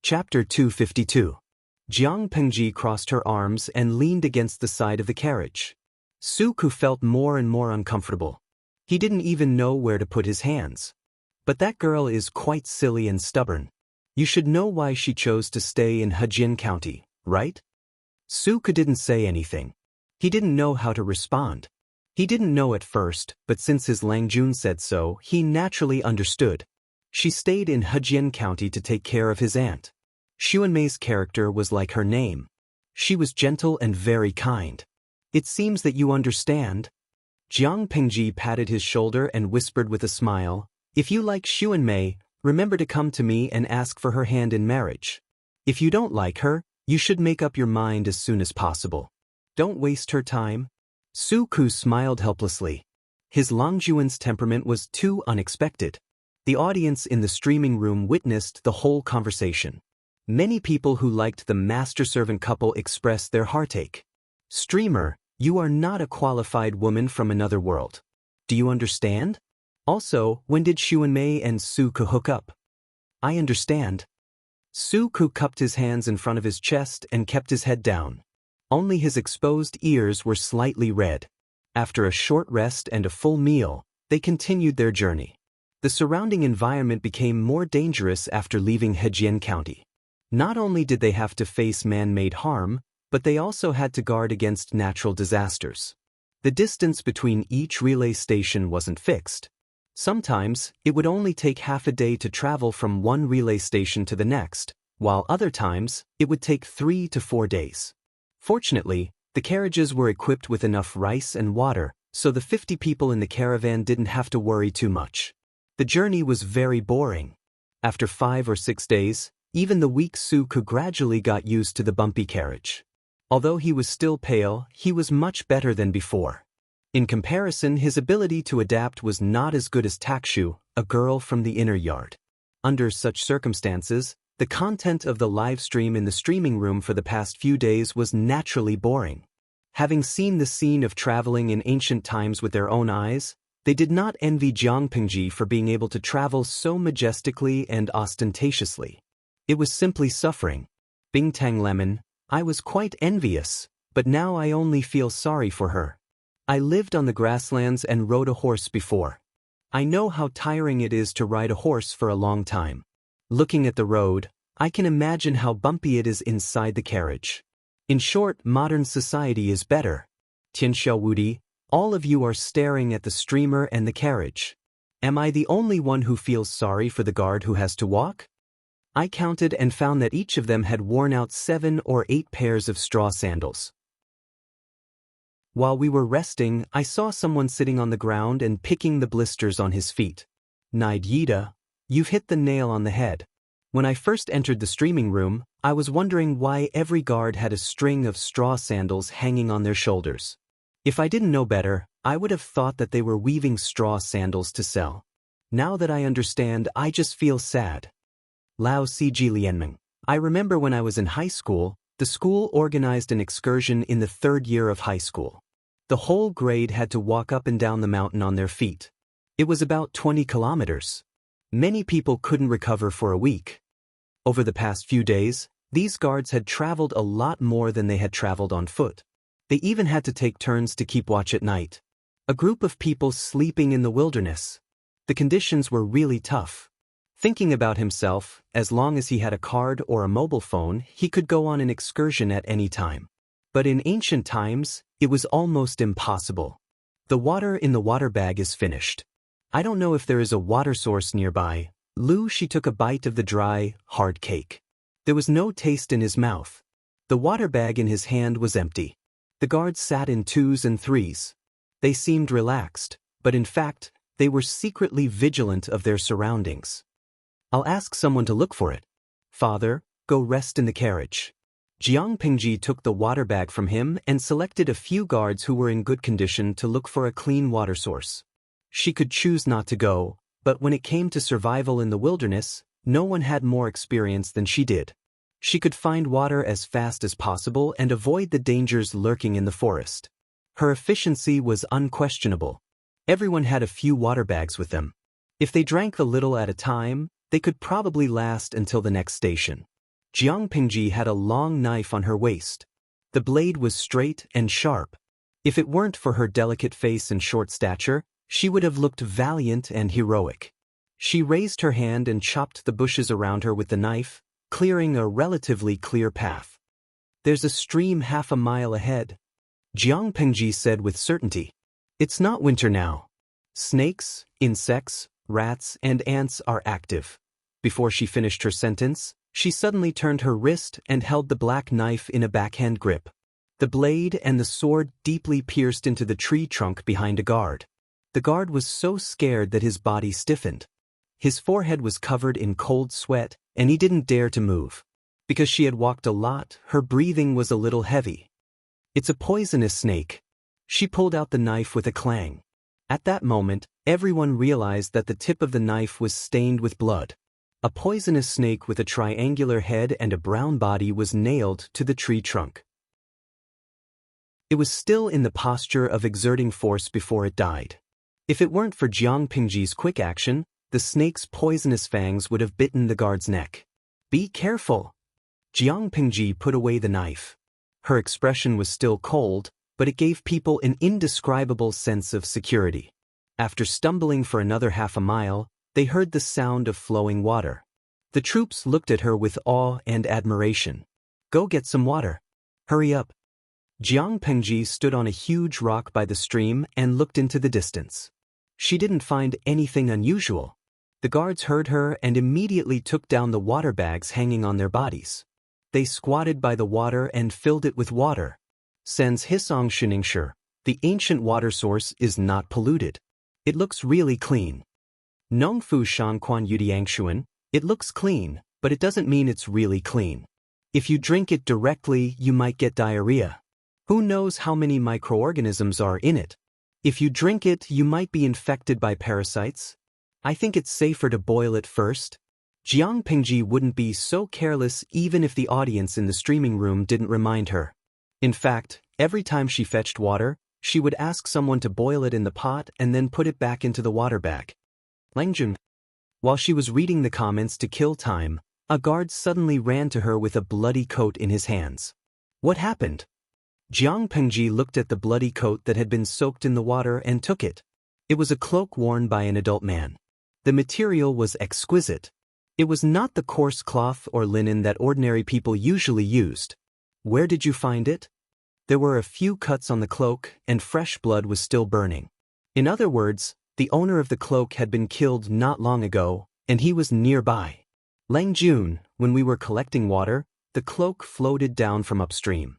Chapter 252. Jiang Pengji crossed her arms and leaned against the side of the carriage. Suku felt more and more uncomfortable. He didn't even know where to put his hands. But that girl is quite silly and stubborn. You should know why she chose to stay in Hejin County, right? Suku didn't say anything. He didn't know how to respond. He didn't know at first, but since his Langjun said so, he naturally understood. She stayed in Hejin County to take care of his aunt. Xuanmei's character was like her name. She was gentle and very kind. It seems that you understand. Jiang Pengji patted his shoulder and whispered with a smile, if you like Xuanmei, remember to come to me and ask for her hand in marriage. If you don't like her, you should make up your mind as soon as possible. Don't waste her time. Suku smiled helplessly. His Longjuan's temperament was too unexpected. The audience in the streaming room witnessed the whole conversation. Many people who liked the master-servant couple expressed their heartache. Streamer, you are not a qualified woman from another world. Do you understand? Also, when did Xuanmei and Suku hook up? I understand. Suku cupped his hands in front of his chest and kept his head down. Only his exposed ears were slightly red. After a short rest and a full meal, they continued their journey. The surrounding environment became more dangerous after leaving Hejin County. Not only did they have to face man-made harm, but they also had to guard against natural disasters. The distance between each relay station wasn't fixed. Sometimes, it would only take half a day to travel from one relay station to the next, while other times, it would take 3 to 4 days. Fortunately, the carriages were equipped with enough rice and water, so the 50 people in the caravan didn't have to worry too much. The journey was very boring. After 5 or 6 days, even the weak Suku gradually got used to the bumpy carriage. Although he was still pale, he was much better than before. In comparison, his ability to adapt was not as good as Takshu, a girl from the inner yard. Under such circumstances, the content of the live stream in the streaming room for the past few days was naturally boring. Having seen the scene of traveling in ancient times with their own eyes, they did not envy Jiang Pengji for being able to travel so majestically and ostentatiously. It was simply suffering. Bingtang Lemon, I was quite envious, but now I only feel sorry for her. I lived on the grasslands and rode a horse before. I know how tiring it is to ride a horse for a long time. Looking at the road, I can imagine how bumpy it is inside the carriage. In short, modern society is better. Tianxiao Wudi, all of you are staring at the streamer and the carriage. Am I the only one who feels sorry for the guard who has to walk? I counted and found that each of them had worn out 7 or 8 pairs of straw sandals. While we were resting, I saw someone sitting on the ground and picking the blisters on his feet. Nide Yida, you've hit the nail on the head. When I first entered the streaming room, I was wondering why every guard had a string of straw sandals hanging on their shoulders. If I didn't know better, I would have thought that they were weaving straw sandals to sell. Now that I understand, I just feel sad. Lao Ciji Lianmeng. I remember when I was in high school, the school organized an excursion in the 3rd year of high school. The whole grade had to walk up and down the mountain on their feet. It was about 20 kilometers. Many people couldn't recover for a week. Over the past few days, these guards had traveled a lot more than they had traveled on foot. They even had to take turns to keep watch at night. A group of people sleeping in the wilderness. The conditions were really tough. Thinking about himself, as long as he had a card or a mobile phone, he could go on an excursion at any time. But in ancient times, it was almost impossible. The water in the water bag is finished. I don't know if there is a water source nearby. She took a bite of the dry, hard cake. There was no taste in his mouth. The water bag in his hand was empty. The guards sat in 2s and 3s. They seemed relaxed, but in fact, they were secretly vigilant of their surroundings. I'll ask someone to look for it. Father, go rest in the carriage. Jiang Pengji took the water bag from him and selected a few guards who were in good condition to look for a clean water source. She could choose not to go, but when it came to survival in the wilderness, no one had more experience than she did. She could find water as fast as possible and avoid the dangers lurking in the forest. Her efficiency was unquestionable. Everyone had a few water bags with them. If they drank a little at a time, they could probably last until the next station. Jiang Pingji had a long knife on her waist. The blade was straight and sharp. If it weren't for her delicate face and short stature, she would have looked valiant and heroic. She raised her hand and chopped the bushes around her with the knife, clearing a relatively clear path. "There's a stream half a mile ahead," Jiang Pingji said with certainty. "It's not winter now. Snakes, insects, rats, and ants are active." Before she finished her sentence, she suddenly turned her wrist and held the black knife in a backhand grip. The blade and the sword deeply pierced into the tree trunk behind a guard. The guard was so scared that his body stiffened. His forehead was covered in cold sweat, and he didn't dare to move. Because she had walked a lot, her breathing was a little heavy. "It's a poisonous snake." She pulled out the knife with a clang. At that moment, everyone realized that the tip of the knife was stained with blood. A poisonous snake with a triangular head and a brown body was nailed to the tree trunk. It was still in the posture of exerting force before it died. If it weren't for Jiang Pingji's quick action, the snake's poisonous fangs would have bitten the guard's neck. "Be careful." Jiang Pingji put away the knife. Her expression was still cold, but it gave people an indescribable sense of security. After stumbling for another half a mile, they heard the sound of flowing water. The troops looked at her with awe and admiration. "Go get some water. Hurry up." Jiang Pingji stood on a huge rock by the stream and looked into the distance. She didn't find anything unusual. The guards heard her and immediately took down the water bags hanging on their bodies. They squatted by the water and filled it with water. Sen's Hisong Xianxia, the ancient water source, is not polluted. It looks really clean. Nongfu Shanquan Yudiangshuan, it looks clean, but it doesn't mean it's really clean. If you drink it directly, you might get diarrhea. Who knows how many microorganisms are in it? If you drink it, you might be infected by parasites. I think it's safer to boil it first. Jiang Pingji wouldn't be so careless even if the audience in the streaming room didn't remind her. In fact, every time she fetched water, she would ask someone to boil it in the pot and then put it back into the water bag. Langjun. While she was reading the comments to kill time, a guard suddenly ran to her with a bloody coat in his hands. What happened? Jiang Pingji looked at the bloody coat that had been soaked in the water and took it. It was a cloak worn by an adult man. The material was exquisite. It was not the coarse cloth or linen that ordinary people usually used. Where did you find it? There were a few cuts on the cloak, and fresh blood was still burning. In other words, the owner of the cloak had been killed not long ago, and he was nearby. Lang Jun, when we were collecting water, the cloak floated down from upstream.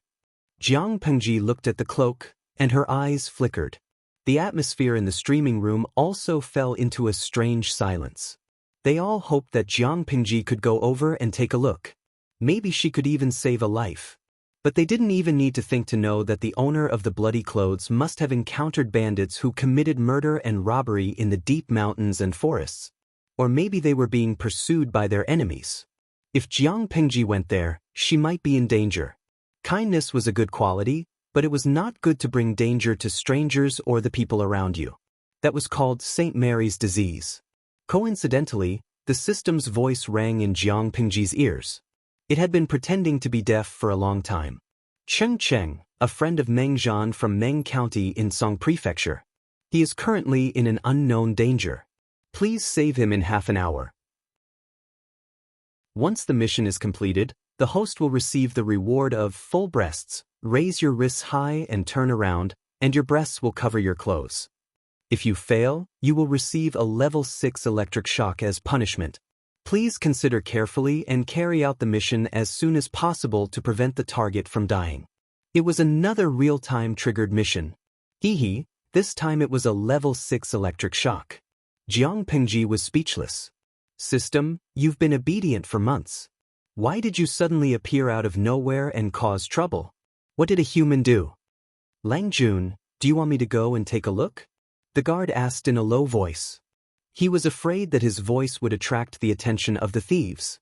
Jiang Pingji looked at the cloak, and her eyes flickered. The atmosphere in the streaming room also fell into a strange silence. They all hoped that Jiang Pingji could go over and take a look. Maybe she could even save a life. But they didn't even need to think to know that the owner of the bloody clothes must have encountered bandits who committed murder and robbery in the deep mountains and forests. Or maybe they were being pursued by their enemies. If Jiang Pingji went there, she might be in danger. Kindness was a good quality, but it was not good to bring danger to strangers or the people around you. That was called St. Mary's disease. Coincidentally, the system's voice rang in Jiang Pingji's ears. It had been pretending to be deaf for a long time. Cheng Cheng, a friend of Meng Zhan from Meng County in Song Prefecture. He is currently in an unknown danger. Please save him in half an hour. Once the mission is completed, the host will receive the reward of full breasts. Raise your wrists high and turn around, and your breasts will cover your clothes. If you fail, you will receive a level 6 electric shock as punishment. Please consider carefully and carry out the mission as soon as possible to prevent the target from dying. It was another real-time triggered mission. This time it was a level 6 electric shock. Jiang Pingji was speechless. System, you've been obedient for months. Why did you suddenly appear out of nowhere and cause trouble? What did a human do? Lang Jun, do you want me to go and take a look? The guard asked in a low voice. He was afraid that his voice would attract the attention of the thieves.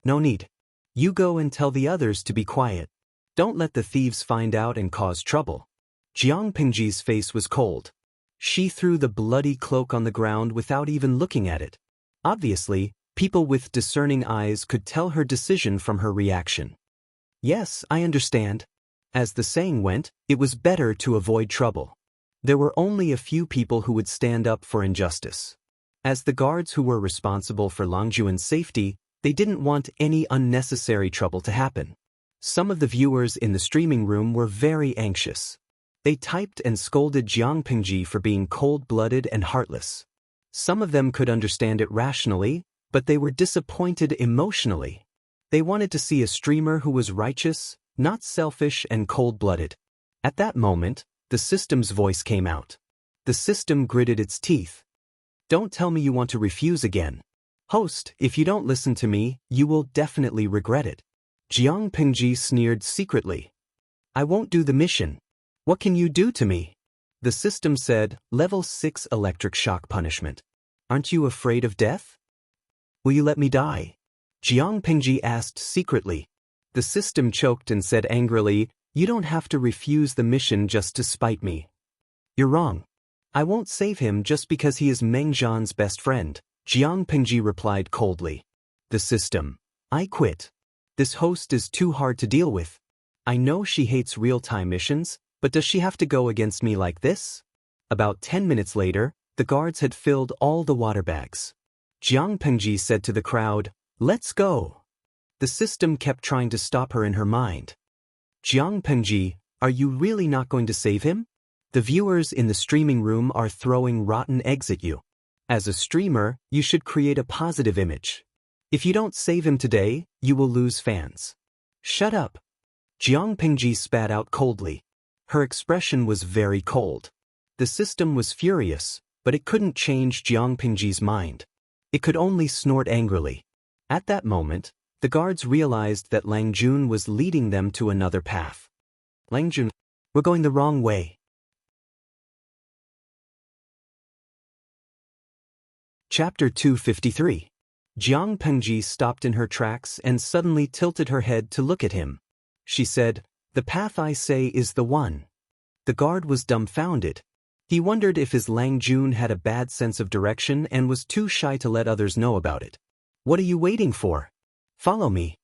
No need. You go and tell the others to be quiet. Don't let the thieves find out and cause trouble. Jiang Pingji's face was cold. She threw the bloody cloak on the ground without even looking at it. Obviously, People with discerning eyes could tell her decision from her reaction. Yes, I understand. As the saying went, it was better to avoid trouble. There were only a few people who would stand up for injustice. As the guards who were responsible for Longjuan's safety, they didn't want any unnecessary trouble to happen. Some of the viewers in the streaming room were very anxious. They typed and scolded Jiang Pingji for being cold-blooded and heartless. Some of them could understand it rationally, but they were disappointed emotionally. They wanted to see a streamer who was righteous, not selfish and cold-blooded. At that moment, the system's voice came out. The system gritted its teeth. Don't tell me you want to refuse again. Host, if you don't listen to me, you will definitely regret it. Jiang Pingji sneered secretly. I won't do the mission. What can you do to me? The system said, Level 6 electric shock punishment. Aren't you afraid of death? Will you let me die? Jiang Pingji asked secretly. The system choked and said angrily, You don't have to refuse the mission just to spite me. You're wrong. I won't save him just because he is Meng Zhan's best friend, Jiang Pingji replied coldly. The system. I quit. This host is too hard to deal with. I know she hates real-time missions, but does she have to go against me like this? About 10 minutes later, the guards had filled all the water bags. Jiang Pingji said to the crowd, Let's go. The system kept trying to stop her in her mind. Jiang Pingji, are you really not going to save him? The viewers in the streaming room are throwing rotten eggs at you. As a streamer, you should create a positive image. If you don't save him today, you will lose fans. Shut up. Jiang Pingji spat out coldly. Her expression was very cold. The system was furious, but it couldn't change Jiang Pingji's mind. It could only snort angrily. At that moment, the guards realized that Lang Jun was leading them to another path. Lang Jun, we're going the wrong way. Chapter 253. Jiang Pingji stopped in her tracks and suddenly tilted her head to look at him. She said, The path I say is the one. The guard was dumbfounded. He wondered if his Lang Jun had a bad sense of direction and was too shy to let others know about it. What are you waiting for? Follow me.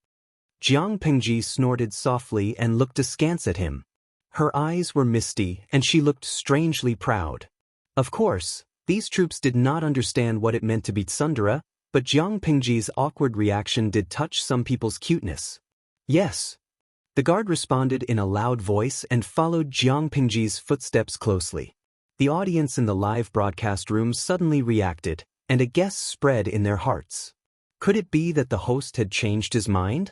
Jiang Pingji snorted softly and looked askance at him. Her eyes were misty and she looked strangely proud. Of course, these troops did not understand what it meant to be tsundere, but Jiang Pingji's awkward reaction did touch some people's cuteness. Yes. The guard responded in a loud voice and followed Jiang Pingji's footsteps closely. The audience in the live broadcast room suddenly reacted, and a guess spread in their hearts. Could it be that the host had changed his mind?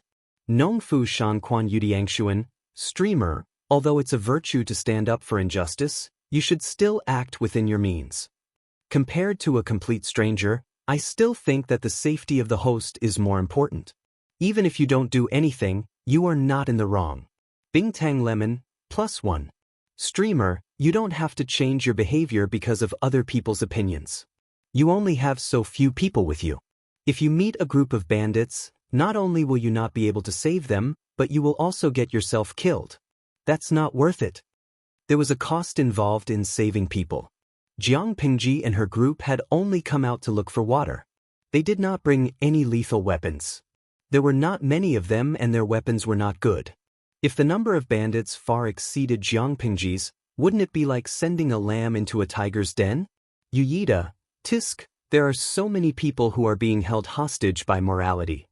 Nongfu Shanquan Yudiangshuan, streamer, although it's a virtue to stand up for injustice, you should still act within your means. Compared to a complete stranger, I still think that the safety of the host is more important. Even if you don't do anything, you are not in the wrong. Bingtang Lemon, +1. Streamer, you don't have to change your behavior because of other people's opinions. You only have so few people with you. If you meet a group of bandits, not only will you not be able to save them, but you will also get yourself killed. That's not worth it. There was a cost involved in saving people. Jiang Pingji and her group had only come out to look for water. They did not bring any lethal weapons. There were not many of them and their weapons were not good. If the number of bandits far exceeded Jiang Pingji's, wouldn't it be like sending a lamb into a tiger's den? Uyida, Tisk, there are so many people who are being held hostage by morality.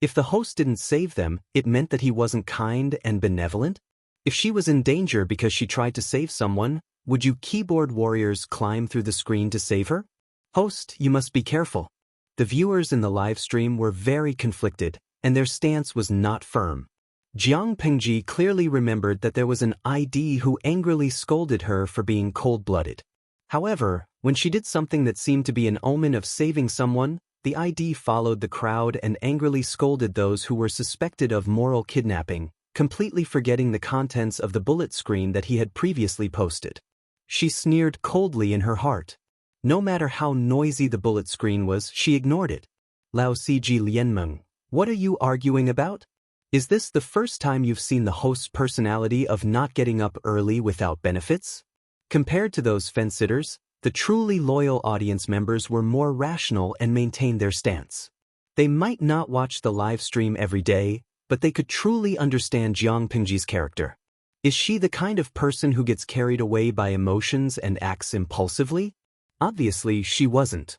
If the host didn't save them, it meant that he wasn't kind and benevolent? If she was in danger because she tried to save someone, would you keyboard warriors climb through the screen to save her? Host, you must be careful. The viewers in the live stream were very conflicted, and their stance was not firm. Jiang Pingji clearly remembered that there was an ID who angrily scolded her for being cold-blooded. However, when she did something that seemed to be an omen of saving someone, the ID followed the crowd and angrily scolded those who were suspected of moral kidnapping, completely forgetting the contents of the bullet screen that he had previously posted. She sneered coldly in her heart. No matter how noisy the bullet screen was, she ignored it. Lao Ciji Lianmeng, what are you arguing about? Is this the first time you've seen the host's personality of not getting up early without benefits? Compared to those fence-sitters, the truly loyal audience members were more rational and maintained their stance. They might not watch the live stream every day, but they could truly understand Jiang Pingji's character. Is she the kind of person who gets carried away by emotions and acts impulsively? Obviously, she wasn't.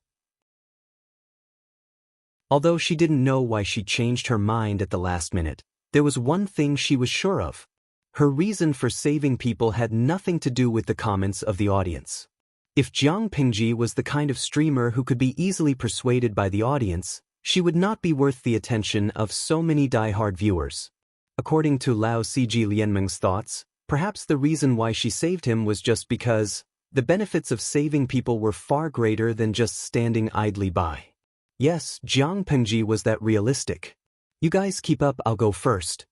Although she didn't know why she changed her mind at the last minute, there was one thing she was sure of. Her reason for saving people had nothing to do with the comments of the audience. If Jiang Pingji was the kind of streamer who could be easily persuaded by the audience, she would not be worth the attention of so many die-hard viewers. According to Lao Ciji Lianmeng's thoughts, perhaps the reason why she saved him was just because the benefits of saving people were far greater than just standing idly by. Yes, Jiang Pingji was that realistic. You guys keep up, I'll go first.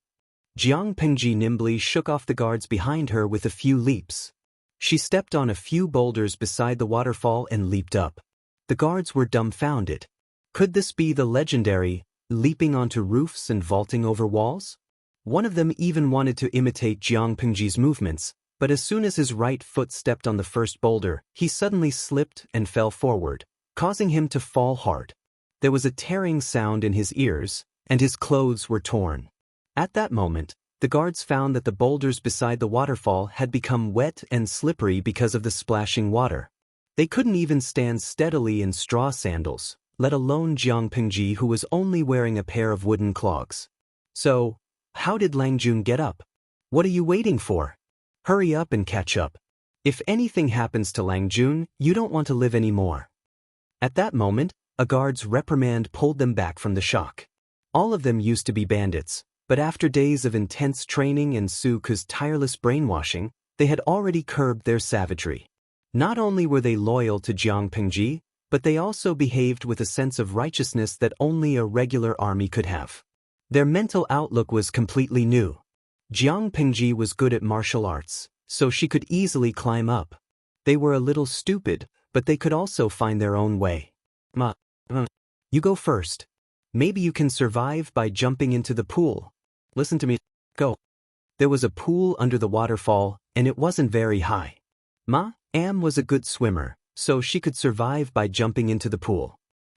Jiang Pingji nimbly shook off the guards behind her with a few leaps. She stepped on a few boulders beside the waterfall and leaped up. The guards were dumbfounded. Could this be the legendary, leaping onto roofs and vaulting over walls? One of them even wanted to imitate Jiang Pingji's movements, but as soon as his right foot stepped on the first boulder, he suddenly slipped and fell forward, causing him to fall hard. There was a tearing sound in his ears, and his clothes were torn. At that moment, the guards found that the boulders beside the waterfall had become wet and slippery because of the splashing water. They couldn't even stand steadily in straw sandals, let alone Jiang Pingji, who was only wearing a pair of wooden clogs. So, how did Lang Jun get up? What are you waiting for? Hurry up and catch up. If anything happens to Lang Jun, you don't want to live anymore. At that moment, a guard's reprimand pulled them back from the shock. All of them used to be bandits, but after days of intense training and Su Ke's tireless brainwashing, they had already curbed their savagery. Not only were they loyal to Jiang Pingji, but they also behaved with a sense of righteousness that only a regular army could have. Their mental outlook was completely new. Jiang Pingji was good at martial arts, so she could easily climb up. They were a little stupid, but they could also find their own way. You go first. Maybe you can survive by jumping into the pool. Listen to me. Go. There was a pool under the waterfall, and it wasn't very high. Am was a good swimmer, so she could survive by jumping into the pool.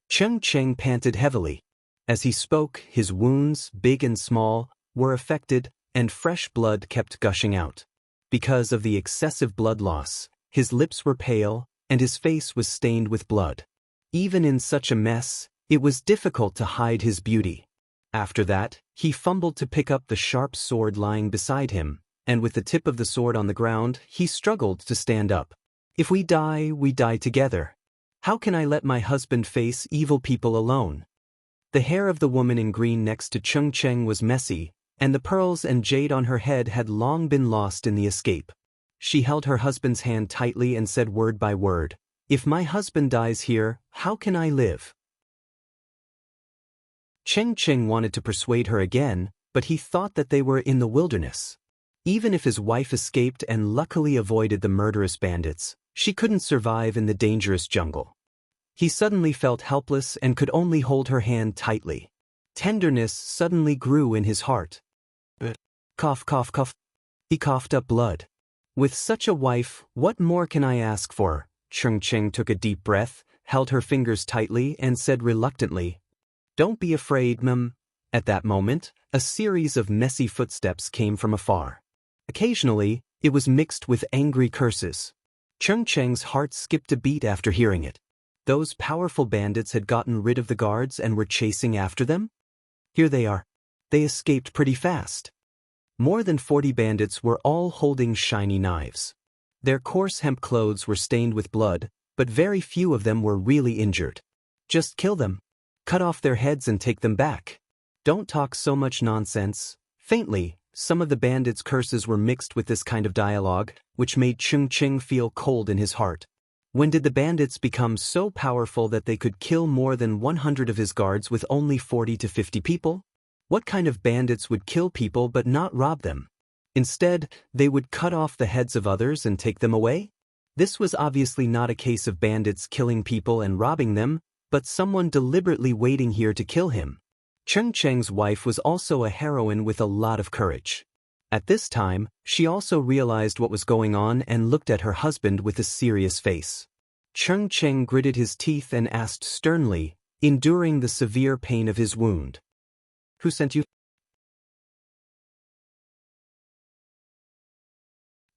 Cheng Cheng panted heavily. As he spoke, his wounds, big and small, were affected, and fresh blood kept gushing out. Because of the excessive blood loss, his lips were pale, and his face was stained with blood. Even in such a mess, it was difficult to hide his beauty. After that, he fumbled to pick up the sharp sword lying beside him, and with the tip of the sword on the ground, he struggled to stand up. If we die together. How can I let my husband face evil people alone? The hair of the woman in green next to Cheng Cheng was messy, and the pearls and jade on her head had long been lost in the escape. She held her husband's hand tightly and said word by word, "If my husband dies here, how can I live?" Cheng Cheng wanted to persuade her again, but he thought that they were in the wilderness. Even if his wife escaped and luckily avoided the murderous bandits, she couldn't survive in the dangerous jungle. He suddenly felt helpless and could only hold her hand tightly. Tenderness suddenly grew in his heart. Cough, cough, cough. He coughed up blood. With such a wife, what more can I ask for? Cheng Cheng took a deep breath, held her fingers tightly, and said reluctantly, "Don't be afraid, Mum." At that moment, a series of messy footsteps came from afar. Occasionally, it was mixed with angry curses. Cheng Cheng's heart skipped a beat after hearing it. Those powerful bandits had gotten rid of the guards and were chasing after them? Here they are. They escaped pretty fast. More than 40 bandits were all holding shiny knives. Their coarse hemp clothes were stained with blood, but very few of them were really injured. Just kill them. Cut off their heads and take them back. Don't talk so much nonsense. Faintly, some of the bandits' curses were mixed with this kind of dialogue, which made Cheng Cheng feel cold in his heart. When did the bandits become so powerful that they could kill more than 100 of his guards with only 40 to 50 people? What kind of bandits would kill people but not rob them? Instead, they would cut off the heads of others and take them away? This was obviously not a case of bandits killing people and robbing them, but someone deliberately waiting here to kill him. Cheng Cheng's wife was also a heroine with a lot of courage. At this time, she also realized what was going on and looked at her husband with a serious face. Cheng Cheng gritted his teeth and asked sternly, enduring the severe pain of his wound. Who sent you?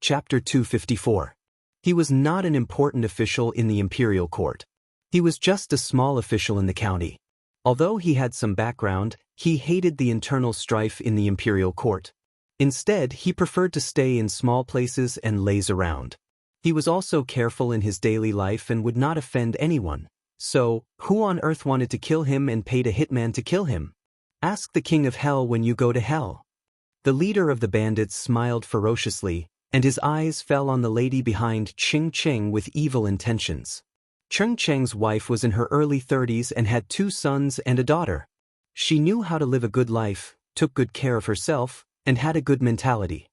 Chapter 254. He was not an important official in the imperial court. He was just a small official in the county. Although he had some background, he hated the internal strife in the imperial court. Instead, he preferred to stay in small places and laze around. He was also careful in his daily life and would not offend anyone. So, who on earth wanted to kill him and paid a hitman to kill him? Ask the king of hell when you go to hell. The leader of the bandits smiled ferociously, and his eyes fell on the lady behind Ching Cheng with evil intentions. Cheng Cheng's wife was in her early 30s and had 2 sons and a daughter. She knew how to live a good life, took good care of herself, and had a good mentality.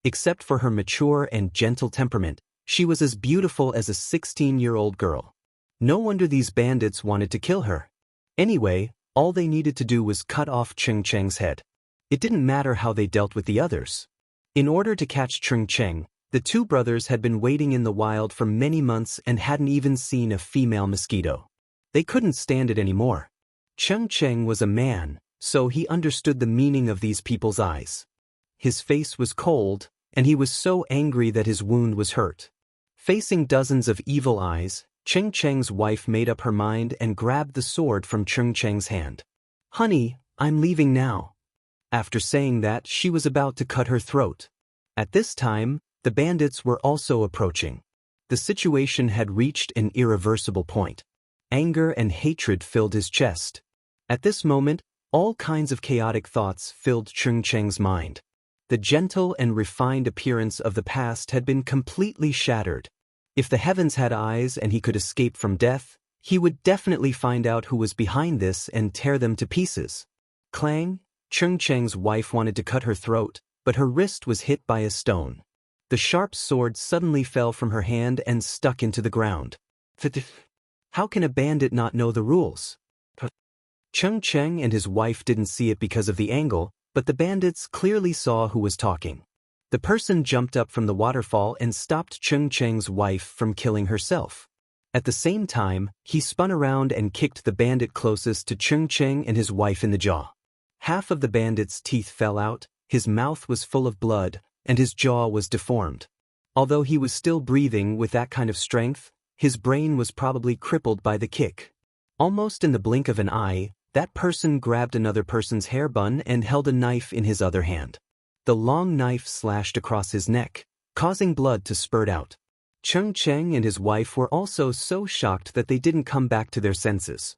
Except for her mature and gentle temperament, she was as beautiful as a 16-year-old girl. No wonder these bandits wanted to kill her. Anyway, all they needed to do was cut off Cheng Cheng's head. It didn't matter how they dealt with the others. In order to catch Cheng Cheng, the 2 brothers had been waiting in the wild for many months and hadn't even seen a female mosquito. They couldn't stand it anymore. Cheng Cheng was a man, so he understood the meaning of these people's eyes. His face was cold, and he was so angry that his wound was hurt. Facing dozens of evil eyes, Cheng Cheng's wife made up her mind and grabbed the sword from Cheng Cheng's hand. "Honey, I'm leaving now." After saying that, she was about to cut her throat. At this time, the bandits were also approaching. The situation had reached an irreversible point. Anger and hatred filled his chest. At this moment, all kinds of chaotic thoughts filled Cheng Cheng's mind. The gentle and refined appearance of the past had been completely shattered. If the heavens had eyes and he could escape from death, he would definitely find out who was behind this and tear them to pieces. Clang! Cheng Cheng's wife wanted to cut her throat, but her wrist was hit by a stone. The sharp sword suddenly fell from her hand and stuck into the ground. How can a bandit not know the rules? Cheng Cheng and his wife didn't see it because of the angle, but the bandits clearly saw who was talking. The person jumped up from the waterfall and stopped Cheng Cheng's wife from killing herself. At the same time, he spun around and kicked the bandit closest to Cheng Cheng and his wife in the jaw. Half of the bandit's teeth fell out, his mouth was full of blood, and his jaw was deformed. Although he was still breathing with that kind of strength, his brain was probably crippled by the kick. Almost in the blink of an eye, that person grabbed another person's hair bun and held a knife in his other hand. The long knife slashed across his neck, causing blood to spurt out. Cheng Cheng and his wife were also so shocked that they didn't come back to their senses.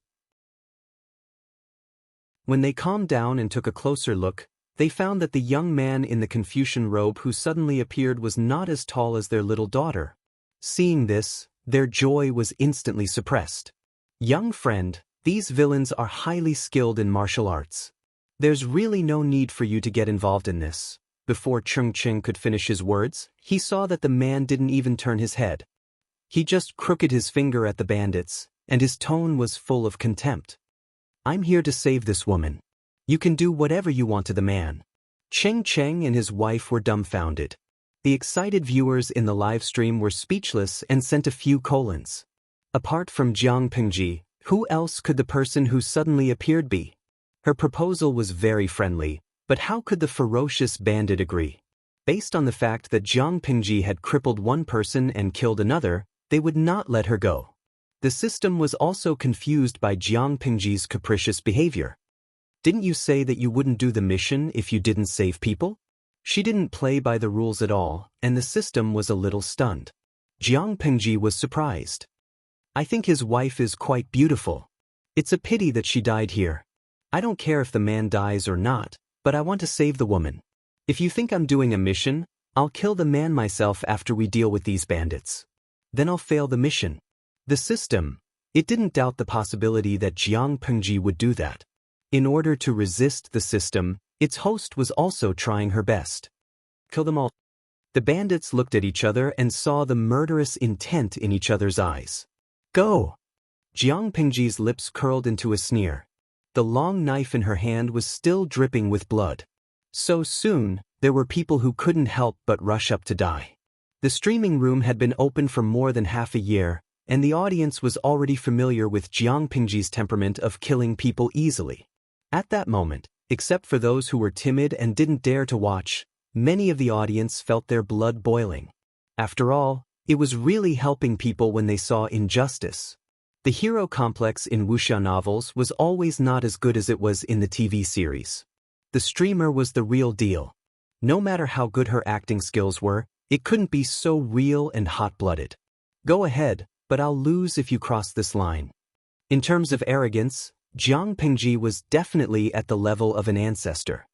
When they calmed down and took a closer look, they found that the young man in the Confucian robe who suddenly appeared was not as tall as their little daughter. Seeing this, their joy was instantly suppressed. "Young friend, these villains are highly skilled in martial arts. There's really no need for you to get involved in this." Before Cheng Cheng could finish his words, he saw that the man didn't even turn his head. He just crooked his finger at the bandits, and his tone was full of contempt. "I'm here to save this woman. You can do whatever you want to the man." Cheng Cheng and his wife were dumbfounded. The excited viewers in the live stream were speechless and sent a few colons. Apart from Jiang Pengji, who else could the person who suddenly appeared be? Her proposal was very friendly, but how could the ferocious bandit agree? Based on the fact that Jiang Pengji had crippled one person and killed another, they would not let her go. The system was also confused by Jiang Pengji's capricious behavior. "Didn't you say that you wouldn't do the mission if you didn't save people?" She didn't play by the rules at all, and the system was a little stunned. Jiang Pengji was surprised. "I think his wife is quite beautiful. It's a pity that she died here. I don't care if the man dies or not, but I want to save the woman. If you think I'm doing a mission, I'll kill the man myself after we deal with these bandits. Then I'll fail the mission." The system, it didn't doubt the possibility that Jiang Pengji would do that. In order to resist the system, its host was also trying her best. "Kill them all." The bandits looked at each other and saw the murderous intent in each other's eyes. "Go!" Jiang Pengji's lips curled into a sneer. The long knife in her hand was still dripping with blood. So soon, there were people who couldn't help but rush up to die. The streaming room had been open for more than half a year, and the audience was already familiar with Jiang Pingji's temperament of killing people easily. At that moment, except for those who were timid and didn't dare to watch, many of the audience felt their blood boiling. After all, it was really helping people when they saw injustice. The hero complex in wuxia novels was always not as good as it was in the TV series. The streamer was the real deal. No matter how good her acting skills were, it couldn't be so real and hot-blooded. Go ahead, but I'll lose if you cross this line. In terms of arrogance, Jiang Pingji was definitely at the level of an ancestor.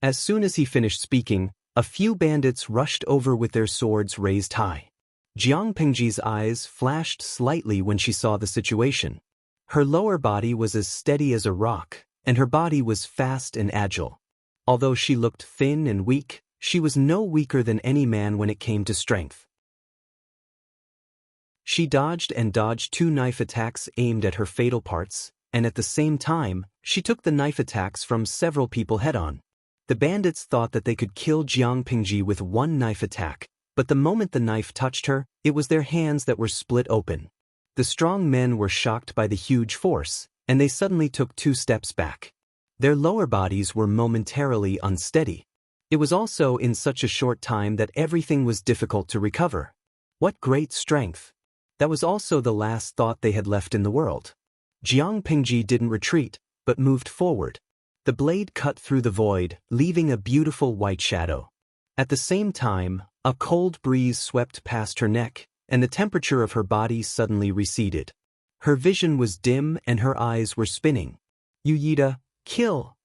As soon as he finished speaking, a few bandits rushed over with their swords raised high. Jiang Pingji's eyes flashed slightly when she saw the situation. Her lower body was as steady as a rock, and her body was fast and agile. Although she looked thin and weak, she was no weaker than any man when it came to strength. She dodged and dodged 2 knife attacks aimed at her fatal parts, and at the same time, she took the knife attacks from several people head-on. The bandits thought that they could kill Jiang Pingji with 1 knife attack, but the moment the knife touched her, it was their hands that were split open. The strong men were shocked by the huge force, and they suddenly took 2 steps back. Their lower bodies were momentarily unsteady. It was also in such a short time that everything was difficult to recover. What great strength! That was also the last thought they had left in the world. Jiang Pingji didn't retreat, but moved forward. The blade cut through the void, leaving a beautiful white shadow. At the same time, a cold breeze swept past her neck, and the temperature of her body suddenly receded. Her vision was dim and her eyes were spinning. Yuyida, kill!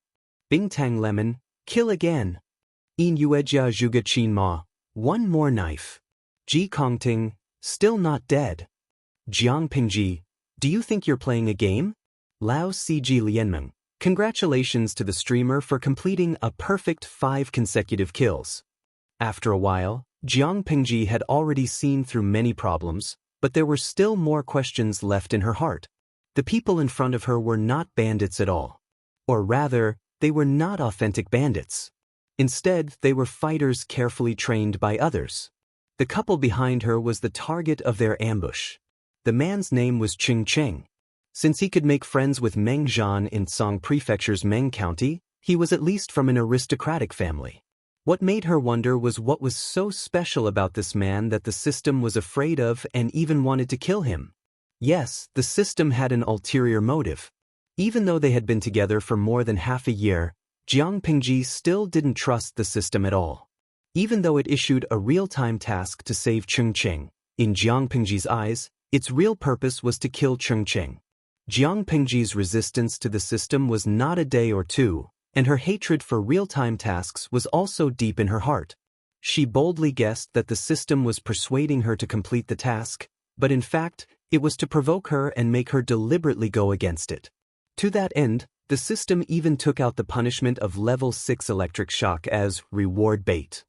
Bingtang Lemon, kill again! In Yuejia Zhuge Qin Ma, 1 more knife. Ji Kongting, still not dead. Jiang Pingji, do you think you're playing a game? Lao Cg Lianmeng, congratulations to the streamer for completing a perfect 5 consecutive kills. After a while, Jiang Pingji had already seen through many problems, but there were still more questions left in her heart. The people in front of her were not bandits at all. Or rather, they were not authentic bandits. Instead, they were fighters carefully trained by others. The couple behind her was the target of their ambush. The man's name was Ching Cheng. Since he could make friends with Meng Zhan in Song Prefecture's Meng County, he was at least from an aristocratic family. What made her wonder was what was so special about this man that the system was afraid of and even wanted to kill him. Yes, the system had an ulterior motive. Even though they had been together for more than half a year, Jiang Pingji still didn't trust the system at all. Even though it issued a real-time task to save Cheng Cheng, in Jiang Pingji's eyes, its real purpose was to kill Cheng Cheng. Jiang Pingji's resistance to the system was not a day or two, and her hatred for real-time tasks was also deep in her heart. She boldly guessed that the system was persuading her to complete the task, but in fact, it was to provoke her and make her deliberately go against it. To that end, the system even took out the punishment of level 6 electric shock as reward bait.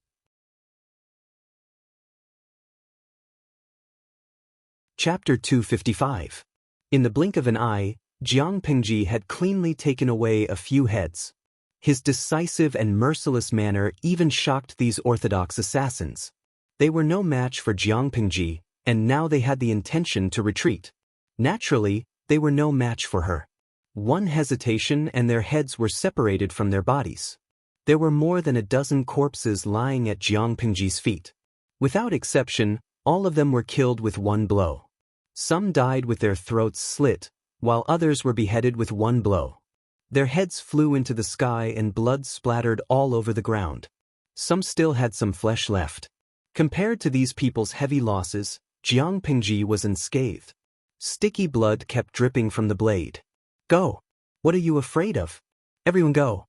Chapter 255. In the blink of an eye, Jiang Pingji had cleanly taken away a few heads. His decisive and merciless manner even shocked these orthodox assassins. They were no match for Jiang Pingji, and now they had the intention to retreat. Naturally, they were no match for her. One hesitation and their heads were separated from their bodies. There were more than a dozen corpses lying at Jiang Pingji's feet. Without exception, all of them were killed with 1 blow. Some died with their throats slit, while others were beheaded with 1 blow. Their heads flew into the sky and blood splattered all over the ground. Some still had some flesh left. Compared to these people's heavy losses, Jiang Pingji was unscathed. Sticky blood kept dripping from the blade. Go! What are you afraid of? Everyone go!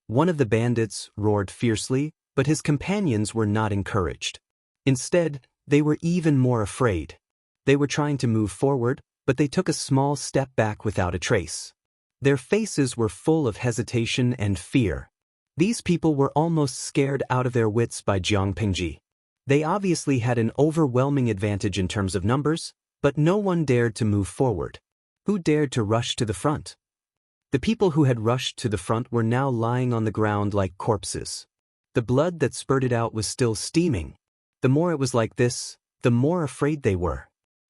One of the bandits roared fiercely, but his companions were not encouraged. Instead, they were even more afraid. They were trying to move forward, but they took a small step back without a trace. Their faces were full of hesitation and fear. These people were almost scared out of their wits by Jiang Pingji. They obviously had an overwhelming advantage in terms of numbers, but no one dared to move forward. Who dared to rush to the front? The people who had rushed to the front were now lying on the ground like corpses. The blood that spurted out was still steaming. The more it was like this, the more afraid they were.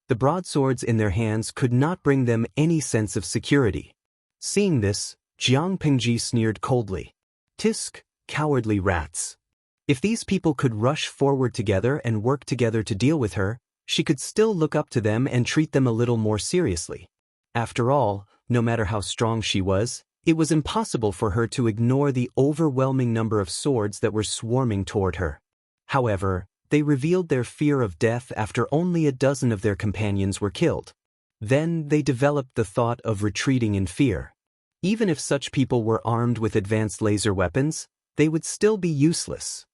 The broadswords in their hands could not bring them any sense of security. Seeing this, Jiang Pingji sneered coldly. Tisk, cowardly rats. If these people could rush forward together and work together to deal with her, she could still look up to them and treat them a little more seriously. After all, no matter how strong she was, it was impossible for her to ignore the overwhelming number of swords that were swarming toward her. However, they revealed their fear of death after only a dozen of their companions were killed. Then they developed the thought of retreating in fear. Even if such people were armed with advanced laser weapons, they would still be useless.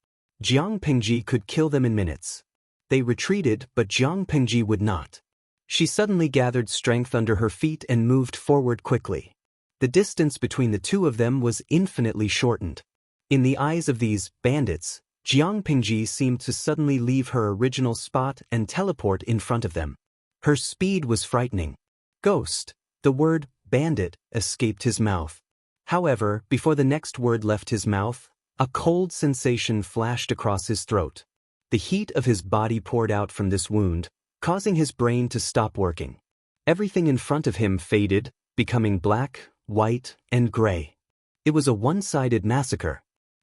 Jiang Pingji could kill them in minutes. They retreated, but Jiang Pingji would not. She suddenly gathered strength under her feet and moved forward quickly. The distance between the two of them was infinitely shortened. In the eyes of these bandits, Jiang Pingji seemed to suddenly leave her original spot and teleport in front of them. Her speed was frightening. Ghost, the word bandit, escaped his mouth. However, before the next word left his mouth, a cold sensation flashed across his throat. The heat of his body poured out from this wound, causing his brain to stop working. Everything in front of him faded, becoming black, white, and gray. It was a one-sided massacre.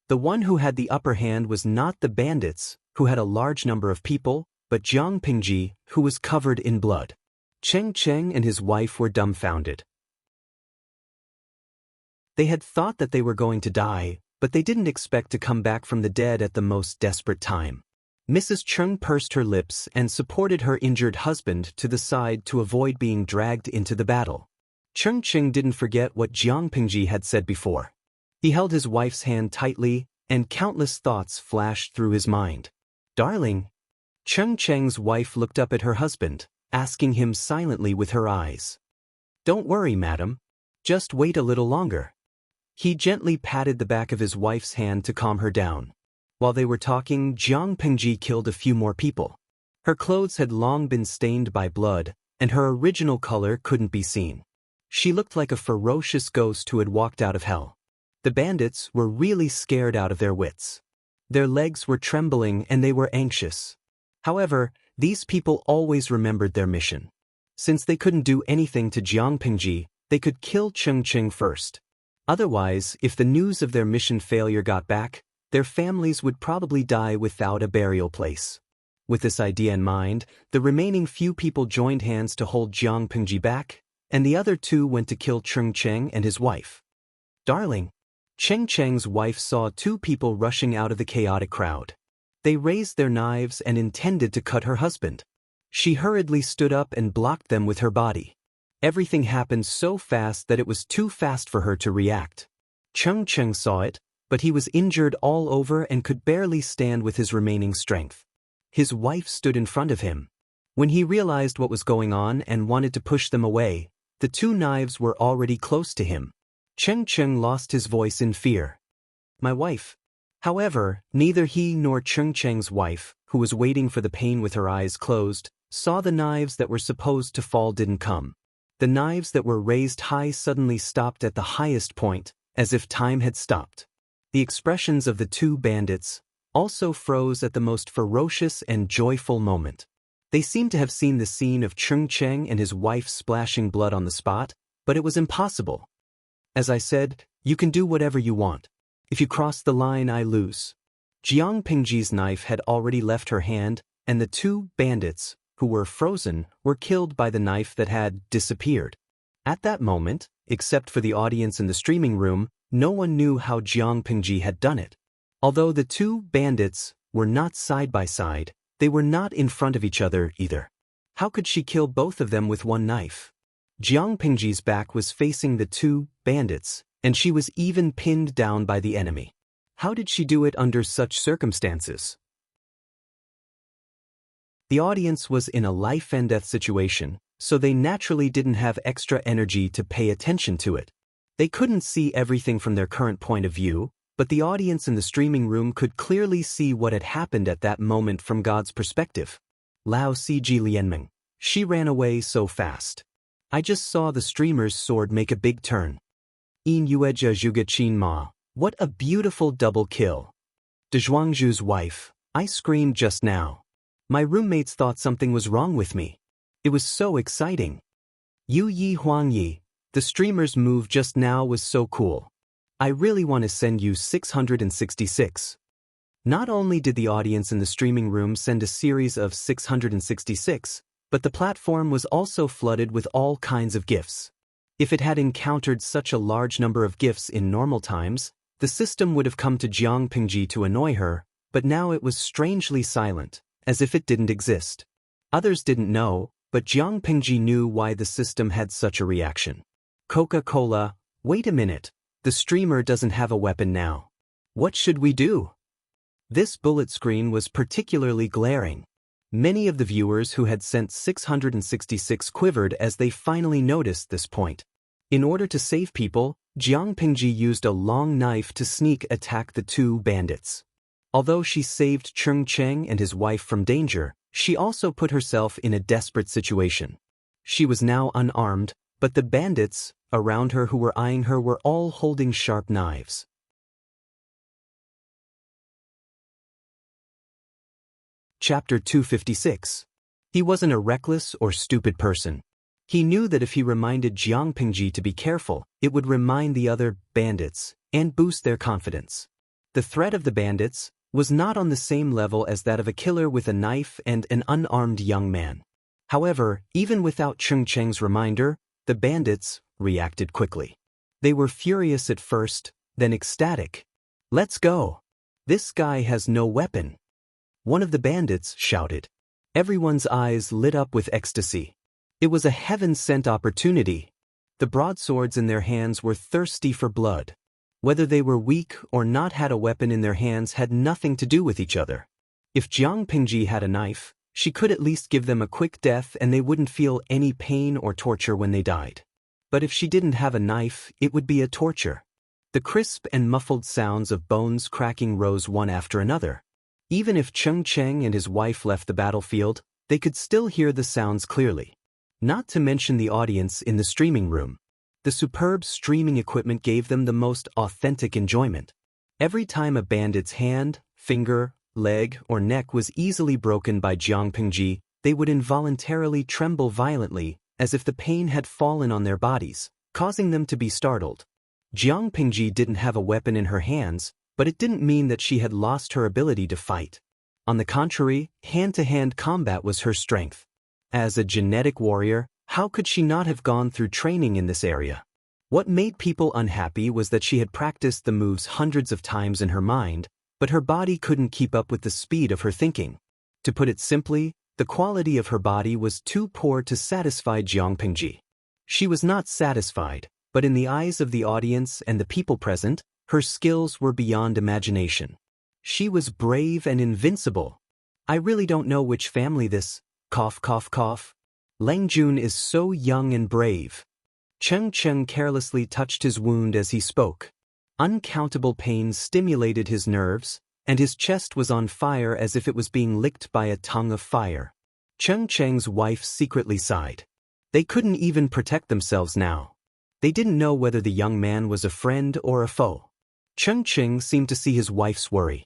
The one who had the upper hand was not the bandits, who had a large number of people, but Jiang Pingji, who was covered in blood. Cheng Cheng and his wife were dumbfounded. They had thought that they were going to die, but they didn't expect to come back from the dead at the most desperate time. Mrs. Cheng pursed her lips and supported her injured husband to the side to avoid being dragged into the battle. Cheng Cheng didn't forget what Jiang Pingji had said before. He held his wife's hand tightly, and countless thoughts flashed through his mind. Darling. Cheng Cheng's wife looked up at her husband, asking him silently with her eyes. Don't worry, madam. Just wait a little longer. He gently patted the back of his wife's hand to calm her down. While they were talking, Jiang Pingji killed a few more people. Her clothes had long been stained by blood, and her original color couldn't be seen. She looked like a ferocious ghost who had walked out of hell. The bandits were really scared out of their wits. Their legs were trembling and they were anxious. However, these people always remembered their mission. Since they couldn't do anything to Jiang Pingji, they could kill Cheng Cheng first. Otherwise, if the news of their mission failure got back, their families would probably die without a burial place. With this idea in mind, the remaining few people joined hands to hold Jiang Pingji back, and the other two went to kill Cheng Cheng and his wife. Darling. Cheng Cheng's wife saw two people rushing out of the chaotic crowd. They raised their knives and intended to cut her husband. She hurriedly stood up and blocked them with her body. Everything happened so fast that it was too fast for her to react. Cheng Cheng saw it, but he was injured all over and could barely stand with his remaining strength. His wife stood in front of him. When he realized what was going on and wanted to push them away, the two knives were already close to him. Cheng Cheng lost his voice in fear. My wife. However, neither he nor Cheng Cheng's wife, who was waiting for the pain with her eyes closed, saw the knives that were supposed to fall didn't come. The knives that were raised high suddenly stopped at the highest point, as if time had stopped. The expressions of the two bandits also froze at the most ferocious and joyful moment. They seemed to have seen the scene of Cheng Cheng and his wife splashing blood on the spot, but it was impossible. As I said, you can do whatever you want. If you cross the line, I lose. Jiang Pingji's knife had already left her hand, and the two bandits, who were frozen, were killed by the knife that had disappeared. At that moment, except for the audience in the streaming room, no one knew how Jiang Pingji had done it. Although the two bandits were not side by side, they were not in front of each other either. How could she kill both of them with one knife? Jiang Pingji's back was facing the two bandits, and she was even pinned down by the enemy. How did she do it under such circumstances? The audience was in a life-and-death situation, so they naturally didn't have extra energy to pay attention to it. They couldn't see everything from their current point of view, but the audience in the streaming room could clearly see what had happened at that moment from God's perspective. Lao Cg Lianming. She ran away so fast. I just saw the streamer's sword make a big turn. In Yueja Zhuge Qin Ma. What a beautiful double kill. De Zhuangzhu's wife. I screamed just now. My roommates thought something was wrong with me. It was so exciting. Yu Yi Huang Yi, the streamer's move just now was so cool. I really want to send you 666. Not only did the audience in the streaming room send a series of 666, but the platform was also flooded with all kinds of gifts. If it had encountered such a large number of gifts in normal times, the system would have come to Jiang Pingji to annoy her, but now it was strangely silent, as if it didn't exist. Others didn't know, but Jiang Pingji knew why the system had such a reaction. Coca-Cola, wait a minute, the streamer doesn't have a weapon now. What should we do? This bullet screen was particularly glaring. Many of the viewers who had sent 666 quivered as they finally noticed this point. In order to save people, Jiang Pingji used a long knife to sneak attack the two bandits. Although she saved Cheng Cheng and his wife from danger, she also put herself in a desperate situation. She was now unarmed, but the bandits around her who were eyeing her were all holding sharp knives. Chapter 256. He wasn't a reckless or stupid person. He knew that if he reminded Jiang Pingji to be careful, it would remind the other bandits and boost their confidence. The threat of the bandits was not on the same level as that of a killer with a knife and an unarmed young man. However, even without Cheng Cheng's reminder, the bandits reacted quickly. They were furious at first, then ecstatic. "Let's go! This guy has no weapon!" One of the bandits shouted. Everyone's eyes lit up with ecstasy. It was a heaven-sent opportunity. The broadswords in their hands were thirsty for blood. Whether they were weak or not had a weapon in their hands had nothing to do with each other. If Jiang Pingji had a knife, she could at least give them a quick death and they wouldn't feel any pain or torture when they died. But if she didn't have a knife, it would be a torture. The crisp and muffled sounds of bones cracking rose one after another. Even if Cheng Cheng and his wife left the battlefield, they could still hear the sounds clearly. Not to mention the audience in the streaming room. The superb streaming equipment gave them the most authentic enjoyment. Every time a bandit's hand, finger, leg, or neck was easily broken by Jiang Pingji, they would involuntarily tremble violently, as if the pain had fallen on their bodies, causing them to be startled. Jiang Pingji didn't have a weapon in her hands, but it didn't mean that she had lost her ability to fight. On the contrary, hand-to-hand combat was her strength. As a genetic warrior, how could she not have gone through training in this area? What made people unhappy was that she had practiced the moves hundreds of times in her mind, but her body couldn't keep up with the speed of her thinking. To put it simply, the quality of her body was too poor to satisfy Jiang Pingji. She was not satisfied, but in the eyes of the audience and the people present, her skills were beyond imagination. She was brave and invincible. I really don't know which family this, cough cough cough. Lang Jun is so young and brave. Cheng Cheng carelessly touched his wound as he spoke. Uncountable pains stimulated his nerves, and his chest was on fire as if it was being licked by a tongue of fire. Cheng Cheng's wife secretly sighed. They couldn't even protect themselves now. They didn't know whether the young man was a friend or a foe. Cheng Cheng seemed to see his wife's worry.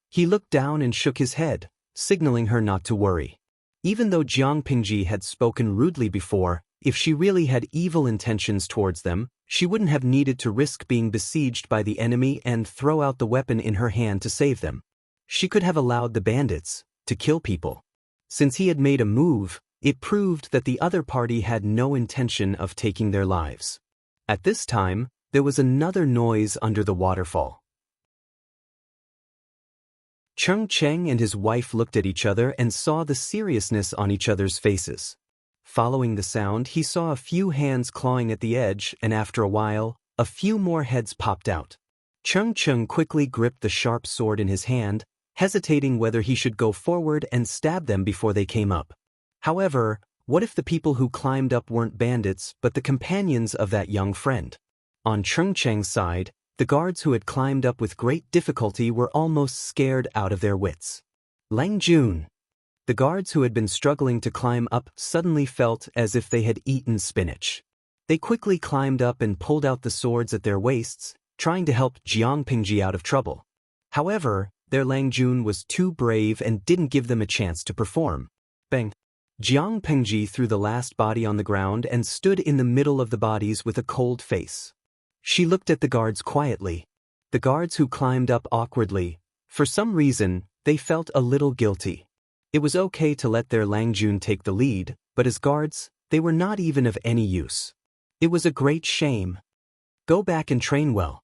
He looked down and shook his head, signaling her not to worry. Even though Jiang Pingji had spoken rudely before, if she really had evil intentions towards them, she wouldn't have needed to risk being besieged by the enemy and throw out the weapon in her hand to save them. She could have allowed the bandits to kill people. Since he had made a move, it proved that the other party had no intention of taking their lives. At this time, there was another noise under the waterfall. Cheng Cheng and his wife looked at each other and saw the seriousness on each other's faces. Following the sound, he saw a few hands clawing at the edge, and after a while, a few more heads popped out. Cheng Cheng quickly gripped the sharp sword in his hand, hesitating whether he should go forward and stab them before they came up. However, what if the people who climbed up weren't bandits but the companions of that young friend? On Cheng Cheng's side, the guards who had climbed up with great difficulty were almost scared out of their wits. Lang Jun. The guards who had been struggling to climb up suddenly felt as if they had eaten spinach. They quickly climbed up and pulled out the swords at their waists, trying to help Jiang Pingji out of trouble. However, their Lang Jun was too brave and didn't give them a chance to perform. Bang! Jiang Pengji threw the last body on the ground and stood in the middle of the bodies with a cold face. She looked at the guards quietly. The guards who climbed up awkwardly. For some reason, they felt a little guilty. It was okay to let their Langjun take the lead, but as guards, they were not even of any use. It was a great shame. Go back and train well.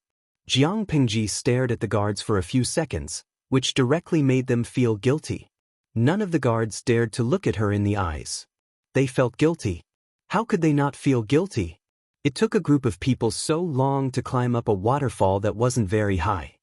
Jiang Pengji stared at the guards for a few seconds, which directly made them feel guilty. None of the guards dared to look at her in the eyes. They felt guilty. How could they not feel guilty? It took a group of people so long to climb up a waterfall that wasn't very high.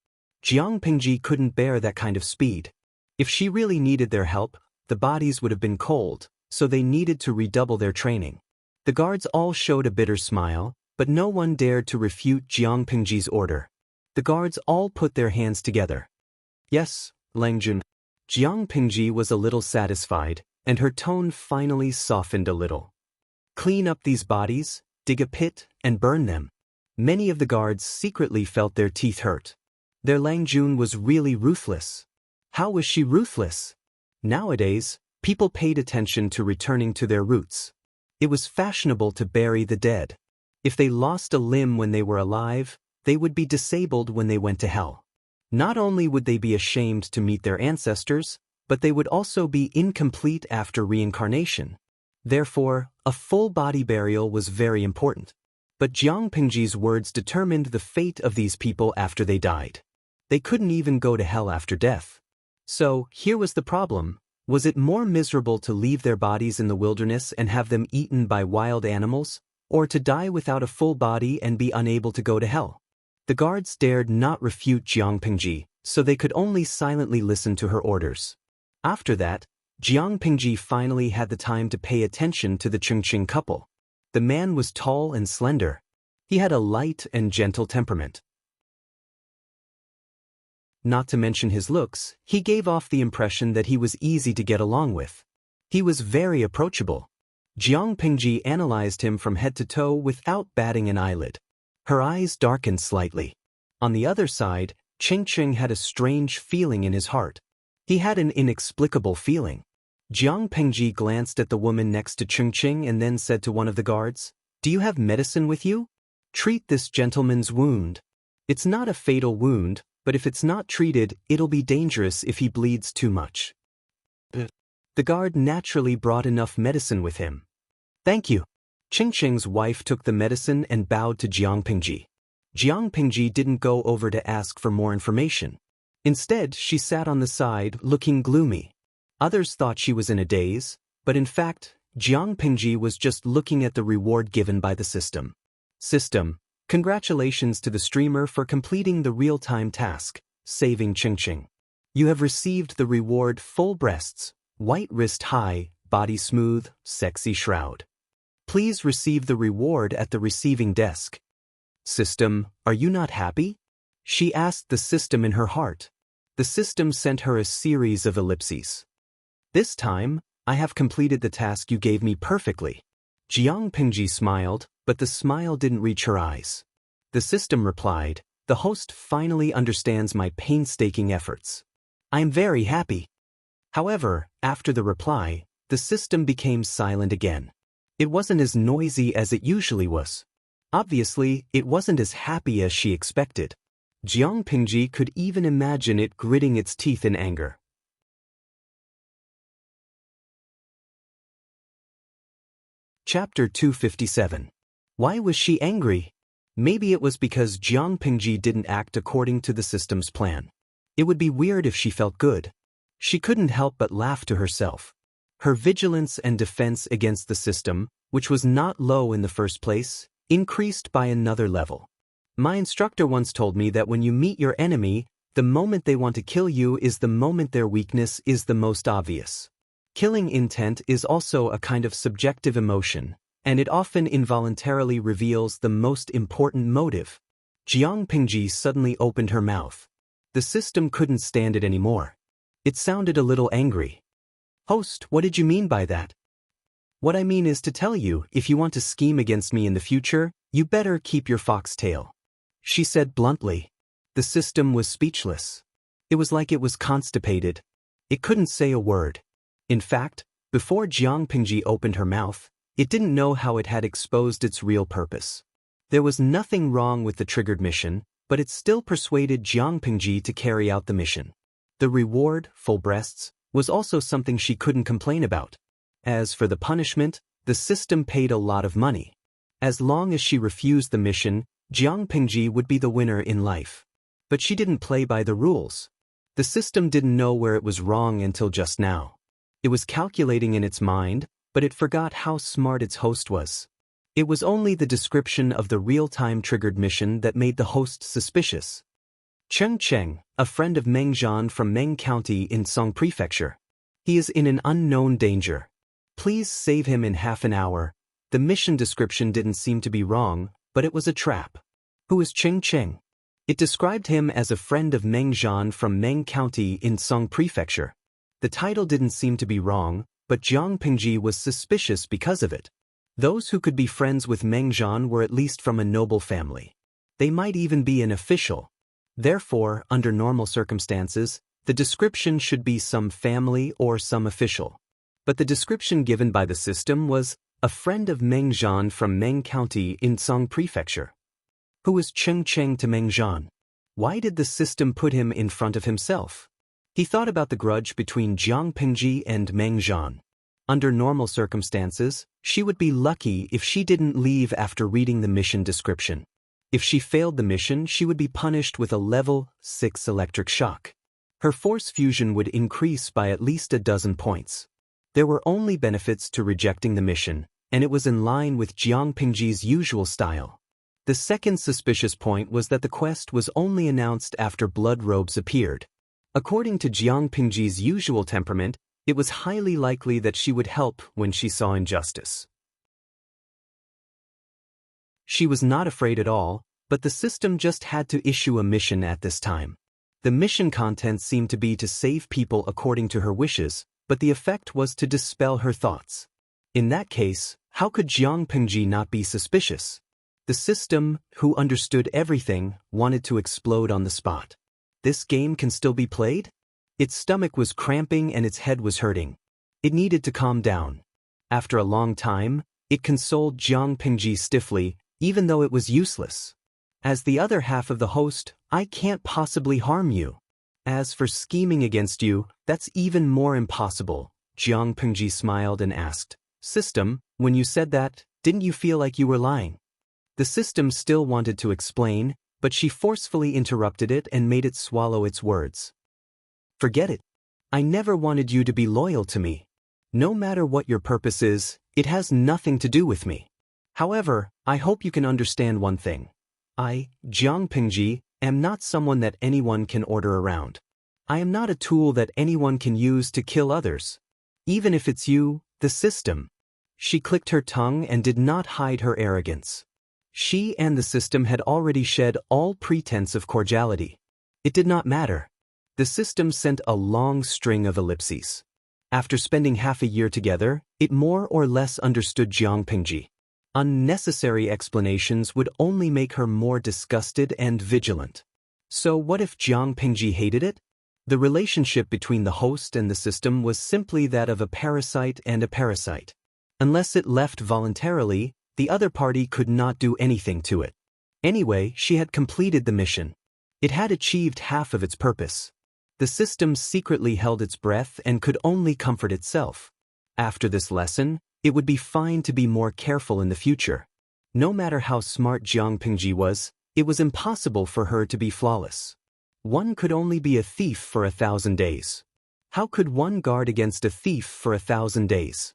Jiang Pengji couldn't bear that kind of speed. If she really needed their help, the bodies would have been cold, so they needed to redouble their training. The guards all showed a bitter smile, but no one dared to refute Jiang Pengji's order. The guards all put their hands together. Yes, Langjun. Jiang Pengji was a little satisfied, and her tone finally softened a little. Clean up these bodies, dig a pit, and burn them. Many of the guards secretly felt their teeth hurt. Their Langjun was really ruthless. How was she ruthless? Nowadays, people paid attention to returning to their roots. It was fashionable to bury the dead. If they lost a limb when they were alive, they would be disabled when they went to hell. Not only would they be ashamed to meet their ancestors, but they would also be incomplete after reincarnation. Therefore, a full body burial was very important. But Jiang Pengji's words determined the fate of these people after they died. They couldn't even go to hell after death. So, here was the problem. Was it more miserable to leave their bodies in the wilderness and have them eaten by wild animals, or to die without a full body and be unable to go to hell? The guards dared not refute Jiang Pengji, so they could only silently listen to her orders. After that, Jiang Pengji finally had the time to pay attention to the Chengqing couple. The man was tall and slender. He had a light and gentle temperament. Not to mention his looks, he gave off the impression that he was easy to get along with. He was very approachable. Jiang Pengji analyzed him from head to toe without batting an eyelid. Her eyes darkened slightly. On the other side, Chengqing had a strange feeling in his heart. He had an inexplicable feeling. Jiang Pengji glanced at the woman next to Chengqing and then said to one of the guards, "Do you have medicine with you? Treat this gentleman's wound. It's not a fatal wound, but if it's not treated, it'll be dangerous if he bleeds too much." The guard naturally brought enough medicine with him. "Thank you." Chengqing's wife took the medicine and bowed to Jiang Pengji. Jiang Pengji didn't go over to ask for more information. Instead, she sat on the side, looking gloomy. Others thought she was in a daze, but in fact, Jiang Pengji was just looking at the reward given by the system. Congratulations to the streamer for completing the real-time task, saving Chengqing. You have received the reward full breasts, white wrist high, body smooth, sexy shroud. Please receive the reward at the receiving desk. System, are you not happy? She asked the system in her heart. The system sent her a series of ellipses. This time, I have completed the task you gave me perfectly. Jiang Pengji smiled, but the smile didn't reach her eyes. The system replied, the host finally understands my painstaking efforts. I am very happy. However, after the reply, the system became silent again. It wasn't as noisy as it usually was. Obviously, it wasn't as happy as she expected. Jiang Pengji could even imagine it gritting its teeth in anger. Chapter 257. Why was she angry? Maybe it was because Jiang Pengji didn't act according to the system's plan. It would be weird if she felt good. She couldn't help but laugh to herself. Her vigilance and defense against the system, which was not low in the first place, increased by another level. My instructor once told me that when you meet your enemy, the moment they want to kill you is the moment their weakness is the most obvious. Killing intent is also a kind of subjective emotion, and it often involuntarily reveals the most important motive. Jiang Pengji suddenly opened her mouth. The system couldn't stand it anymore. It sounded a little angry. Host, what did you mean by that? What I mean is to tell you, if you want to scheme against me in the future, you better keep your foxtail. She said bluntly. The system was speechless. It was like it was constipated. It couldn't say a word. In fact, Before Jiang Pingji opened her mouth, it didn't know how it had exposed its real purpose. There was nothing wrong with the triggered mission, but it still persuaded Jiang Pingji to carry out the mission. The reward, full breasts, was also something she couldn't complain about. As for the punishment, the system paid a lot of money. As long as she refused the mission, Jiang Pingji would be the winner in life. But she didn't play by the rules. The system didn't know where it was wrong until just now. It was calculating in its mind, but it forgot how smart its host was. It was only the description of the real-time triggered mission that made the host suspicious. Cheng Cheng, a friend of Meng Zhan from Meng County in Song Prefecture. He is in an unknown danger. Please save him in half an hour. The mission description didn't seem to be wrong, but it was a trap. Who is Cheng Cheng? It described him as a friend of Meng Zhan from Meng County in Song Prefecture. The title didn't seem to be wrong, but Jiang Pingji was suspicious because of it. Those who could be friends with Meng Zhan were at least from a noble family. They might even be an official. Therefore, under normal circumstances, the description should be some family or some official. But the description given by the system was a friend of Meng Zhan from Meng County in Song Prefecture. Who was Cheng Cheng to Meng Zhan? Why did the system put him in front of himself? He thought about the grudge between Jiang Pingji and Meng Zhan. Under normal circumstances, she would be lucky if she didn't leave after reading the mission description. If she failed the mission, she would be punished with a level 6 electric shock. Her force fusion would increase by at least a dozen points. There were only benefits to rejecting the mission, and it was in line with Jiang Pingji's usual style. The second suspicious point was that the quest was only announced after blood robes appeared. According to Jiang Pingji's usual temperament, it was highly likely that she would help when she saw injustice. She was not afraid at all, but the system just had to issue a mission at this time. The mission content seemed to be to save people according to her wishes, but the effect was to dispel her thoughts. In that case, how could Jiang Pingji not be suspicious? The system, who understood everything, wanted to explode on the spot. This game can still be played? Its stomach was cramping and its head was hurting. It needed to calm down. After a long time, it consoled Jiang Pingji stiffly, even though it was useless. As the other half of the host, I can't possibly harm you. As for scheming against you, that's even more impossible. Jiang Pingji smiled and asked, System, when you said that, didn't you feel like you were lying? The system still wanted to explain, but she forcefully interrupted it and made it swallow its words. Forget it. I never wanted you to be loyal to me. No matter what your purpose is, it has nothing to do with me. However, I hope you can understand one thing. I, Jiang Pingji, am not someone that anyone can order around. I am not a tool that anyone can use to kill others. Even if it's you, the system. She clicked her tongue and did not hide her arrogance. She and the system had already shed all pretense of cordiality. It did not matter. The system sent a long string of ellipses. After spending half a year together, it more or less understood Jiang Pingji. Unnecessary explanations would only make her more disgusted and vigilant. So what if Jiang Pingji hated it? The relationship between the host and the system was simply that of a parasite and a parasite. Unless it left voluntarily, the other party could not do anything to it. Anyway, she had completed the mission. It had achieved half of its purpose. The system secretly held its breath and could only comfort itself. After this lesson, it would be fine to be more careful in the future. No matter how smart Jiang Pingji was, it was impossible for her to be flawless. One could only be a thief for 1,000 days. How could one guard against a thief for 1,000 days?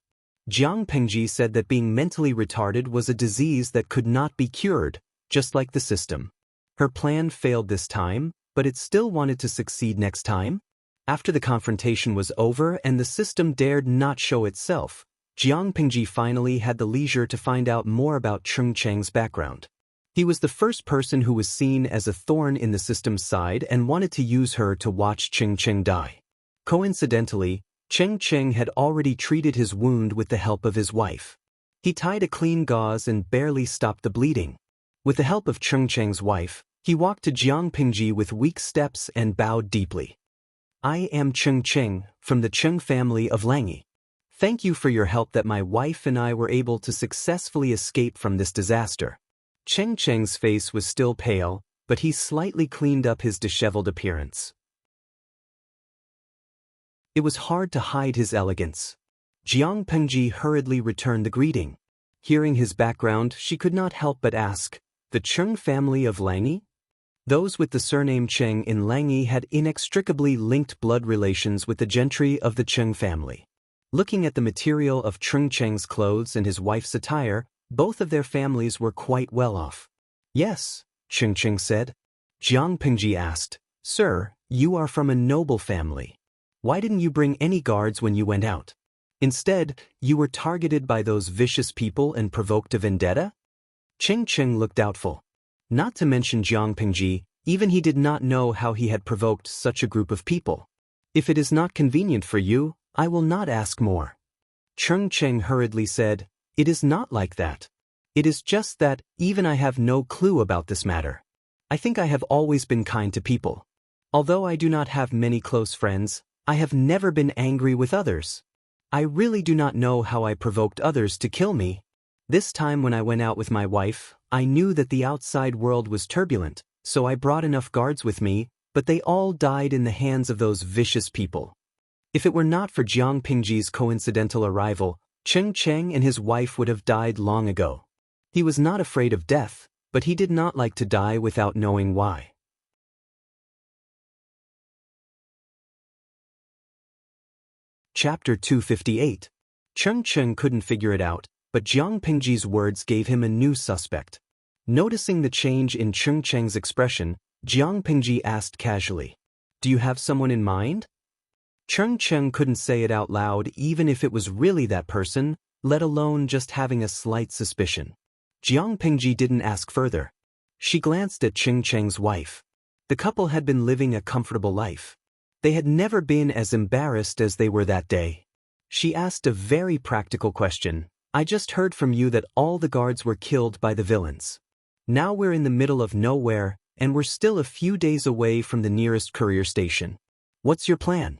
Jiang Pingji said that being mentally retarded was a disease that could not be cured, just like the system. Her plan failed this time, but it still wanted to succeed next time. After the confrontation was over and the system dared not show itself, Jiang Pingji finally had the leisure to find out more about Cheng Cheng's background. He was the first person who was seen as a thorn in the system's side and wanted to use her to watch Cheng Cheng die. Coincidentally, Cheng Cheng had already treated his wound with the help of his wife. He tied a clean gauze and barely stopped the bleeding. With the help of Cheng Cheng's wife, he walked to Jiang Pingji with weak steps and bowed deeply. I am Cheng Cheng, from the Cheng family of Langyi. Thank you for your help that my wife and I were able to successfully escape from this disaster. Cheng Cheng's face was still pale, but he slightly cleaned up his disheveled appearance. It was hard to hide his elegance. Jiang Pengji hurriedly returned the greeting. Hearing his background, she could not help but ask, "The Cheng family of Langyi?" Those with the surname Cheng in Langyi had inextricably linked blood relations with the gentry of the Cheng family. Looking at the material of Cheng Cheng's clothes and his wife's attire, both of their families were quite well off. "Yes," Cheng Cheng said. Jiang Pengji asked, "Sir, you are from a noble family. Why didn't you bring any guards when you went out? Instead, you were targeted by those vicious people and provoked a vendetta?" Cheng Cheng looked doubtful. Not to mention Jiang Pengji, even he did not know how he had provoked such a group of people. "If it is not convenient for you, I will not ask more." Cheng Cheng hurriedly said, "It is not like that. It is just that even I have no clue about this matter. I think I have always been kind to people. Although I do not have many close friends, I have never been angry with others. I really do not know how I provoked others to kill me. This time when I went out with my wife, I knew that the outside world was turbulent, so I brought enough guards with me, but they all died in the hands of those vicious people." If it were not for Jiang Pengji's coincidental arrival, Cheng Cheng and his wife would have died long ago. He was not afraid of death, but he did not like to die without knowing why. Chapter 258. Cheng Cheng couldn't figure it out, but Jiang Pengji's words gave him a new suspect. Noticing the change in Cheng Cheng's expression, Jiang Pengji asked casually, "Do you have someone in mind?" Cheng Cheng couldn't say it out loud even if it was really that person, let alone just having a slight suspicion. Jiang Pengji didn't ask further. She glanced at Cheng Cheng's wife. The couple had been living a comfortable life. They had never been as embarrassed as they were that day. She asked a very practical question. "I just heard from you that all the guards were killed by the villains. Now we're in the middle of nowhere, and we're still a few days away from the nearest courier station. What's your plan?"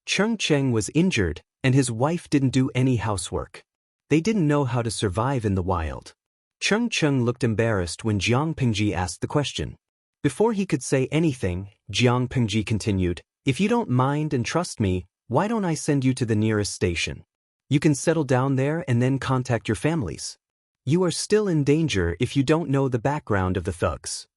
Cheng Cheng was injured, and his wife didn't do any housework. They didn't know how to survive in the wild. Cheng Cheng looked embarrassed when Jiang Pengji asked the question. Before he could say anything, Jiang Pengji continued, "If you don't mind and trust me, why don't I send you to the nearest station? You can settle down there and then contact your families. You are still in danger if you don't know the background of the thugs."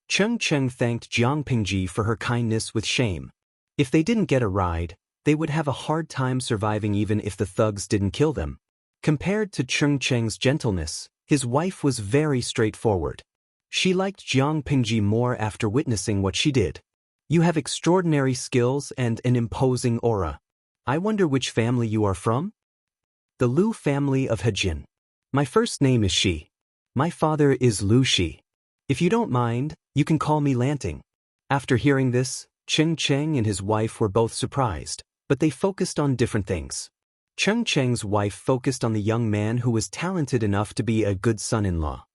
Cheng Cheng thanked Jiang Pengji for her kindness with shame. If they didn't get a ride, they would have a hard time surviving even if the thugs didn't kill them. Compared to Cheng Cheng's gentleness, his wife was very straightforward. She liked Jiang Pengji more after witnessing what she did. "You have extraordinary skills and an imposing aura. I wonder which family you are from?" "The Lu family of Hejin. My first name is Shi. My father is Lu Shi. If you don't mind, you can call me Lanting." After hearing this, Cheng Cheng and his wife were both surprised, but they focused on different things. Cheng Cheng's wife focused on the young man who was talented enough to be a good son-in-law.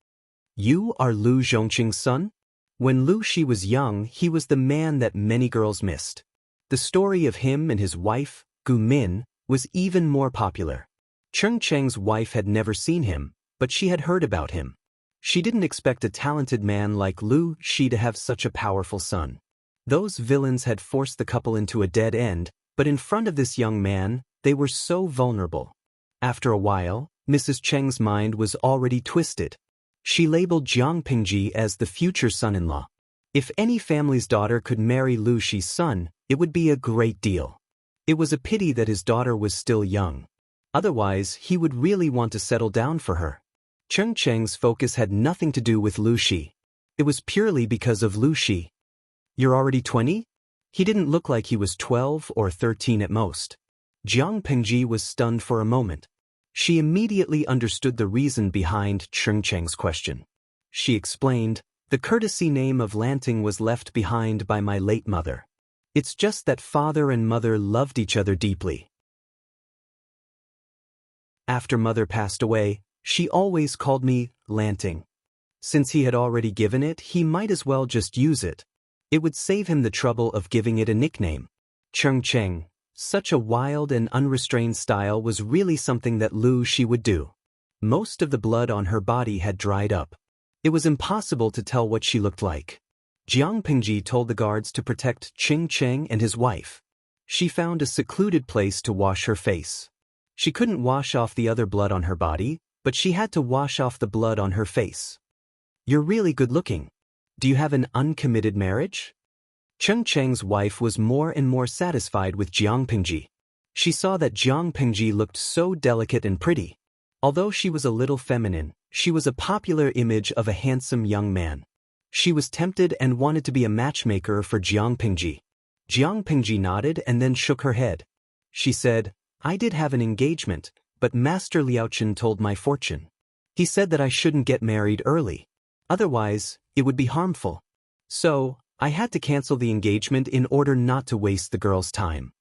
"You are Lu Zhongqing's son?" When Lu Shi was young, he was the man that many girls missed. The story of him and his wife, Gu Min, was even more popular. Cheng Cheng's wife had never seen him, but she had heard about him. She didn't expect a talented man like Lu Shi to have such a powerful son. Those villains had forced the couple into a dead end, but in front of this young man, they were so vulnerable. After a while, Mrs. Cheng's mind was already twisted. She labeled Jiang Pengji as the future son-in-law. If any family's daughter could marry Lu Shi's son, it would be a great deal. It was a pity that his daughter was still young. Otherwise, he would really want to settle down for her. Cheng Cheng's focus had nothing to do with Lu Shi. It was purely because of Lu Shi. "You're already 20? He didn't look like he was 12 or 13 at most." Jiang Pengji was stunned for a moment. She immediately understood the reason behind Cheng Cheng's question. She explained, "The courtesy name of Lanting was left behind by my late mother. It's just that father and mother loved each other deeply. After mother passed away, she always called me Lanting. Since he had already given it, he might as well just use it. It would save him the trouble of giving it a nickname." Cheng Cheng, Such a wild and unrestrained style was really something that Lu Shi would do. Most of the blood on her body had dried up. It was impossible to tell what she looked like. Jiang Pingji told the guards to protect Qing Cheng and his wife. She found a secluded place to wash her face. She couldn't wash off the other blood on her body, but she had to wash off the blood on her face. "You're really good looking. Do you have an uncommitted marriage?" Qing Cheng's wife was more and more satisfied with Jiang Pingji. She saw that Jiang Pingji looked so delicate and pretty. Although she was a little feminine, she was a popular image of a handsome young man. She was tempted and wanted to be a matchmaker for Jiang Pingji. Jiang Pingji nodded and then shook her head. She said, "I did have an engagement, but Master Liaochen told my fortune. He said that I shouldn't get married early. Otherwise, it would be harmful. So, I had to cancel the engagement in order not to waste the girl's time."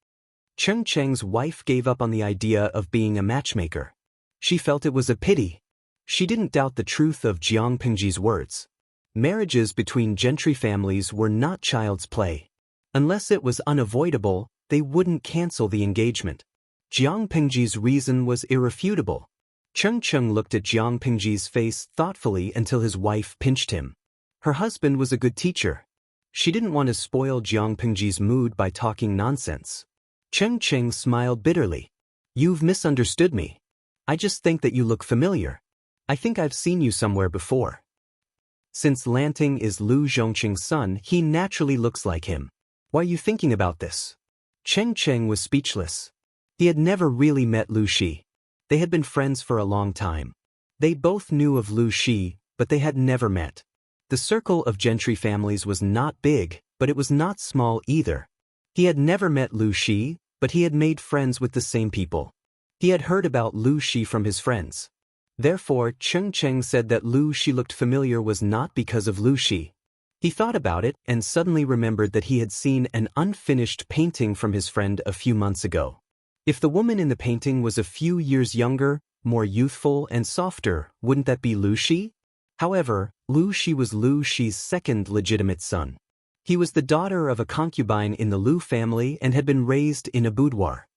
Qing Cheng's wife gave up on the idea of being a matchmaker. She felt it was a pity. She didn't doubt the truth of Jiang Pingji's words. Marriages between gentry families were not child's play. Unless it was unavoidable, they wouldn't cancel the engagement. Jiang Pingji's reason was irrefutable. Qing Cheng looked at Jiang Pingji's face thoughtfully until his wife pinched him. Her husband was a good teacher. She didn't want to spoil Jiang Pingji's mood by talking nonsense. Qing Cheng smiled bitterly. "You've misunderstood me. I just think that you look familiar. I think I've seen you somewhere before." Since Lanting is Lu Zhongqing's son, he naturally looks like him. "Why are you thinking about this?" Qing Cheng was speechless. He had never really met Lu Shi. They had been friends for a long time. They both knew of Lu Shi, but they had never met. The circle of gentry families was not big, but it was not small either. He had never met Lu Shi, but he had made friends with the same people. He had heard about Lu Shi from his friends. Therefore, Qing Cheng said that Lu Shi looked familiar was not because of Lu Shi. He thought about it and suddenly remembered that he had seen an unfinished painting from his friend a few months ago. If the woman in the painting was a few years younger, more youthful and softer, wouldn't that be Lu Shi? However, Lu Shi was Lu Shi's second legitimate son. He was the daughter of a concubine in the Lu family and had been raised in a boudoir.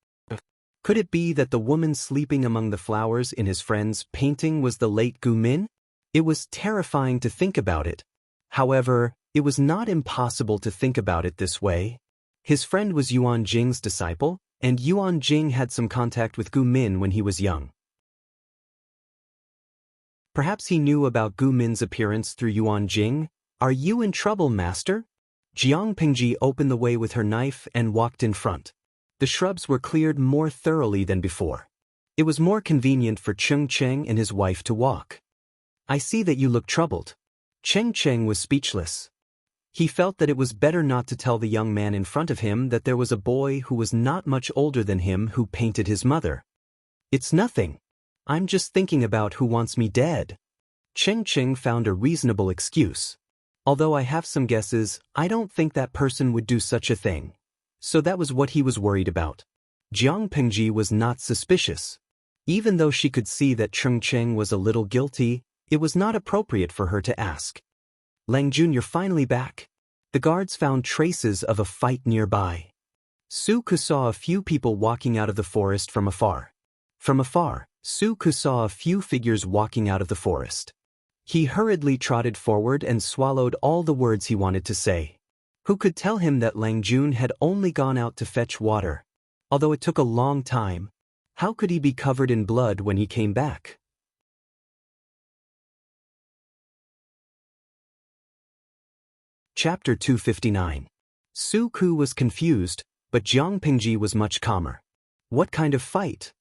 Could it be that the woman sleeping among the flowers in his friend's painting was the late Gu Min? It was terrifying to think about it. However, it was not impossible to think about it this way. His friend was Yuan Jing's disciple, and Yuan Jing had some contact with Gu Min when he was young. Perhaps he knew about Gu Min's appearance through Yuan Jing. "Are you in trouble, master?" Jiang Pingji opened the way with her knife and walked in front. The shrubs were cleared more thoroughly than before. It was more convenient for Qing Cheng and his wife to walk. "I see that you look troubled." Qing Cheng was speechless. He felt that it was better not to tell the young man in front of him that there was a boy who was not much older than him who painted his mother. "It's nothing. I'm just thinking about who wants me dead." Qing Cheng found a reasonable excuse. "Although I have some guesses, I don't think that person would do such a thing." So that was what he was worried about. Jiang Pingji was not suspicious. Even though she could see that Qing Cheng was a little guilty, it was not appropriate for her to ask. "Lang Jun, you're finally back." The guards found traces of a fight nearby. Su Ku saw a few people walking out of the forest from afar. From afar, Su Ku saw a few figures walking out of the forest. He hurriedly trotted forward and swallowed all the words he wanted to say. Who could tell him that Lang Jun had only gone out to fetch water? Although it took a long time, how could he be covered in blood when he came back? Chapter 259. Su Ku was confused, but Jiang Pingji was much calmer. What kind of fight?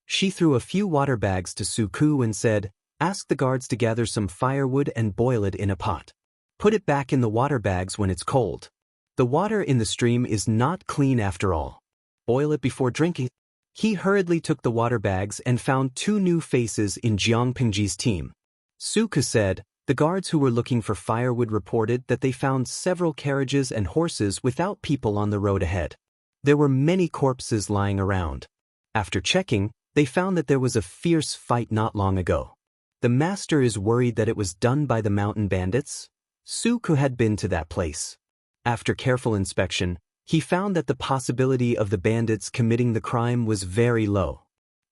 She threw a few water bags to Su Ku and said, "Ask the guards to gather some firewood and boil it in a pot. Put it back in the water bags when it's cold. The water in the stream is not clean after all. Boil it before drinking." He hurriedly took the water bags and found two new faces in Jiang Pingji's team. Su Ku said, "The guards who were looking for firewood reported that they found several carriages and horses without people on the road ahead. There were many corpses lying around. After checking, they found that there was a fierce fight not long ago. The master is worried that it was done by the mountain bandits." Su Ku had been to that place. After careful inspection, he found that the possibility of the bandits committing the crime was very low.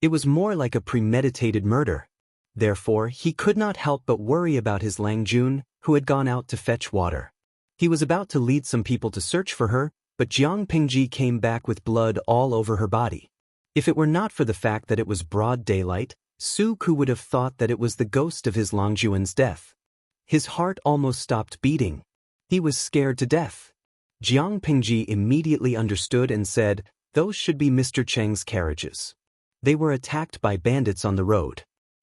It was more like a premeditated murder. Therefore, he could not help but worry about his Lang Jun, who had gone out to fetch water. He was about to lead some people to search for her, but Jiang Pingji came back with blood all over her body. If it were not for the fact that it was broad daylight, Su Ku would have thought that it was the ghost of his Longjuan's death. His heart almost stopped beating. He was scared to death. Jiang Pingji immediately understood and said, "Those should be Mr. Cheng's carriages. They were attacked by bandits on the road.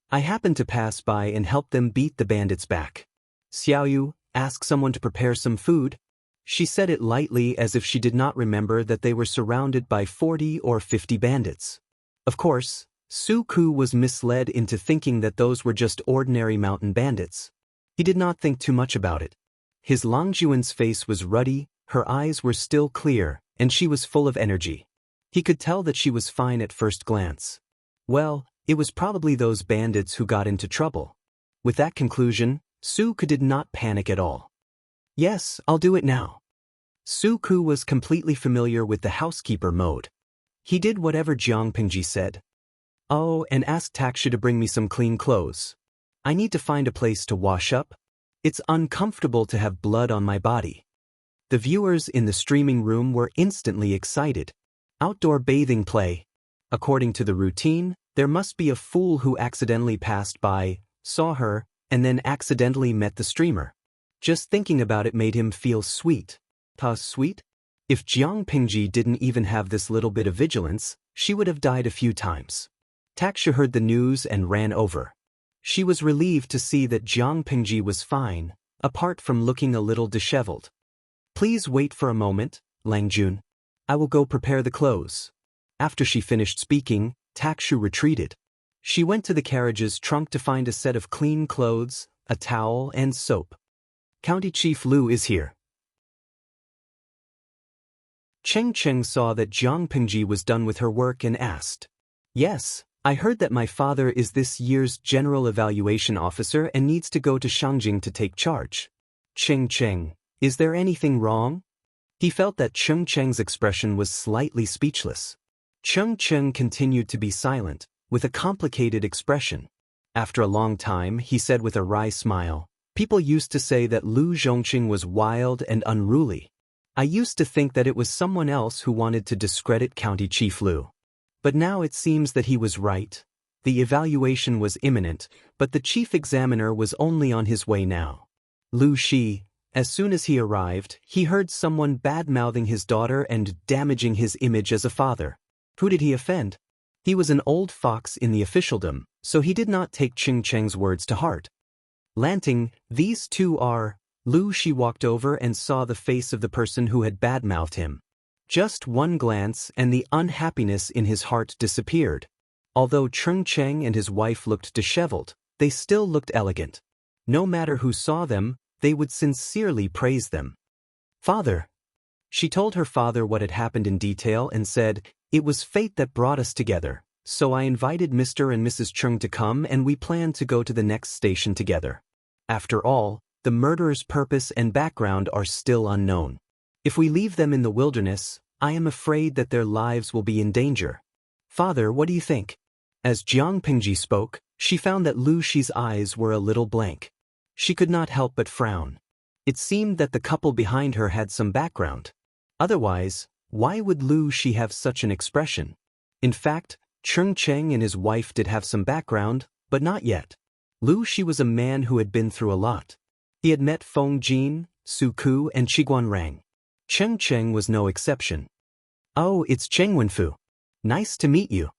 I happened to pass by and help them beat the bandits back. Xiaoyu, ask someone to prepare some food." She said it lightly as if she did not remember that they were surrounded by 40 or 50 bandits. Of course, Su Ku was misled into thinking that those were just ordinary mountain bandits. He did not think too much about it. His Longjuan's face was ruddy, her eyes were still clear, and she was full of energy. He could tell that she was fine at first glance. Well, it was probably those bandits who got into trouble. With that conclusion, Su Ku did not panic at all. "Yes, I'll do it now." Su Ku was completely familiar with the housekeeper mode. He did whatever Jiang Pingji said. "Oh, and ask Taksha to bring me some clean clothes. I need to find a place to wash up. It's uncomfortable to have blood on my body." The viewers in the streaming room were instantly excited. Outdoor bathing play. According to the routine, there must be a fool who accidentally passed by, saw her, and then accidentally met the streamer. Just thinking about it made him feel sweet. Sweet? If Jiang Pingji didn't even have this little bit of vigilance, she would have died a few times. Taksha heard the news and ran over. She was relieved to see that Jiang Pingji was fine, apart from looking a little disheveled. "Please wait for a moment, Lang Jun. I will go prepare the clothes." After she finished speaking, Takshu retreated. She went to the carriage's trunk to find a set of clean clothes, a towel, and soap. "County Chief Lu is here." Cheng Cheng saw that Jiang Pingji was done with her work and asked, "Yes, I heard that my father is this year's General Evaluation Officer and needs to go to Shangjing to take charge. Cheng Cheng, is there anything wrong?" He felt that Cheng Cheng's expression was slightly speechless. Cheng Cheng continued to be silent, with a complicated expression. After a long time, he said with a wry smile, "People used to say that Lu Zhongqing was wild and unruly. I used to think that it was someone else who wanted to discredit County Chief Lu. But now it seems that he was right. The evaluation was imminent, but the chief examiner was only on his way now. Lu Shi, as soon as he arrived, he heard someone bad-mouthing his daughter and damaging his image as a father. Who did he offend? He was an old fox in the officialdom, so he did not take Cheng Cheng's words to heart. Lanting, these two are... Lu Shi walked over and saw the face of the person who had bad-mouthed him. Just one glance and the unhappiness in his heart disappeared. Although Cheng Cheng and his wife looked disheveled, they still looked elegant. No matter who saw them, they would sincerely praise them. "Father." She told her father what had happened in detail and said, "It was fate that brought us together, so I invited Mr. and Mrs. Cheng to come and we planned to go to the next station together. After all, the murderer's purpose and background are still unknown. If we leave them in the wilderness, I am afraid that their lives will be in danger. Father, what do you think?" As Jiang Pingji spoke, she found that Lu Shi's eyes were a little blank. She could not help but frown. It seemed that the couple behind her had some background. Otherwise, why would Lu Shi have such an expression? In fact, Cheng Cheng and his wife did have some background, but not yet. Lu Shi was a man who had been through a lot. He had met Feng Jin, Su Ku, and Qiguan Rang. Cheng Cheng was no exception. "Oh, it's Cheng Wenfu. Nice to meet you."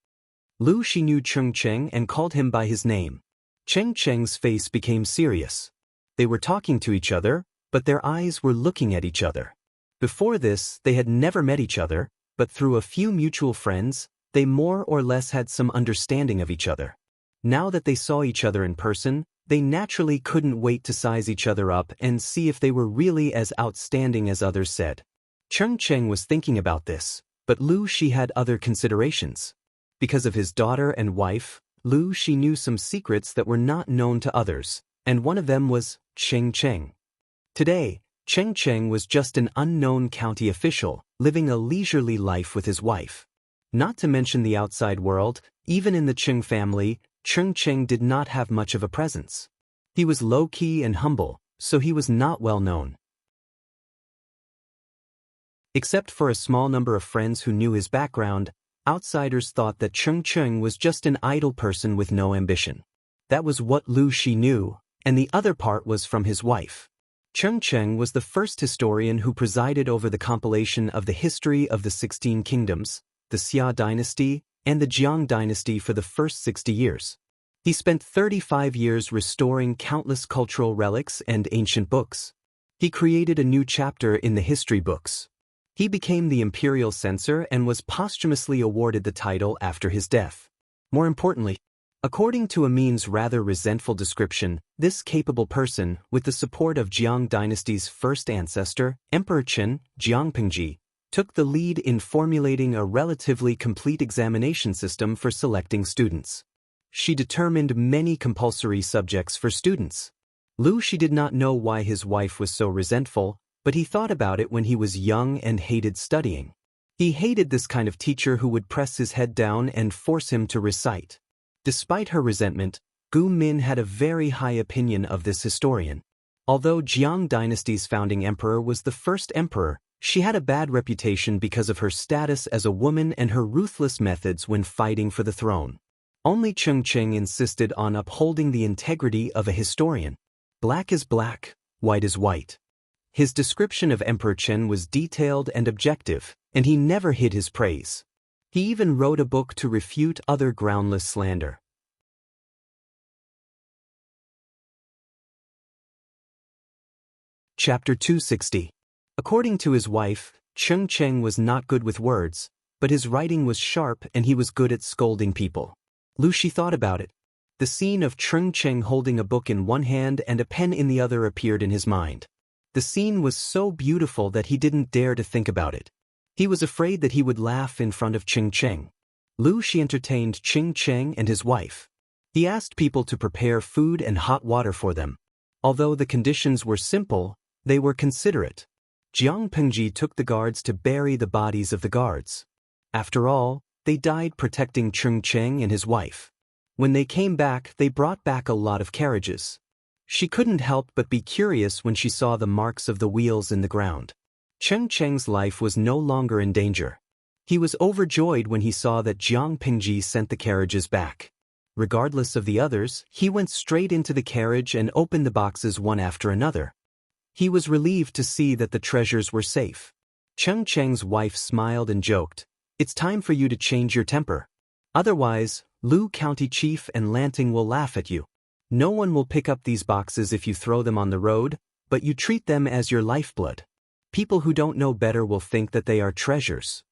Lu Shi knew Cheng Cheng and called him by his name. Cheng Cheng's face became serious. They were talking to each other, but their eyes were looking at each other. Before this, they had never met each other, but through a few mutual friends, they more or less had some understanding of each other. Now that they saw each other in person, they naturally couldn't wait to size each other up and see if they were really as outstanding as others said. Cheng Cheng was thinking about this, but Lu Shi had other considerations. Because of his daughter and wife, Lu Shi knew some secrets that were not known to others, and one of them was Cheng Cheng. Today, Cheng Cheng was just an unknown county official, living a leisurely life with his wife. Not to mention the outside world, even in the Cheng family, Cheng Cheng did not have much of a presence. He was low-key and humble, so he was not well known. Except for a small number of friends who knew his background, outsiders thought that Cheng Cheng was just an idle person with no ambition. That was what Lu Shi knew, and the other part was from his wife. Cheng Cheng was the first historian who presided over the compilation of the history of the 16 kingdoms, the Xia dynasty, and the Jiang dynasty for the first 60 years. He spent 35 years restoring countless cultural relics and ancient books. He created a new chapter in the history books. He became the imperial censor and was posthumously awarded the title after his death. More importantly, according to Amin's rather resentful description, this capable person, with the support of Jiang dynasty's first ancestor, Emperor Qin, Jiang Pengji, took the lead in formulating a relatively complete examination system for selecting students. She determined many compulsory subjects for students. Lu Shi did not know why his wife was so resentful, but he thought about it when he was young and hated studying. He hated this kind of teacher who would press his head down and force him to recite. Despite her resentment, Gu Min had a very high opinion of this historian. Although Jiang dynasty's founding emperor was the first emperor, she had a bad reputation because of her status as a woman and her ruthless methods when fighting for the throne. Only Cheng Cheng insisted on upholding the integrity of a historian. Black is black, white is white. His description of Emperor Qin was detailed and objective, and he never hid his praise. He even wrote a book to refute other groundless slander. Chapter 260. According to his wife, Cheng Cheng was not good with words, but his writing was sharp and he was good at scolding people. Lu Shi thought about it. The scene of Cheng Cheng holding a book in one hand and a pen in the other appeared in his mind. The scene was so beautiful that he didn't dare to think about it. He was afraid that he would laugh in front of Cheng Cheng. Lu Shi entertained Cheng Cheng and his wife. He asked people to prepare food and hot water for them. Although the conditions were simple, they were considerate. Jiang Pengji took the guards to bury the bodies of the guards. After all, they died protecting Cheng Cheng and his wife. When they came back, they brought back a lot of carriages. She couldn't help but be curious when she saw the marks of the wheels in the ground. Cheng Cheng's life was no longer in danger. He was overjoyed when he saw that Jiang Pengji sent the carriages back. Regardless of the others, he went straight into the carriage and opened the boxes one after another. He was relieved to see that the treasures were safe. Cheng Cheng's wife smiled and joked, "It's time for you to change your temper. Otherwise, Lu County Chief and Lanting will laugh at you. No one will pick up these boxes if you throw them on the road, but you treat them as your lifeblood. People who don't know better will think that they are treasures."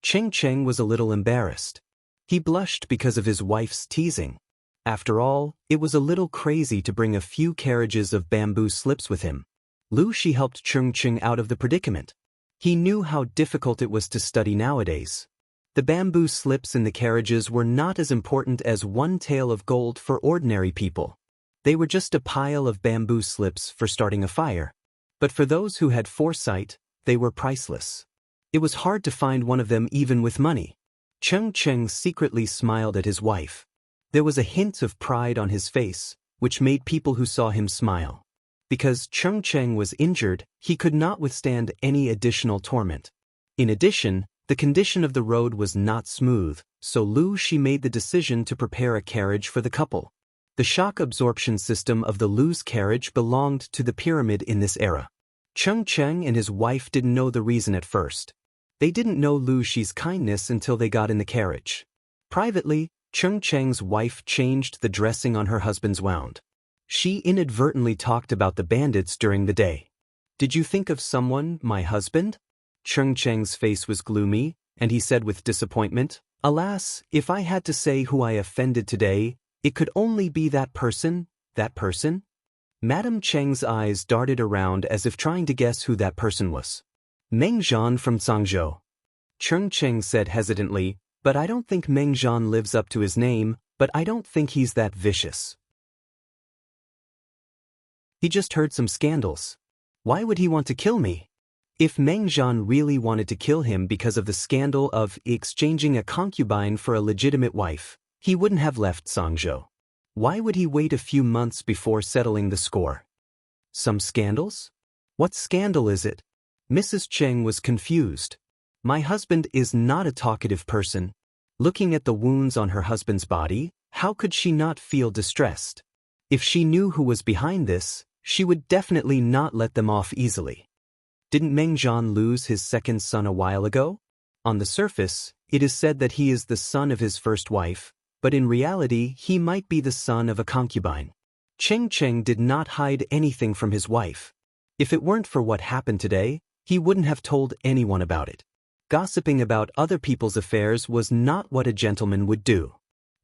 Cheng Cheng was a little embarrassed. He blushed because of his wife's teasing. After all, it was a little crazy to bring a few carriages of bamboo slips with him. Lu Shi helped Cheng Cheng out of the predicament. He knew how difficult it was to study nowadays. The bamboo slips in the carriages were not as important as one tael of gold for ordinary people. They were just a pile of bamboo slips for starting a fire. But for those who had foresight, they were priceless. It was hard to find one of them even with money. Cheng Cheng secretly smiled at his wife. There was a hint of pride on his face, which made people who saw him smile. Because Cheng Cheng was injured, he could not withstand any additional torment. In addition, the condition of the road was not smooth, so Lu Shi made the decision to prepare a carriage for the couple. The shock absorption system of the Lu's carriage belonged to the pyramid in this era. Cheng Cheng and his wife didn't know the reason at first. They didn't know Lu Shi's kindness until they got in the carriage. Privately, Cheng Cheng's wife changed the dressing on her husband's wound. She inadvertently talked about the bandits during the day. "Did you think of someone, my husband?" Cheng Cheng's face was gloomy, and he said with disappointment, "Alas, if I had to say who I offended today, it could only be that person, that person." Madame Cheng's eyes darted around as if trying to guess who that person was. "Meng Zhan from Zhangzhou." Cheng Cheng said hesitantly, "But I don't think Meng Zhan lives up to his name, but I don't think he's that vicious. He just heard some scandals." Why would he want to kill me? If Meng Zhan really wanted to kill him because of the scandal of exchanging a concubine for a legitimate wife, he wouldn't have left Sangzhou. Why would he wait a few months before settling the score? Some scandals? What scandal is it? Mrs. Cheng was confused. My husband is not a talkative person. Looking at the wounds on her husband's body, how could she not feel distressed? If she knew who was behind this, she would definitely not let them off easily. Didn't Meng Zhan lose his second son a while ago? On the surface, it is said that he is the son of his first wife, but in reality he might be the son of a concubine. Cheng Cheng did not hide anything from his wife. If it weren't for what happened today, he wouldn't have told anyone about it. Gossiping about other people's affairs was not what a gentleman would do.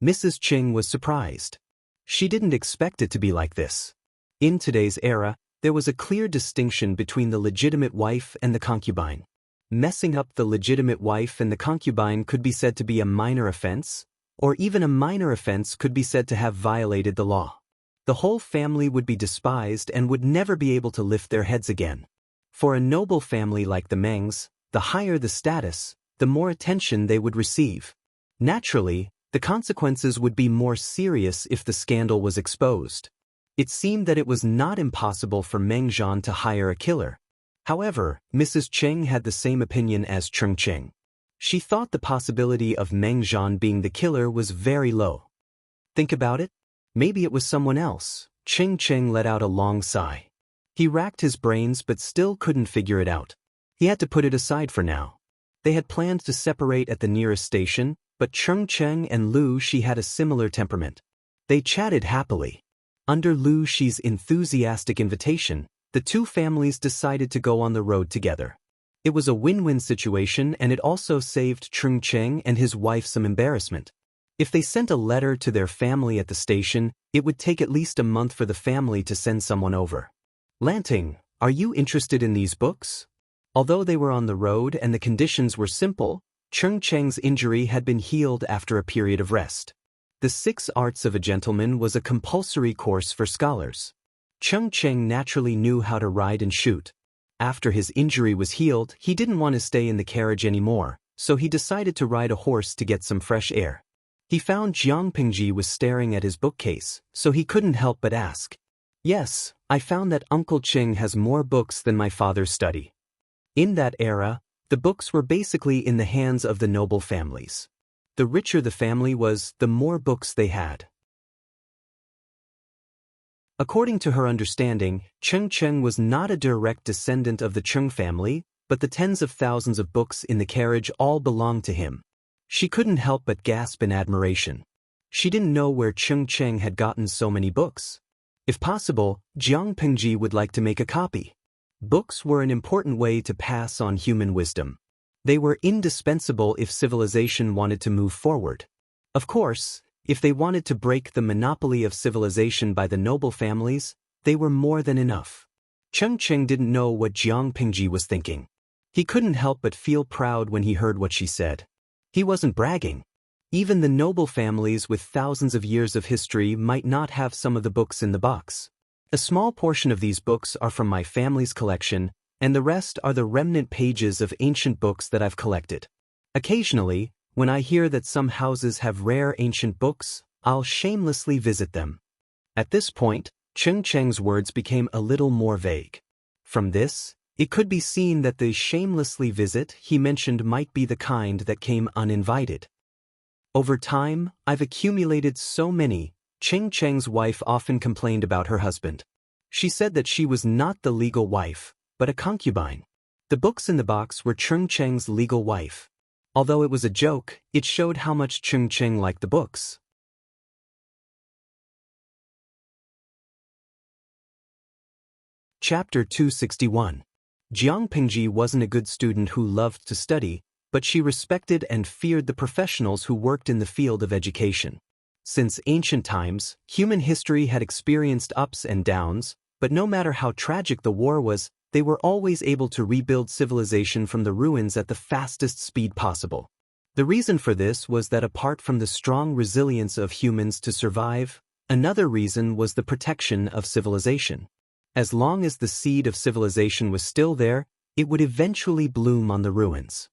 Mrs. Cheng was surprised. She didn't expect it to be like this. In today's era, there was a clear distinction between the legitimate wife and the concubine. Messing up the legitimate wife and the concubine could be said to be a minor offense, or even a minor offense could be said to have violated the law. The whole family would be despised and would never be able to lift their heads again. For a noble family like the Mengs, the higher the status, the more attention they would receive. Naturally, the consequences would be more serious if the scandal was exposed. It seemed that it was not impossible for Meng Zhan to hire a killer. However, Mrs. Cheng had the same opinion as Cheng Cheng. She thought the possibility of Meng Zhan being the killer was very low. Think about it? Maybe it was someone else. Cheng Cheng let out a long sigh. He racked his brains but still couldn't figure it out. He had to put it aside for now. They had planned to separate at the nearest station, but Cheng Cheng and Lu Shi had a similar temperament. They chatted happily. Under Lu Shi's enthusiastic invitation, the two families decided to go on the road together. It was a win-win situation, and it also saved Cheng Cheng and his wife some embarrassment. If they sent a letter to their family at the station, it would take at least a month for the family to send someone over. Lanting, are you interested in these books? Although they were on the road and the conditions were simple, Cheng Cheng's injury had been healed after a period of rest. The 6 Arts of a Gentleman was a compulsory course for scholars. Cheng Cheng naturally knew how to ride and shoot. After his injury was healed, he didn't want to stay in the carriage anymore, so he decided to ride a horse to get some fresh air. He found Jiang Pingji was staring at his bookcase, so he couldn't help but ask. Yes, I found that Uncle Cheng has more books than my father's study. In that era, the books were basically in the hands of the noble families. The richer the family was, the more books they had. According to her understanding, Cheng Cheng was not a direct descendant of the Cheng family, but the tens of thousands of books in the carriage all belonged to him. She couldn't help but gasp in admiration. She didn't know where Cheng Cheng had gotten so many books. If possible, Jiang Pingji would like to make a copy. Books were an important way to pass on human wisdom. They were indispensable if civilization wanted to move forward. Of course, if they wanted to break the monopoly of civilization by the noble families, they were more than enough. Cheng Cheng didn't know what Jiang Pingji was thinking. He couldn't help but feel proud when he heard what she said. He wasn't bragging. Even the noble families with thousands of years of history might not have some of the books in the box. A small portion of these books are from my family's collection, and the rest are the remnant pages of ancient books that I've collected. Occasionally, when I hear that some houses have rare ancient books, I'll shamelessly visit them. At this point, Cheng Cheng's words became a little more vague. From this, it could be seen that the shamelessly visit he mentioned might be the kind that came uninvited. Over time, I've accumulated so many. Cheng Cheng's wife often complained about her husband. She said that she was not the legal wife, but a concubine. The books in the box were Cheng Cheng's legal wife. Although it was a joke, it showed how much Cheng Cheng liked the books. Chapter 261. Jiang Pingji wasn't a good student who loved to study, but she respected and feared the professionals who worked in the field of education. Since ancient times, human history had experienced ups and downs, but no matter how tragic the war was, they were always able to rebuild civilization from the ruins at the fastest speed possible. The reason for this was that apart from the strong resilience of humans to survive, another reason was the protection of civilization. As long as the seed of civilization was still there, it would eventually bloom on the ruins.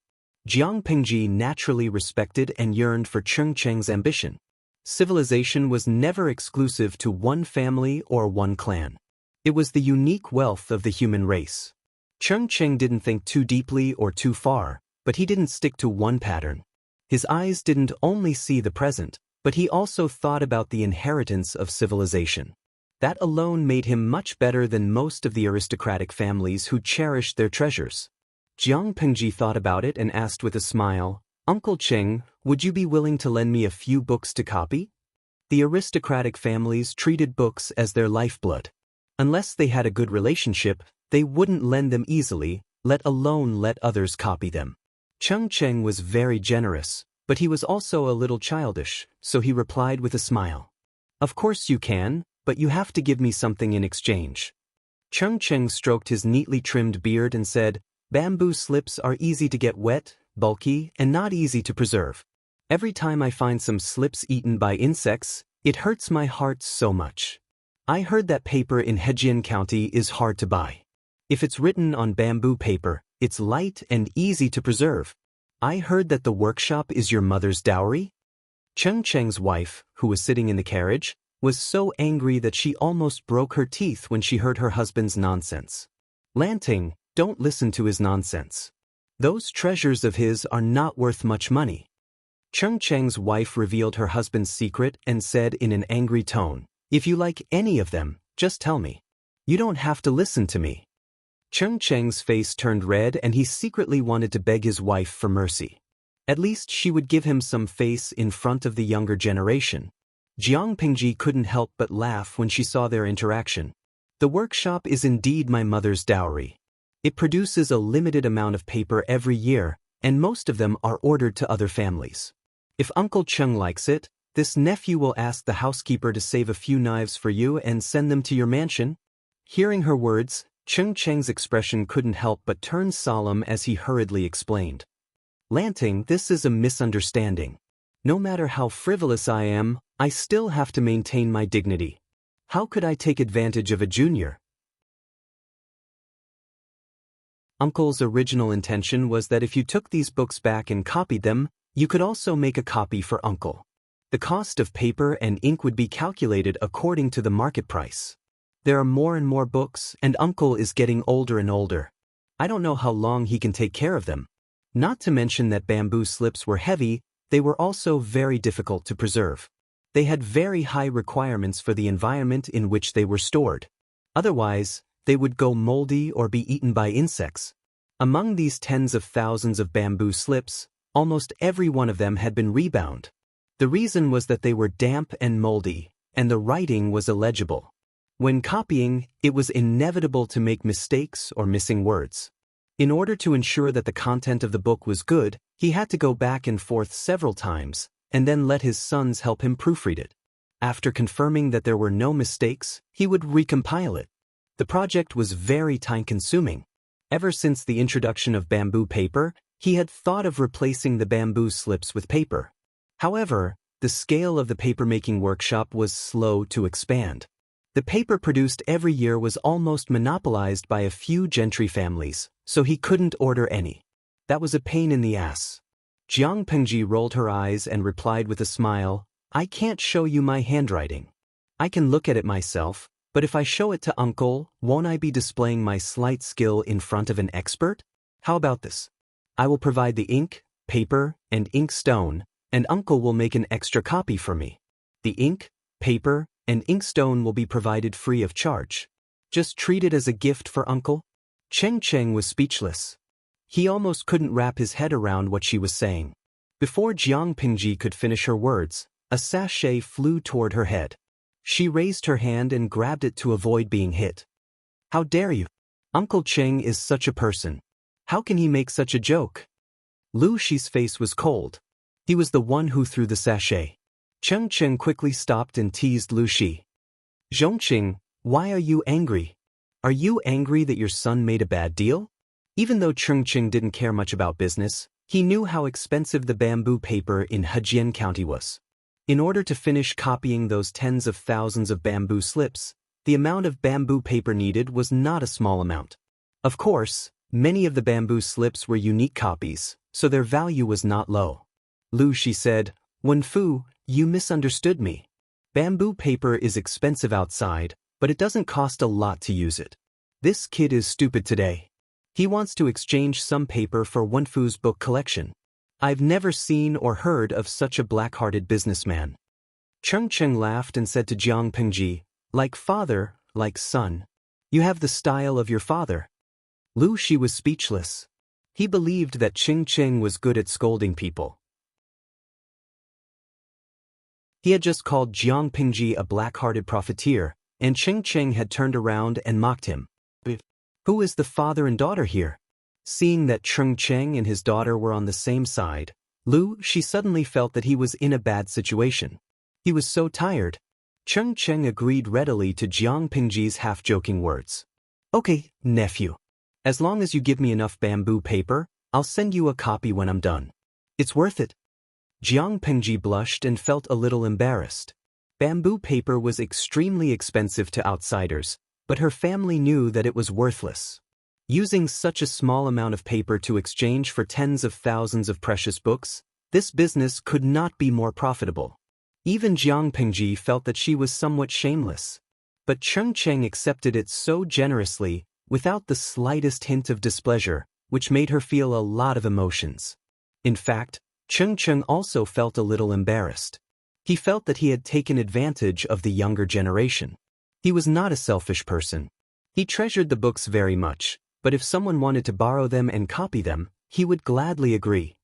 Jiang Pingji naturally respected and yearned for Cheng Cheng's ambition. Civilization was never exclusive to one family or one clan. It was the unique wealth of the human race. Cheng Cheng didn't think too deeply or too far, but he didn't stick to one pattern. His eyes didn't only see the present, but he also thought about the inheritance of civilization. That alone made him much better than most of the aristocratic families who cherished their treasures. Jiang Pingji thought about it and asked with a smile, "Uncle Cheng, would you be willing to lend me a few books to copy?" The aristocratic families treated books as their lifeblood. Unless they had a good relationship, they wouldn't lend them easily, let alone let others copy them. Cheng Cheng was very generous, but he was also a little childish, so he replied with a smile. "Of course you can, but you have to give me something in exchange." Cheng Cheng stroked his neatly trimmed beard and said, "Bamboo slips are easy to get wet, bulky, and not easy to preserve. Every time I find some slips eaten by insects, it hurts my heart so much. I heard that paper in Hejian County is hard to buy. If it's written on bamboo paper, it's light and easy to preserve. I heard that the workshop is your mother's dowry?" Cheng Cheng's wife, who was sitting in the carriage, was so angry that she almost broke her teeth when she heard her husband's nonsense. "Lanting, don't listen to his nonsense. Those treasures of his are not worth much money." Cheng Cheng's wife revealed her husband's secret and said in an angry tone, "If you like any of them, just tell me. You don't have to listen to me." Cheng Cheng's face turned red and he secretly wanted to beg his wife for mercy. At least she would give him some face in front of the younger generation. Jiang Pingji couldn't help but laugh when she saw their interaction. "The workshop is indeed my mother's dowry. It produces a limited amount of paper every year, and most of them are ordered to other families. If Uncle Cheng likes it, this nephew will ask the housekeeper to save a few knives for you and send them to your mansion." Hearing her words, Cheng Cheng's expression couldn't help but turn solemn as he hurriedly explained. "Lanting, this is a misunderstanding. No matter how frivolous I am, I still have to maintain my dignity. How could I take advantage of a junior?" Uncle's original intention was that if you took these books back and copied them, you could also make a copy for Uncle. The cost of paper and ink would be calculated according to the market price. There are more and more books, and Uncle is getting older and older. I don't know how long he can take care of them. Not to mention that bamboo slips were heavy, they were also very difficult to preserve. They had very high requirements for the environment in which they were stored. Otherwise, they would go moldy or be eaten by insects. Among these tens of thousands of bamboo slips, almost every one of them had been rebound. The reason was that they were damp and moldy, and the writing was illegible. When copying, it was inevitable to make mistakes or missing words. In order to ensure that the content of the book was good, he had to go back and forth several times, and then let his sons help him proofread it. After confirming that there were no mistakes, he would recompile it. The project was very time-consuming. Ever since the introduction of bamboo paper, he had thought of replacing the bamboo slips with paper. However, the scale of the paper-making workshop was slow to expand. The paper produced every year was almost monopolized by a few gentry families, so he couldn't order any. That was a pain in the ass. Jiang Pingji rolled her eyes and replied with a smile, "I can't show you my handwriting. I can look at it myself, but if I show it to Uncle, won't I be displaying my slight skill in front of an expert? How about this? I will provide the ink, paper, and ink stone, and Uncle will make an extra copy for me. The ink, paper, and inkstone will be provided free of charge. Just treat it as a gift for Uncle." Cheng Cheng was speechless. He almost couldn't wrap his head around what she was saying. Before Jiang Pingji could finish her words, a sachet flew toward her head. She raised her hand and grabbed it to avoid being hit. "How dare you? Uncle Cheng is such a person. How can he make such a joke?" Lu Shi's face was cold. He was the one who threw the sachet. Cheng Cheng quickly stopped and teased Lu Shi. "Zhongqing, why are you angry? Are you angry that your son made a bad deal?" Even though Cheng Cheng didn't care much about business, he knew how expensive the bamboo paper in Hejian County was. In order to finish copying those tens of thousands of bamboo slips, The amount of bamboo paper needed was not a small amount. Of course, many of the bamboo slips were unique copies, so their value was not low. Lu, she said, "Wenfu, you misunderstood me. Bamboo paper is expensive outside, but it doesn't cost a lot to use it. This kid is stupid today. He wants to exchange some paper for Wenfu's book collection. I've never seen or heard of such a black-hearted businessman." Cheng Cheng laughed and said to Jiang Pengji, "Like father, like son. You have the style of your father." Lu Shi was speechless. He believed that Cheng Cheng was good at scolding people. He had just called Jiang Pengji a black-hearted profiteer, and Cheng Cheng had turned around and mocked him. Who is the father and daughter here? Seeing that Cheng Cheng and his daughter were on the same side, Lu Shi suddenly felt that he was in a bad situation. He was so tired. Cheng Cheng agreed readily to Jiang Pengji's half-joking words. "Okay, nephew. As long as you give me enough bamboo paper, I'll send you a copy when I'm done. It's worth it." Jiang Pengji blushed and felt a little embarrassed. Bamboo paper was extremely expensive to outsiders, but her family knew that it was worthless. Using such a small amount of paper to exchange for tens of thousands of precious books, this business could not be more profitable. Even Jiang Pengji felt that she was somewhat shameless. But Cheng Cheng accepted it so generously, without the slightest hint of displeasure, which made her feel a lot of emotions. In fact, Cheng Cheng also felt a little embarrassed. He felt that he had taken advantage of the younger generation. He was not a selfish person. He treasured the books very much, but if someone wanted to borrow them and copy them, he would gladly agree.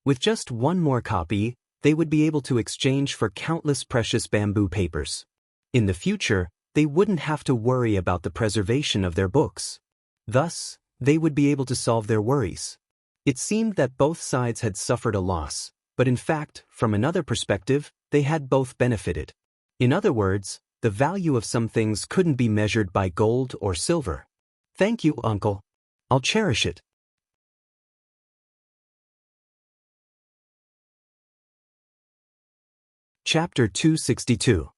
With just one more copy, they would be able to exchange for countless precious bamboo papers. In the future, they wouldn't have to worry about the preservation of their books. Thus, they would be able to solve their worries. It seemed that both sides had suffered a loss, but in fact, from another perspective, they had both benefited. In other words, the value of some things couldn't be measured by gold or silver. "Thank you, uncle. I'll cherish it." Chapter 262.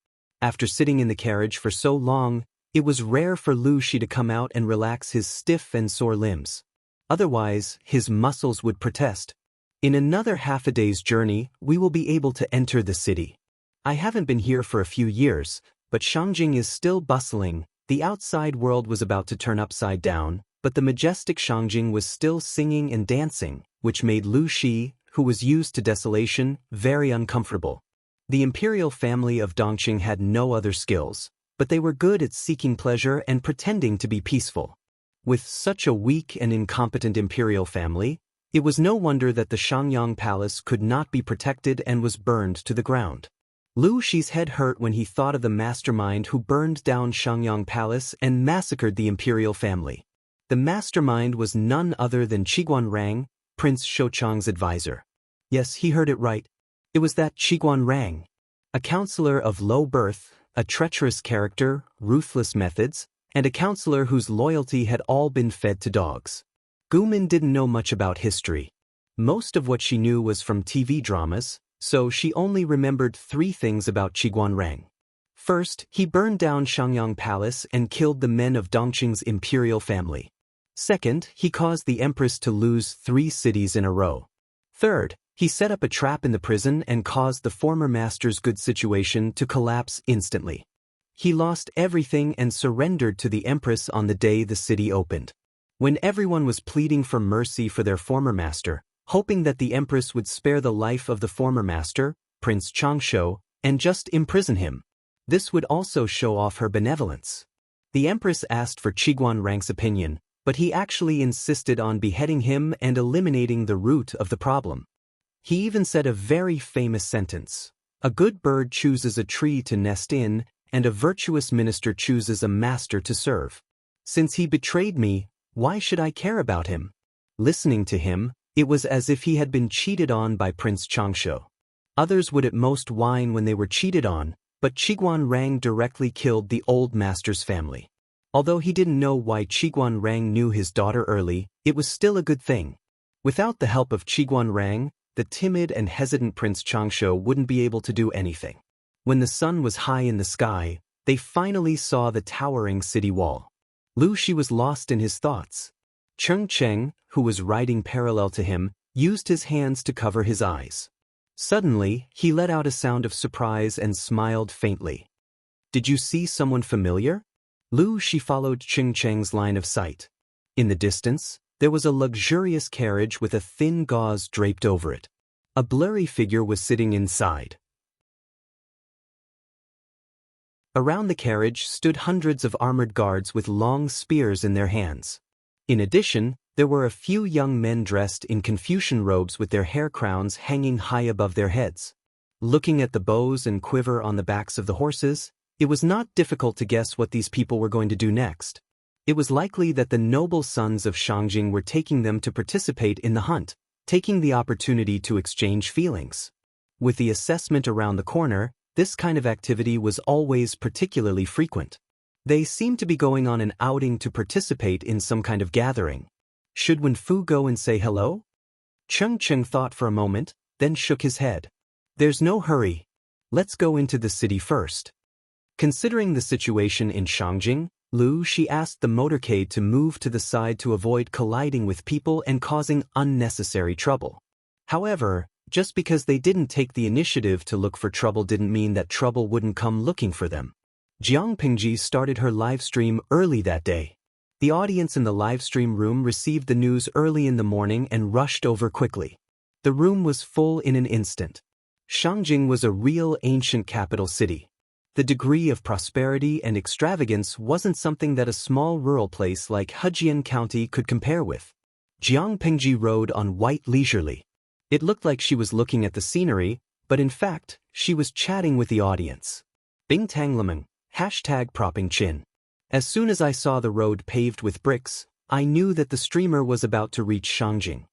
After sitting in the carriage for so long, it was rare for Lu Shi to come out and relax his stiff and sore limbs. Otherwise, his muscles would protest. "In another half a day's journey, we will be able to enter the city. I haven't been here for a few years, but Shangjing is still bustling." The outside world was about to turn upside down, but the majestic Shangjing was still singing and dancing, which made Lu Shi, who was used to desolation, very uncomfortable. The imperial family of Dongqing had no other skills, but they were good at seeking pleasure and pretending to be peaceful. With such a weak and incompetent imperial family, it was no wonder that the Shangyang Palace could not be protected and was burned to the ground. Lu Shi's head hurt when he thought of the mastermind who burned down Shangyang Palace and massacred the imperial family. The mastermind was none other than Qiguanrang, Prince Shouchang's advisor. Yes, he heard it right. It was that Qiguanrang. A counselor of low birth, a treacherous character, ruthless methods, and a counselor whose loyalty had all been fed to dogs. Gumin didn't know much about history. Most of what she knew was from TV dramas, so she only remembered 3 things about Qiguanrang. First, he burned down Shangyang Palace and killed the men of Dongqing's imperial family. Second, he caused the empress to lose 3 cities in a row. Third, he set up a trap in the prison and caused the former master's good situation to collapse instantly. He lost everything and surrendered to the empress on the day the city opened. When everyone was pleading for mercy for their former master, hoping that the empress would spare the life of the former master, Prince Changsho, and just imprison him. This would also show off her benevolence. The empress asked for Qiguanrang's opinion, but he actually insisted on beheading him and eliminating the root of the problem. He even said a very famous sentence: "A good bird chooses a tree to nest in, and a virtuous minister chooses a master to serve. Since he betrayed me, why should I care about him?" Listening to him, it was as if he had been cheated on by Prince Changsho. Others would at most whine when they were cheated on, but Qiguanrang directly killed the old master's family. Although he didn't know why Qiguanrang knew his daughter early, it was still a good thing. Without the help of Qiguanrang, the timid and hesitant Prince Changsho wouldn't be able to do anything. When the sun was high in the sky, They finally saw the towering city wall. Lu Shi was lost in his thoughts. Cheng Cheng, who was riding parallel to him, used his hands to cover his eyes. Suddenly, he let out a sound of surprise and smiled faintly. Did you see someone familiar? Lu Shi followed Cheng Cheng's line of sight. In the distance, there was a luxurious carriage with a thin gauze draped over it. A blurry figure was sitting inside. Around the carriage stood hundreds of armored guards with long spears in their hands. In addition, there were a few young men dressed in Confucian robes with their hair crowns hanging high above their heads. Looking at the bows and quiver on the backs of the horses, it was not difficult to guess what these people were going to do next. It was likely that the noble sons of Xianxia were taking them to participate in the hunt, taking the opportunity to exchange feelings. With the assessment around the corner, this kind of activity was always particularly frequent. They seemed to be going on an outing to participate in some kind of gathering. Should Wen Fu go and say hello? Cheng Cheng thought for a moment, then shook his head. There's no hurry. Let's go into the city first. Considering the situation in Xianxia, Lu Shi asked the motorcade to move to the side to avoid colliding with people and causing unnecessary trouble. However, just because they didn't take the initiative to look for trouble didn't mean that trouble wouldn't come looking for them. Jiang Pingji started her live stream early that day. The audience in the live stream room received the news early in the morning and rushed over quickly. The room was full in an instant. Xianxia was a real ancient capital city. The degree of prosperity and extravagance wasn't something that a small rural place like Hejian County could compare with. Jiang Pingji rode on white leisurely. It looked like she was looking at the scenery, but in fact, she was chatting with the audience. Bing Tang Lemeng, #propping chin. As soon as I saw the road paved with bricks, I knew that the streamer was about to reach Xianxia.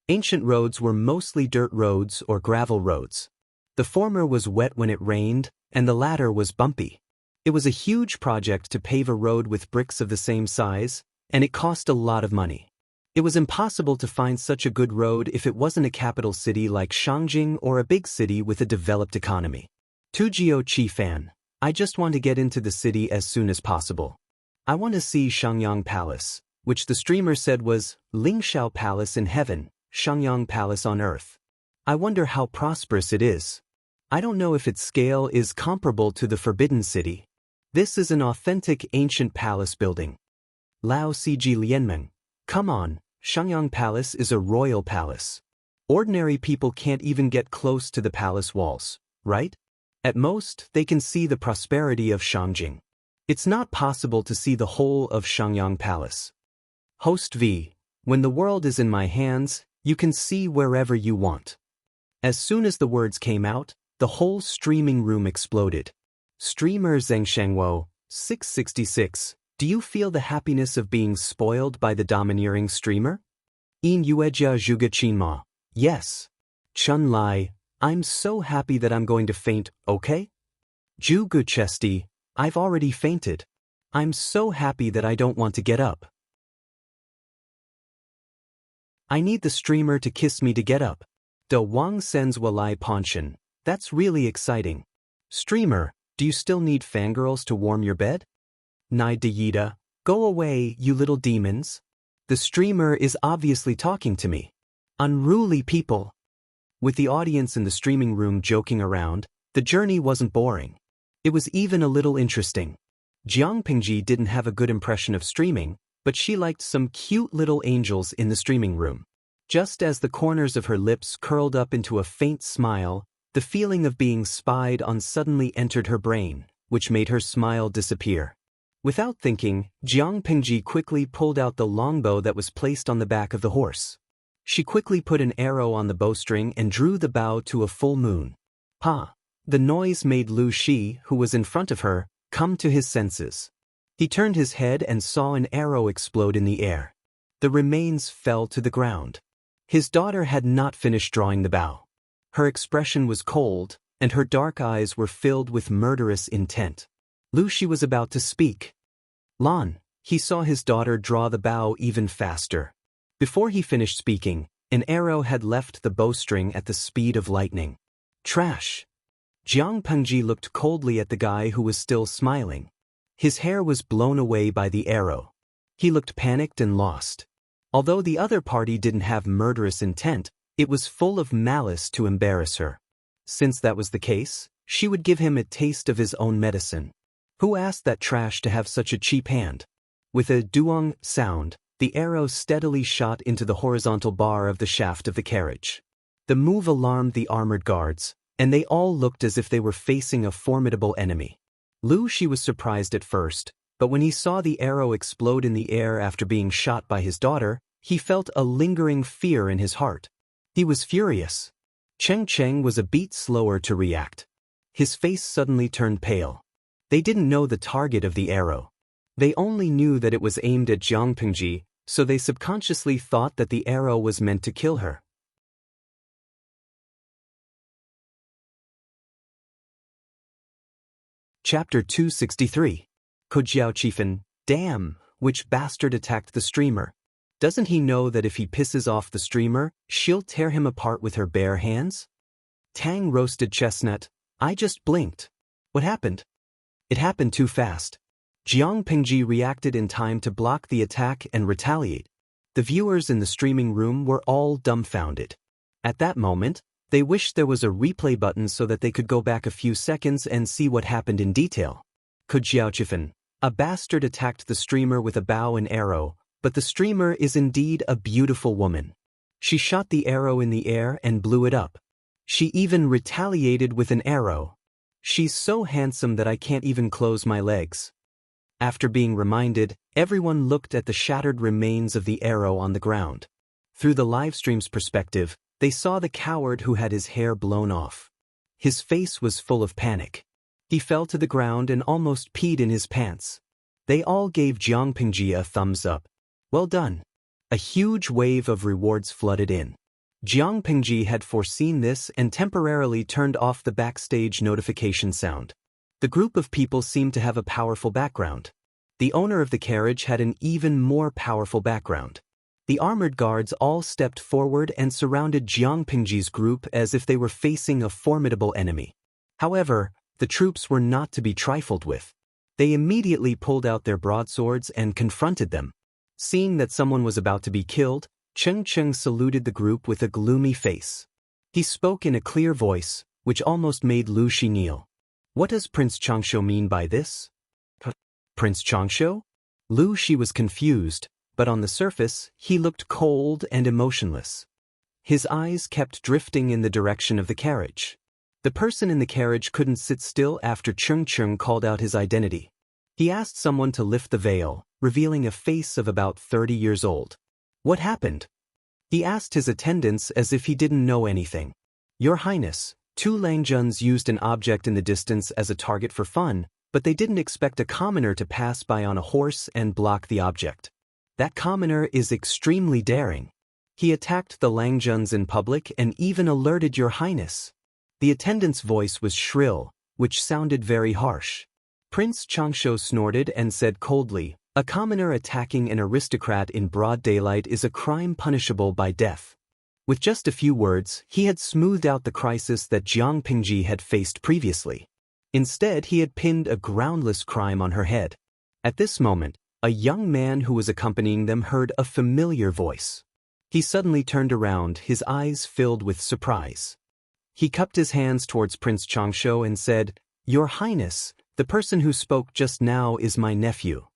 Ancient roads were mostly dirt roads or gravel roads. The former was wet when it rained, and the latter was bumpy. It was a huge project to pave a road with bricks of the same size, and it cost a lot of money. It was impossible to find such a good road if it wasn't a capital city like Xianxia or a big city with a developed economy. Tujio Chi Fan, I just want to get into the city as soon as possible. I want to see Xiangyang Palace, which the streamer said was Lingshao Palace in heaven, Xiangyang Palace on earth. I wonder how prosperous it is. I don't know if its scale is comparable to the Forbidden City. This is an authentic ancient palace building. Lao Cg Lianmeng, come on, Xiangyang Palace is a royal palace. Ordinary people can't even get close to the palace walls, right? At most, they can see the prosperity of Xianxia. It's not possible to see the whole of Xiangyang Palace. Host V, when the world is in my hands, you can see wherever you want. As soon as the words came out, the whole streaming room exploded. Streamer Zheng Shangwo, 666, do you feel the happiness of being spoiled by the domineering streamer? In Yuejia Zhuge Qinma, yes. Chun Lai, I'm so happy that I'm going to faint, okay? Zhu Gu Chesti, I've already fainted. I'm so happy that I don't want to get up. I need the streamer to kiss me to get up. De Wang Sen's Walai Ponchen, that's really exciting. Streamer, do you still need fangirls to warm your bed? Nai Deyita, go away, you little demons. The streamer is obviously talking to me. Unruly people. With the audience in the streaming room joking around, the journey wasn't boring. It was even a little interesting. Jiang Pingji didn't have a good impression of streaming, but she liked some cute little angels in the streaming room. Just as the corners of her lips curled up into a faint smile, the feeling of being spied on suddenly entered her brain, which made her smile disappear. Without thinking, Jiang Pingji quickly pulled out the longbow that was placed on the back of the horse. She quickly put an arrow on the bowstring and drew the bow to a full moon. Ha! The noise made Lu Shi, who was in front of her, come to his senses. He turned his head and saw an arrow explode in the air. The remains fell to the ground. His daughter had not finished drawing the bow. Her expression was cold, and her dark eyes were filled with murderous intent. Lu Shi was about to speak. Lan, he saw his daughter draw the bow even faster. Before he finished speaking, an arrow had left the bowstring at the speed of lightning. Trash! Jiang Pengji looked coldly at the guy who was still smiling. His hair was blown away by the arrow. He looked panicked and lost. Although the other party didn't have murderous intent, it was full of malice to embarrass her. Since that was the case, she would give him a taste of his own medicine. Who asked that trash to have such a cheap hand? With a duong sound, the arrow steadily shot into the horizontal bar of the shaft of the carriage. The move alarmed the armored guards, and they all looked as if they were facing a formidable enemy. Lu Shi was surprised at first, but when he saw the arrow explode in the air after being shot by his daughter, he felt a lingering fear in his heart. He was furious. Cheng was a beat slower to react. His face suddenly turned pale. They didn't know the target of the arrow. They only knew that it was aimed at Jiang Pengji, so they subconsciously thought that the arrow was meant to kill her. Chapter 263. Kojiao Chifan, damn, which bastard attacked the streamer? Doesn't he know that if he pisses off the streamer, she'll tear him apart with her bare hands? Tang roasted chestnut, I just blinked. What happened? It happened too fast. Jiang Pengji reacted in time to block the attack and retaliate. The viewers in the streaming room were all dumbfounded. At that moment, they wished there was a replay button so that they could go back a few seconds and see what happened in detail. Kojiao Chifan, a bastard attacked the streamer with a bow and arrow, but the streamer is indeed a beautiful woman. She shot the arrow in the air and blew it up. She even retaliated with an arrow. She's so handsome that I can't even close my legs. After being reminded, everyone looked at the shattered remains of the arrow on the ground. Through the livestream's perspective, they saw the coward who had his hair blown off. His face was full of panic. He fell to the ground and almost peed in his pants. They all gave Jiang Pengji a thumbs up. Well done. A huge wave of rewards flooded in. Jiang Pengji had foreseen this and temporarily turned off the backstage notification sound. The group of people seemed to have a powerful background. The owner of the carriage had an even more powerful background. The armored guards all stepped forward and surrounded Jiang Pengji's group as if they were facing a formidable enemy. However, the troops were not to be trifled with. They immediately pulled out their broadswords and confronted them. Seeing that someone was about to be killed, Cheng saluted the group with a gloomy face. He spoke in a clear voice, which almost made Lu Shi kneel. What does Prince Changshu mean by this? Prince Changshu? Lu Shi was confused, but on the surface, he looked cold and emotionless. His eyes kept drifting in the direction of the carriage. The person in the carriage couldn't sit still after Cheng called out his identity. He asked someone to lift the veil, revealing a face of about 30 years old. What happened? He asked his attendants as if he didn't know anything. Your Highness, two Langjuns used an object in the distance as a target for fun, but they didn't expect a commoner to pass by on a horse and block the object. That commoner is extremely daring. He attacked the Langjuns in public and even alerted Your Highness. The attendant's voice was shrill, which sounded very harsh. Prince Changshu snorted and said coldly, a commoner attacking an aristocrat in broad daylight is a crime punishable by death. With just a few words, he had smoothed out the crisis that Jiang Pengji had faced previously. Instead, he had pinned a groundless crime on her head. At this moment, a young man who was accompanying them heard a familiar voice. He suddenly turned around, his eyes filled with surprise. He cupped his hands towards Prince Changshu and said, Your Highness, the person who spoke just now is my nephew.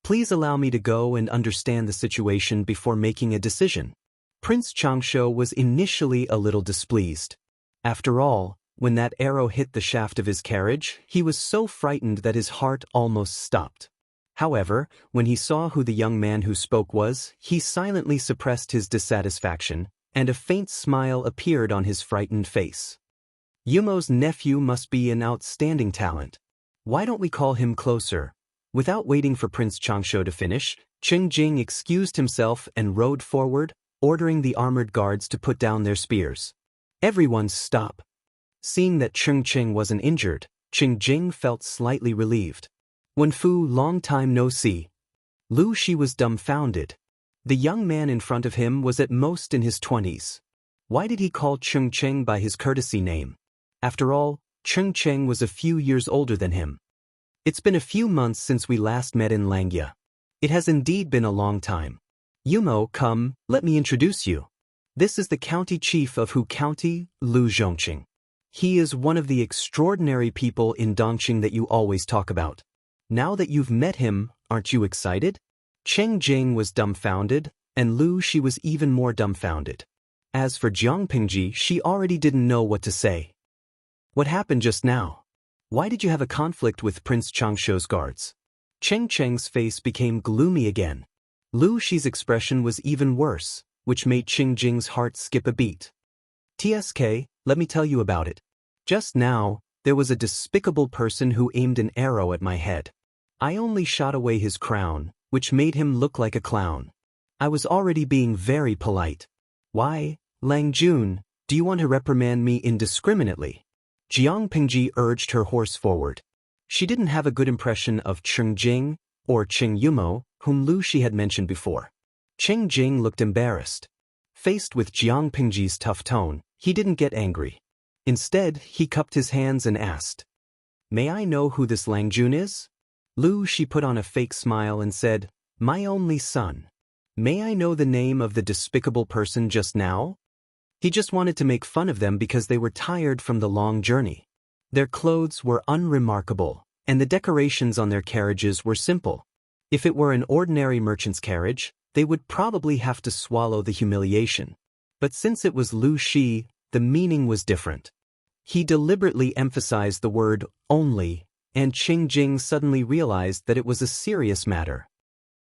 Please allow me to go and understand the situation before making a decision. Prince Changshu was initially a little displeased. After all, when that arrow hit the shaft of his carriage, he was so frightened that his heart almost stopped. However, when he saw who the young man who spoke was, he silently suppressed his dissatisfaction, and a faint smile appeared on his frightened face. Yumo's nephew must be an outstanding talent. Why don't we call him closer? Without waiting for Prince Changshu to finish, Cheng Jing excused himself and rode forward, ordering the armored guards to put down their spears. Everyone stop. Seeing that Cheng wasn't injured, Cheng Jing felt slightly relieved. Wen Fu, long time no see. Lu Shi was dumbfounded. The young man in front of him was at most in his 20s. Why did he call Cheng Cheng by his courtesy name? After all, Cheng Cheng was a few years older than him. It's been a few months since we last met in Langia. It has indeed been a long time. Yumo, come, let me introduce you. This is the county chief of Hu County, Lu Zhongqing. He is one of the extraordinary people in Dongqing that you always talk about. Now that you've met him, aren't you excited? Cheng Jing was dumbfounded, and Lu Shi was even more dumbfounded. As for Jiang Pingji, she already didn't know what to say. What happened just now? Why did you have a conflict with Prince Changshuo's guards? Cheng Cheng's face became gloomy again. Lu Shi's expression was even worse, which made Cheng Jing's heart skip a beat. TSK, let me tell you about it. Just now, there was a despicable person who aimed an arrow at my head. I only shot away his crown, which made him look like a clown. I was already being very polite. Why, Lang Jun, do you want to reprimand me indiscriminately? Jiang Pingji urged her horse forward. She didn't have a good impression of Cheng Jing or Cheng Yumo, whom Lu Shi had mentioned before. Cheng Jing looked embarrassed. Faced with Jiang Pingji's tough tone, he didn't get angry. Instead, he cupped his hands and asked, "May I know who this Lang Jun is?" Lu Shi put on a fake smile and said, "My only son. May I know the name of the despicable person just now?" He just wanted to make fun of them because they were tired from the long journey. Their clothes were unremarkable, and the decorations on their carriages were simple. If it were an ordinary merchant's carriage, they would probably have to swallow the humiliation. But since it was Lu Shi, the meaning was different. He deliberately emphasized the word only, and Cheng Jing suddenly realized that it was a serious matter.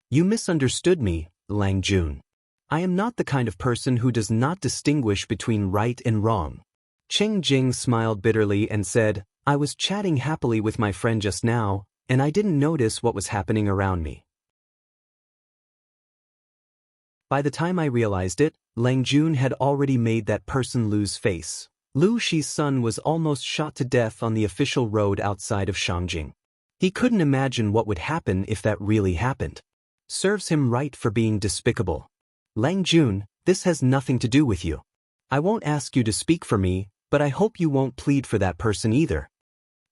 "You misunderstood me, Lang Jun. I am not the kind of person who does not distinguish between right and wrong." Cheng Jing smiled bitterly and said, "I was chatting happily with my friend just now, and I didn't notice what was happening around me." By the time I realized it, Lang Jun had already made that person lose face. Lu Shi's son was almost shot to death on the official road outside of Shangjing. He couldn't imagine what would happen if that really happened. Serves him right for being despicable. "Lang Jun, this has nothing to do with you. I won't ask you to speak for me, but I hope you won't plead for that person either."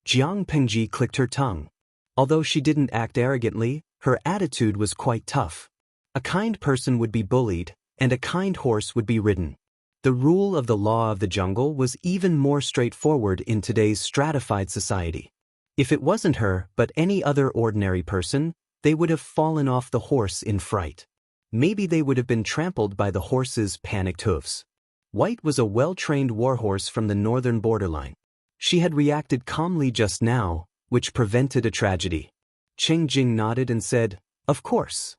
Jiang Pingji clicked her tongue. Although she didn't act arrogantly, her attitude was quite tough. A kind person would be bullied, and a kind horse would be ridden. The rule of the law of the jungle was even more straightforward in today's stratified society. If it wasn't her, but any other ordinary person, they would have fallen off the horse in fright. Maybe they would have been trampled by the horse's panicked hooves. White was a well-trained warhorse from the northern borderline. She had reacted calmly just now, which prevented a tragedy. Cheng Jing nodded and said, "Of course."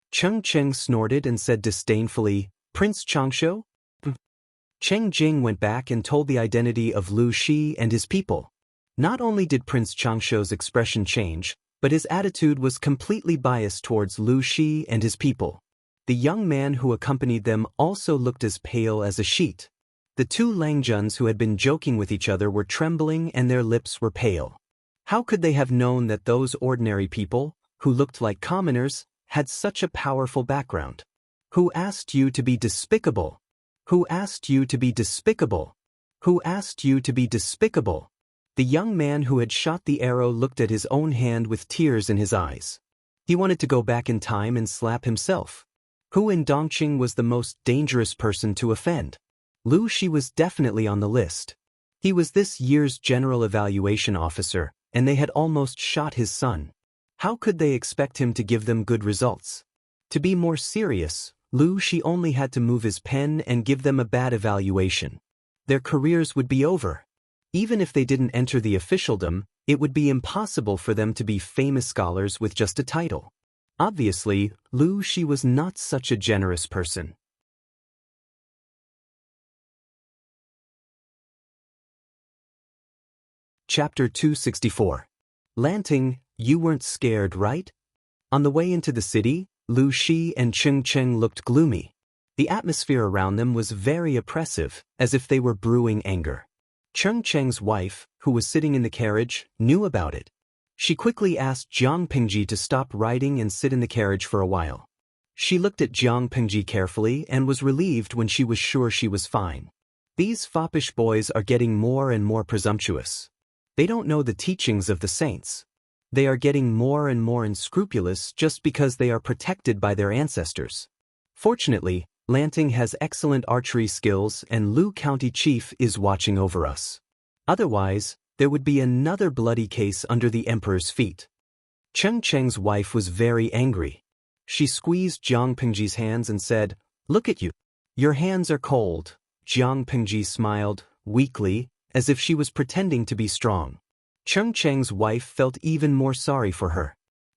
Cheng Cheng snorted and said disdainfully, "Prince Changshuo?" Cheng Jing went back and told the identity of Lu Shi and his people. Not only did Prince Changshuo's expression change, but his attitude was completely biased towards Lu Shi and his people. The young man who accompanied them also looked as pale as a sheet. The two Langjuns who had been joking with each other were trembling and their lips were pale. How could they have known that those ordinary people, who looked like commoners, had such a powerful background? "Who asked you to be despicable? Who asked you to be despicable? Who asked you to be despicable?" The young man who had shot the arrow looked at his own hand with tears in his eyes. He wanted to go back in time and slap himself. Who in Dongqing was the most dangerous person to offend? Lu Shi was definitely on the list. He was this year's general evaluation officer, and they had almost shot his son. How could they expect him to give them good results? To be more serious, Lu Shi only had to move his pen and give them a bad evaluation. Their careers would be over. Even if they didn't enter the officialdom, it would be impossible for them to be famous scholars with just a title. Obviously, Lu Shi was not such a generous person. Chapter 264. Lanting, you weren't scared, right? On the way into the city, Lu Shi and Cheng Cheng looked gloomy. The atmosphere around them was very oppressive, as if they were brewing anger. Cheng Cheng's wife, who was sitting in the carriage, knew about it. She quickly asked Jiang Pingji to stop riding and sit in the carriage for a while. She looked at Jiang Pengji carefully and was relieved when she was sure she was fine. These foppish boys are getting more and more presumptuous. They don't know the teachings of the saints. They are getting more and more unscrupulous just because they are protected by their ancestors. Fortunately, Lanting has excellent archery skills and Lu County Chief is watching over us. Otherwise, there would be another bloody case under the emperor's feet. Cheng Cheng's wife was very angry. She squeezed Jiang Pengji's hands and said, "Look at you. Your hands are cold." Jiang Pengji smiled, weakly, as if she was pretending to be strong. Cheng Cheng's wife felt even more sorry for her.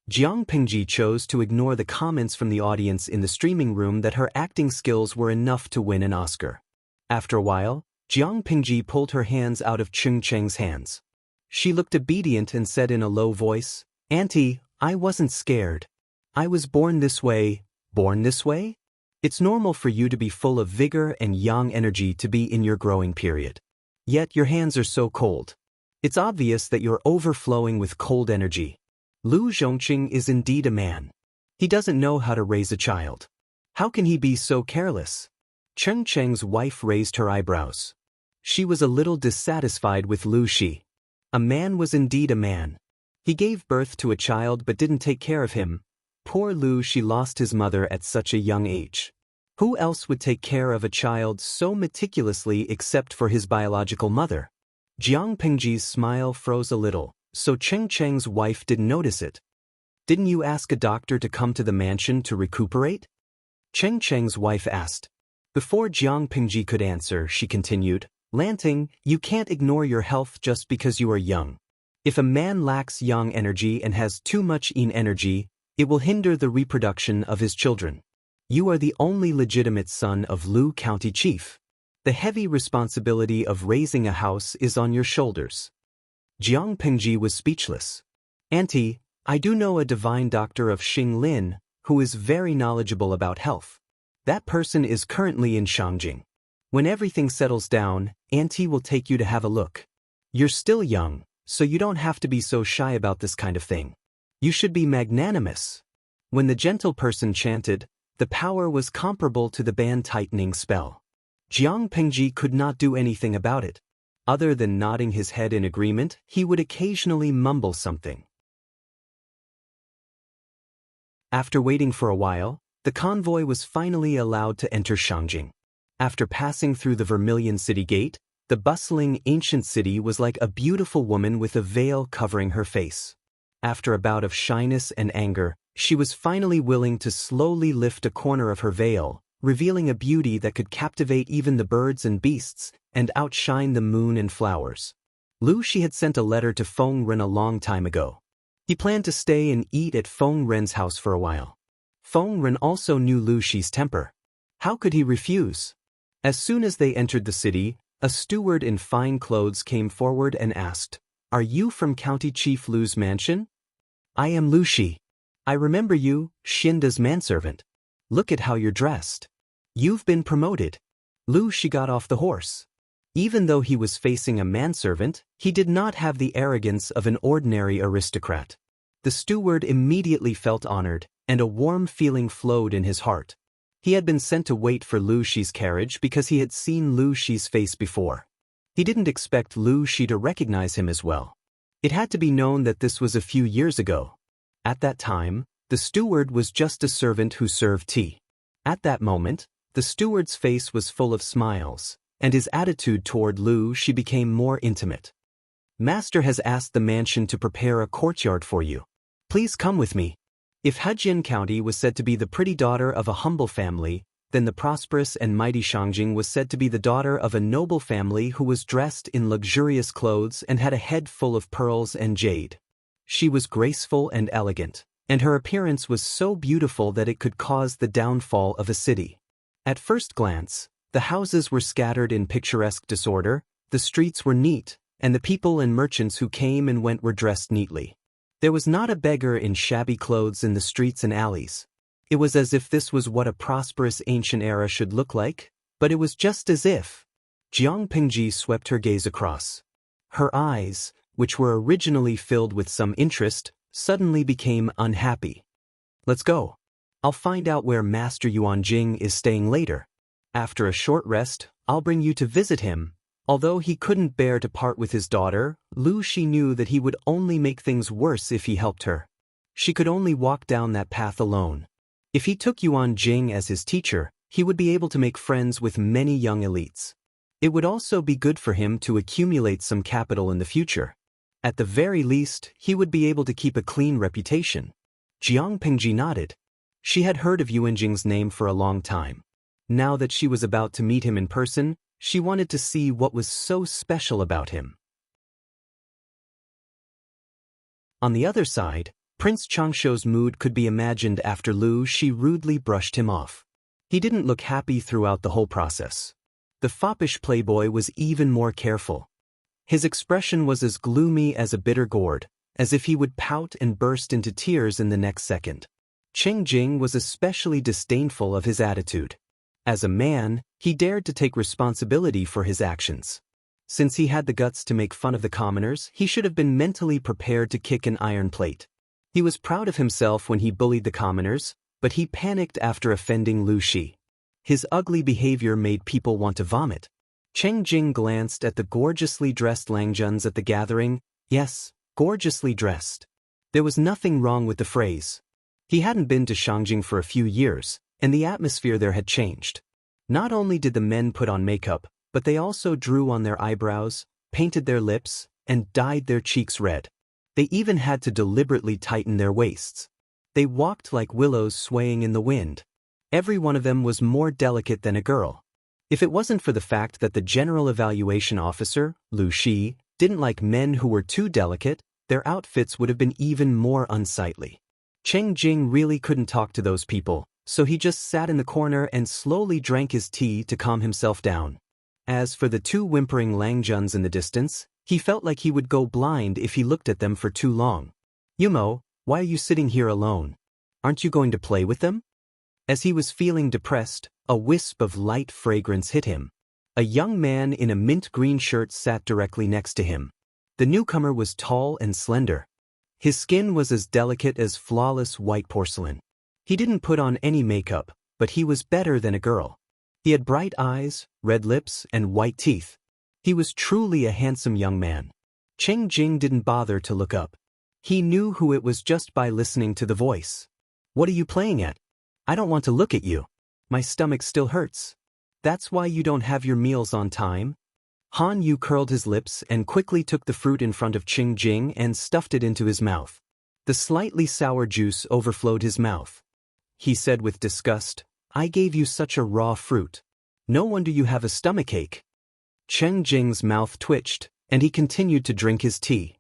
Jiang Pengji chose to ignore the comments from the audience in the streaming room that her acting skills were enough to win an Oscar. After a while, Jiang Pengji pulled her hands out of Cheng Cheng's hands. She looked obedient and said in a low voice, "Auntie, I wasn't scared. I was born this way." "Born this way? It's normal for you to be full of vigor and yang energy to be in your growing period. Yet your hands are so cold. It's obvious that you're overflowing with cold energy. Lu Zhongqing is indeed a man. He doesn't know how to raise a child. How can he be so careless?" Cheng Cheng's wife raised her eyebrows. She was a little dissatisfied with Lu Shi. A man was indeed a man. He gave birth to a child but didn't take care of him. Poor Lu Shi lost his mother at such a young age. Who else would take care of a child so meticulously except for his biological mother? Jiang Pengji's smile froze a little, so Cheng Cheng's wife didn't notice it. "Didn't you ask a doctor to come to the mansion to recuperate?" Cheng Cheng's wife asked. Before Jiang Pengji could answer, she continued, "Lanting, you can't ignore your health just because you are young. If a man lacks yang energy and has too much yin energy, it will hinder the reproduction of his children. You are the only legitimate son of Lu County Chief. The heavy responsibility of raising a house is on your shoulders." Jiang Pengji was speechless. "Auntie, I do know a divine doctor of Wang Lin, who is very knowledgeable about health. That person is currently in Shangjing. When everything settles down, Auntie will take you to have a look. You're still young, so you don't have to be so shy about this kind of thing. You should be magnanimous." When the gentle person chanted, the power was comparable to the band-tightening spell. Jiang Pengji could not do anything about it. Other than nodding his head in agreement, he would occasionally mumble something. After waiting for a while, the convoy was finally allowed to enter Shangjing. After passing through the Vermilion City Gate, the bustling ancient city was like a beautiful woman with a veil covering her face. After a bout of shyness and anger, she was finally willing to slowly lift a corner of her veil, revealing a beauty that could captivate even the birds and beasts and outshine the moon and flowers. Lu Shi had sent a letter to Feng Ren a long time ago. He planned to stay and eat at Feng Ren's house for a while. Feng Ren also knew Lu Shi's temper. How could he refuse? As soon as they entered the city, a steward in fine clothes came forward and asked, "Are you from County Chief Lu's mansion?" "I am Lu Shi. I remember you, Xinda's manservant. Look at how you're dressed. You've been promoted." Lu Shi got off the horse. Even though he was facing a manservant, he did not have the arrogance of an ordinary aristocrat. The steward immediately felt honored, and a warm feeling flowed in his heart. He had been sent to wait for Lu Shi's carriage because he had seen Lu Shi's face before. He didn't expect Lu Shi to recognize him as well. It had to be known that this was a few years ago. At that time, the steward was just a servant who served tea. At that moment, the steward's face was full of smiles, and his attitude toward Lu Shi became more intimate. "Master has asked the mansion to prepare a courtyard for you. Please come with me." If Hejian County was said to be the pretty daughter of a humble family, then the prosperous and mighty Shangjing was said to be the daughter of a noble family who was dressed in luxurious clothes and had a head full of pearls and jade. She was graceful and elegant, and her appearance was so beautiful that it could cause the downfall of a city. At first glance, the houses were scattered in picturesque disorder, the streets were neat, and the people and merchants who came and went were dressed neatly. There was not a beggar in shabby clothes in the streets and alleys. It was as if this was what a prosperous ancient era should look like, but it was just as if. Jiang Pengji swept her gaze across. Her eyes, which were originally filled with some interest, suddenly became unhappy. "Let's go." I'll find out where Master Yuan Jing is staying later. After a short rest, I'll bring you to visit him. Although he couldn't bear to part with his daughter, Lu Shi knew that he would only make things worse if he helped her. She could only walk down that path alone. If he took Yuan Jing as his teacher, he would be able to make friends with many young elites. It would also be good for him to accumulate some capital in the future. At the very least, he would be able to keep a clean reputation. Jiang Pingji nodded. She had heard of Yuan Jing's name for a long time. Now that she was about to meet him in person, she wanted to see what was so special about him. On the other side, Prince Changshuo's mood could be imagined after Lu Shi rudely brushed him off. He didn't look happy throughout the whole process. The foppish playboy was even more careful. His expression was as gloomy as a bitter gourd, as if he would pout and burst into tears in the next second. Cheng Jing was especially disdainful of his attitude. As a man, he dared to take responsibility for his actions. Since he had the guts to make fun of the commoners, he should have been mentally prepared to kick an iron plate. He was proud of himself when he bullied the commoners, but he panicked after offending Lu Shi. His ugly behavior made people want to vomit. Cheng Jing glanced at the gorgeously dressed Langjuns at the gathering. Yes, gorgeously dressed. There was nothing wrong with the phrase. He hadn't been to Shangjing for a few years, and the atmosphere there had changed. Not only did the men put on makeup, but they also drew on their eyebrows, painted their lips, and dyed their cheeks red. They even had to deliberately tighten their waists. They walked like willows swaying in the wind. Every one of them was more delicate than a girl. If it wasn't for the fact that the General Evaluation Officer, Lu Shi, didn't like men who were too delicate, their outfits would have been even more unsightly. Cheng Jing really couldn't talk to those people, so he just sat in the corner and slowly drank his tea to calm himself down. As for the two whimpering Langjuns in the distance, he felt like he would go blind if he looked at them for too long. Yumo, why are you sitting here alone? Aren't you going to play with them? As he was feeling depressed, a wisp of light fragrance hit him. A young man in a mint green shirt sat directly next to him. The newcomer was tall and slender. His skin was as delicate as flawless white porcelain. He didn't put on any makeup, but he was better than a girl. He had bright eyes, red lips, and white teeth. He was truly a handsome young man. Cheng Jing didn't bother to look up. He knew who it was just by listening to the voice. What are you playing at? I don't want to look at you. My stomach still hurts. That's why you don't have your meals on time? Han Yu curled his lips and quickly took the fruit in front of Cheng Jing and stuffed it into his mouth. The slightly sour juice overflowed his mouth. He said with disgust, I gave you such a raw fruit. No wonder you have a stomachache. Cheng Jing's mouth twitched, and he continued to drink his tea.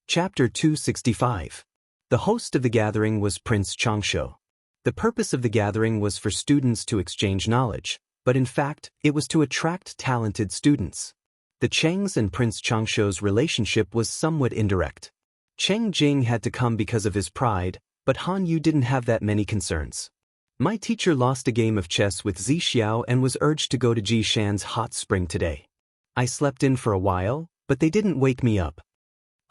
Chapter 265. The host of the gathering was Prince Changshuo. The purpose of the gathering was for students to exchange knowledge, but in fact, it was to attract talented students. The Chengs and Prince Changshuo's relationship was somewhat indirect. Cheng Jing had to come because of his pride, but Han Yu didn't have that many concerns. My teacher lost a game of chess with Zixiao and was urged to go to Jishan's hot spring today. I slept in for a while, but they didn't wake me up.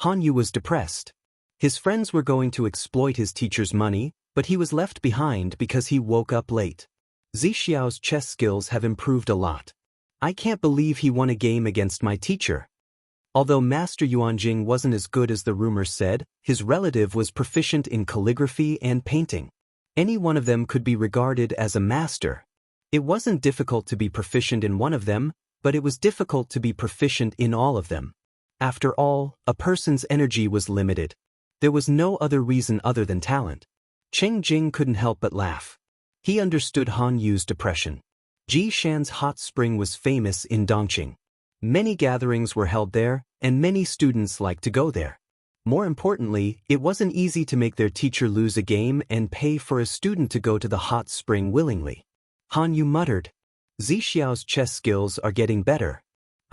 Han Yu was depressed. His friends were going to exploit his teacher's money, but he was left behind because he woke up late. Zixiao's chess skills have improved a lot. I can't believe he won a game against my teacher. Although Master Yuanjing wasn't as good as the rumors said, his relative was proficient in calligraphy and painting. Any one of them could be regarded as a master. It wasn't difficult to be proficient in one of them, but it was difficult to be proficient in all of them. After all, a person's energy was limited. There was no other reason other than talent. Cheng Jing couldn't help but laugh. He understood Han Yu's depression. Jishan's hot spring was famous in Dongqing. Many gatherings were held there, and many students liked to go there. More importantly, it wasn't easy to make their teacher lose a game and pay for a student to go to the hot spring willingly. Han Yu muttered, Zixiao's chess skills are getting better.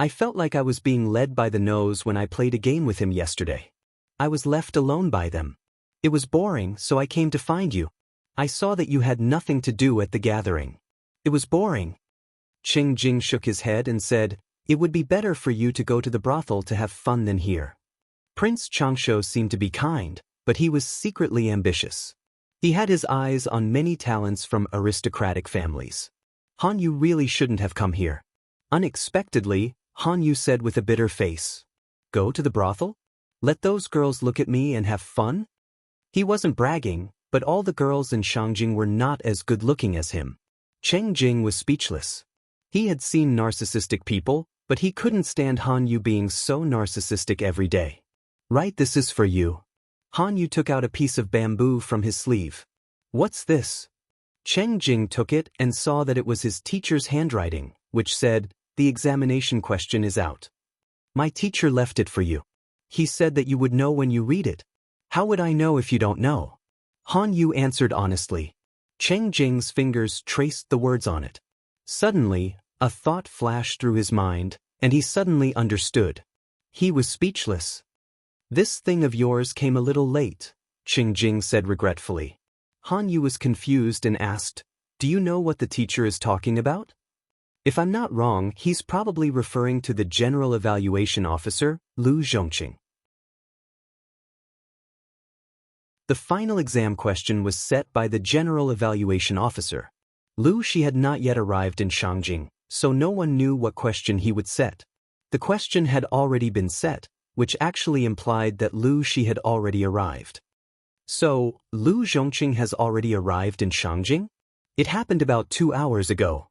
I felt like I was being led by the nose when I played a game with him yesterday. I was left alone by them. It was boring, so I came to find you. I saw that you had nothing to do at the gathering. It was boring. Cheng Jing shook his head and said, It would be better for you to go to the brothel to have fun than here. Prince Changsho seemed to be kind, but he was secretly ambitious. He had his eyes on many talents from aristocratic families. Han Yu really shouldn't have come here. Unexpectedly, Han Yu said with a bitter face. Go to the brothel? Let those girls look at me and have fun? He wasn't bragging, but all the girls in Shangjing were not as good-looking as him. Cheng Jing was speechless. He had seen narcissistic people, but he couldn't stand Han Yu being so narcissistic every day. Right, this is for you. Han Yu took out a piece of bamboo from his sleeve. What's this? Cheng Jing took it and saw that it was his teacher's handwriting, which said, the examination question is out. My teacher left it for you. He said that you would know when you read it. How would I know if you don't know? Han Yu answered honestly. Cheng Jing's fingers traced the words on it. Suddenly, a thought flashed through his mind, and he suddenly understood. He was speechless. This thing of yours came a little late, Cheng Jing said regretfully. Han Yu was confused and asked, do you know what the teacher is talking about? If I'm not wrong, he's probably referring to the General Evaluation Officer, Lu Zhongqing. The final exam question was set by the General Evaluation Officer. Lu Shi had not yet arrived in Shangjing, so no one knew what question he would set. The question had already been set, which actually implied that Lu Shi had already arrived. So, Lu Zhongqing has already arrived in Shangjing? It happened about 2 hours ago.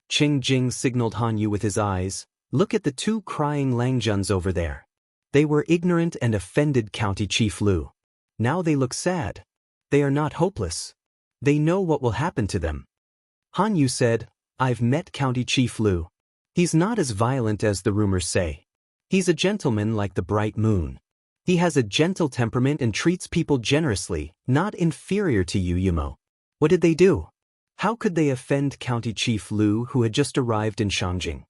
Cheng Jing signaled Han Yu with his eyes, look at the 2 crying Langjuns over there. They were ignorant and offended County Chief Lu. Now they look sad. They are not hopeless. They know what will happen to them. Han Yu said, I've met County Chief Lu. He's not as violent as the rumors say. He's a gentleman like the bright moon. He has a gentle temperament and treats people generously, not inferior to you, Yumo. What did they do? How could they offend County Chief Lu who had just arrived in Shangjing?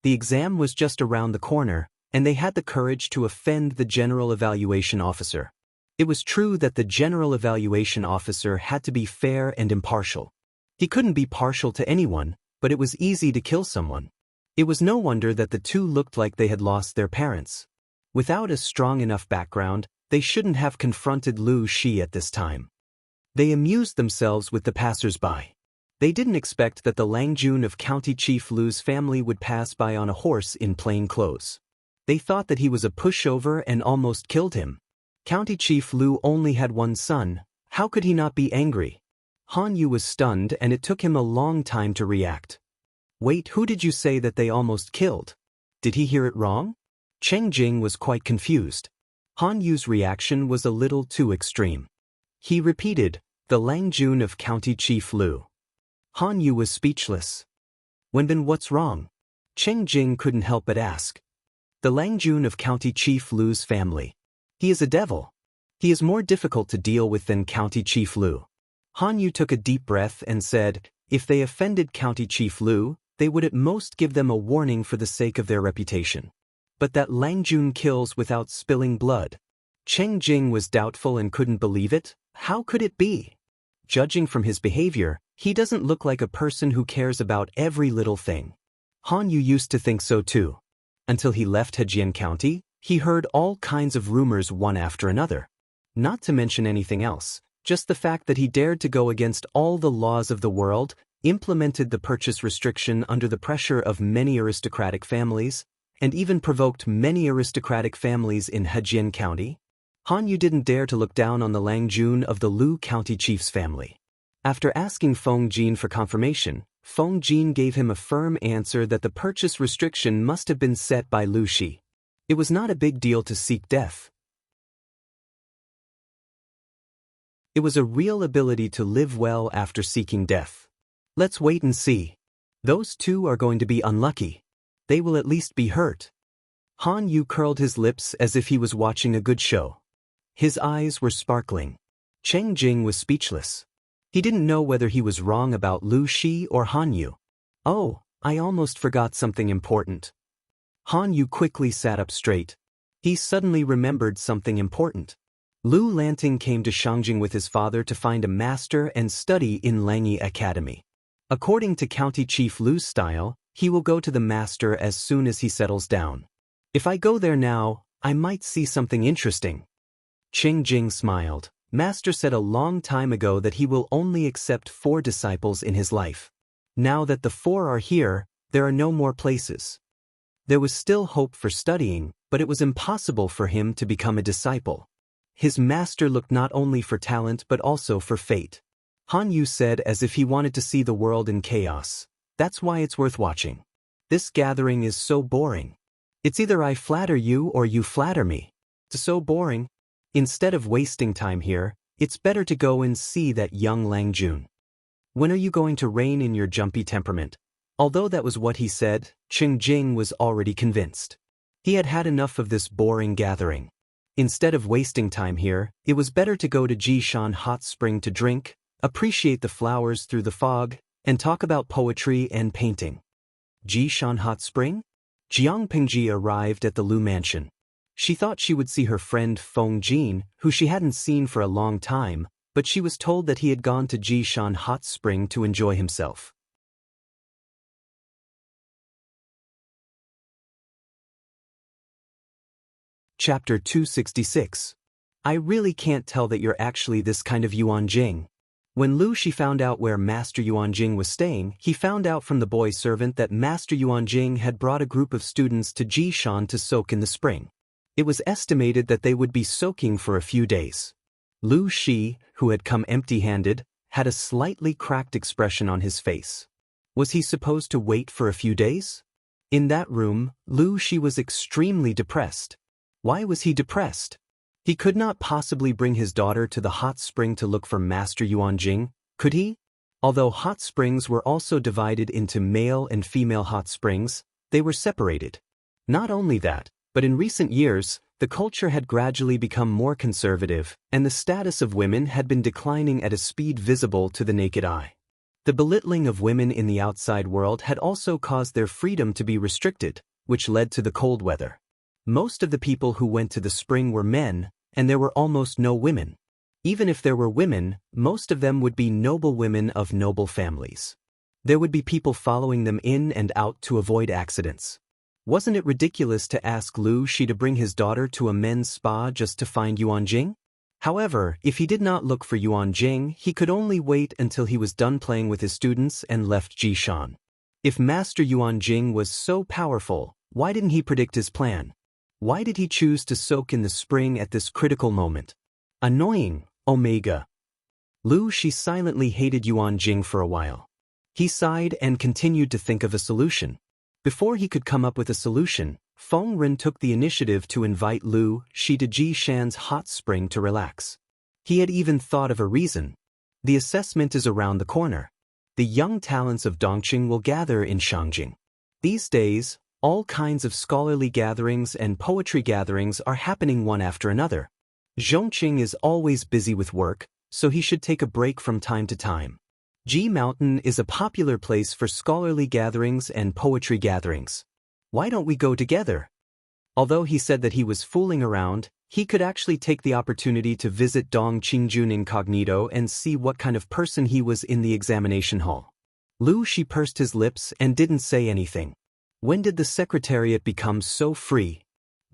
The exam was just around the corner, and they had the courage to offend the General Evaluation Officer. It was true that the General Evaluation Officer had to be fair and impartial. He couldn't be partial to anyone, but it was easy to kill someone. It was no wonder that the 2 looked like they had lost their parents. Without a strong enough background, they shouldn't have confronted Lu Shi at this time. They amused themselves with the passers-by. They didn't expect that the Langjun of County Chief Lu's family would pass by on a horse in plain clothes. They thought that he was a pushover and almost killed him. County Chief Lu only had 1 son, how could he not be angry? Han Yu was stunned and it took him a long time to react. Wait, who did you say that they almost killed? Did he hear it wrong? Cheng Jing was quite confused. Han Yu's reaction was a little too extreme. He repeated, the Langjun of County Chief Lu. Han Yu was speechless. Wenbin, what's wrong? Cheng Jing couldn't help but ask. The Langjun of County Chief Lu's family. He is a devil. He is more difficult to deal with than County Chief Lu. Han Yu took a deep breath and said, if they offended County Chief Lu, they would at most give them a warning for the sake of their reputation. But that Langjun kills without spilling blood. Cheng Jing was doubtful and couldn't believe it. How could it be? Judging from his behavior, he doesn't look like a person who cares about every little thing. Han Yu used to think so too. Until he left Hejian County, he heard all kinds of rumors one after another. Not to mention anything else, just the fact that he dared to go against all the laws of the world, implemented the purchase restriction under the pressure of many aristocratic families, and even provoked many aristocratic families in Hejian County. Han Yu didn't dare to look down on the Langjun of the Lu County Chief's family. After asking Feng Jin for confirmation, Feng Jin gave him a firm answer that the purchase restriction must have been set by Lu Shi. It was not a big deal to seek death. It was a real ability to live well after seeking death. Let's wait and see. Those 2 are going to be unlucky. They will at least be hurt. Han Yu curled his lips as if he was watching a good show. His eyes were sparkling. Cheng Jing was speechless. He didn't know whether he was wrong about Lu Shi or Han Yu. Oh, I almost forgot something important. Han Yu quickly sat up straight. He suddenly remembered something important. Lu Lanting came to Shangjing with his father to find a master and study in Langyi Academy. According to County Chief Lu's style, he will go to the master as soon as he settles down. If I go there now, I might see something interesting. Qing Jing smiled. Master said a long time ago that he will only accept 4 disciples in his life. Now that the 4 are here, there are no more places. There was still hope for studying, but it was impossible for him to become a disciple. His master looked not only for talent but also for fate. Han Yu said as if he wanted to see the world in chaos. That's why it's worth watching. This gathering is so boring. It's either I flatter you or you flatter me. It's so boring. Instead of wasting time here, it's better to go and see that young Lang Jun. When are you going to rein in your jumpy temperament? Although that was what he said, Qing Jing was already convinced. He had had enough of this boring gathering. Instead of wasting time here, it was better to go to Jishan Hot Spring to drink, appreciate the flowers through the fog, and talk about poetry and painting. Jishan Hot Spring? Jiang Pingji arrived at the Lu mansion. She thought she would see her friend Feng Jin, who she hadn't seen for a long time, but she was told that he had gone to Jishan Hot Spring to enjoy himself. Chapter 266. I really can't tell that you're actually this kind of Yuan Jing. When Lu Shi found out where Master Yuan Jing was staying, he found out from the boy servant that Master Yuan Jing had brought a group of students to Jishan to soak in the spring. It was estimated that they would be soaking for a few days. Lu Shi, who had come empty-handed, had a slightly cracked expression on his face. Was he supposed to wait for a few days? In that room, Lu Shi was extremely depressed. Why was he depressed? He could not possibly bring his daughter to the hot spring to look for Master Yuan Jing, could he? Although hot springs were also divided into male and female hot springs, they were separated. Not only that, but in recent years, the culture had gradually become more conservative, and the status of women had been declining at a speed visible to the naked eye. The belittling of women in the outside world had also caused their freedom to be restricted, which led to the cold weather. Most of the people who went to the spring were men, and there were almost no women. Even if there were women, most of them would be noble women of noble families. There would be people following them in and out to avoid accidents. Wasn't it ridiculous to ask Lu Shi to bring his daughter to a men's spa just to find Yuan Jing? However, if he did not look for Yuan Jing, he could only wait until he was done playing with his students and left Jishan. If Master Yuan Jing was so powerful, why didn't he predict his plan? Why did he choose to soak in the spring at this critical moment? Annoying, Omega. Lu Shi silently hated Yuan Jing for a while. He sighed and continued to think of a solution. Before he could come up with a solution, Feng Ren took the initiative to invite Lu Shi to Jishan's hot spring to relax. He had even thought of a reason. The assessment is around the corner. The young talents of Dongqing will gather in Shangjing. These days, all kinds of scholarly gatherings and poetry gatherings are happening one after another. Zhongqing is always busy with work, so he should take a break from time to time. Ji Mountain is a popular place for scholarly gatherings and poetry gatherings. Why don't we go together? Although he said that he was fooling around, he could actually take the opportunity to visit Dong Qingjun incognito and see what kind of person he was in the examination hall. Lu Shi pursed his lips and didn't say anything. When did the secretariat become so free?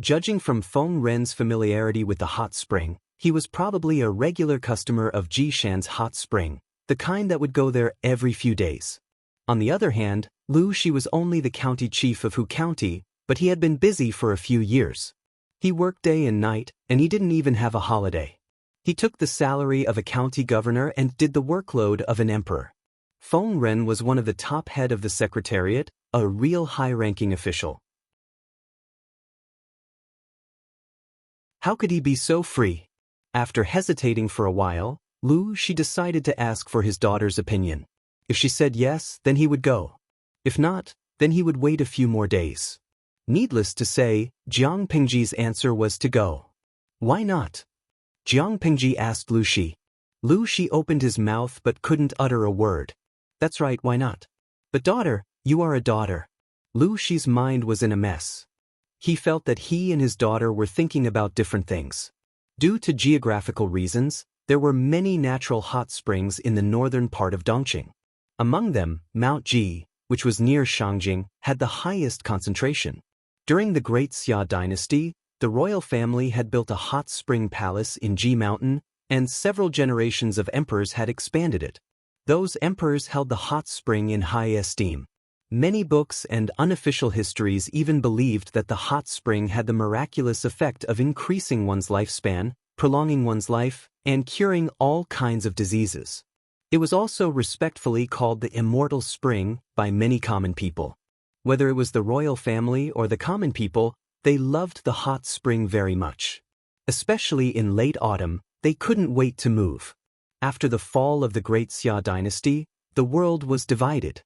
Judging from Feng Ren's familiarity with the hot spring, he was probably a regular customer of Jishan's hot spring, the kind that would go there every few days. On the other hand, Lu Shi was only the county chief of Hu County, but he had been busy for a few years. He worked day and night, and he didn't even have a holiday. He took the salary of a county governor and did the workload of an emperor. Feng Ren was one of the top head of the secretariat, a real high-ranking official. How could he be so free? After hesitating for a while, Lu Shi decided to ask for his daughter's opinion. If she said yes, then he would go. If not, then he would wait a few more days. Needless to say, Jiang Pingji's answer was to go. Why not? Jiang Pingji asked Lu Shi. Lu Shi opened his mouth but couldn't utter a word. That's right, why not? But daughter, you are a daughter. Lu Shi's mind was in a mess. He felt that he and his daughter were thinking about different things. Due to geographical reasons, there were many natural hot springs in the northern part of Dongqing. Among them, Mount Ji, which was near Shangjing, had the highest concentration. During the Great Xia dynasty, The royal family had built a hot spring palace in Ji Mountain, and several generations of emperors had expanded it. Those emperors held the hot spring in high esteem. Many books and unofficial histories even believed that the hot spring had the miraculous effect of increasing one's lifespan, prolonging one's life, and curing all kinds of diseases. It was also respectfully called the Immortal Spring by many common people. Whether it was the royal family or the common people, they loved the hot spring very much. Especially in late autumn, they couldn't wait to move. After the fall of the Great Xia dynasty, the world was divided.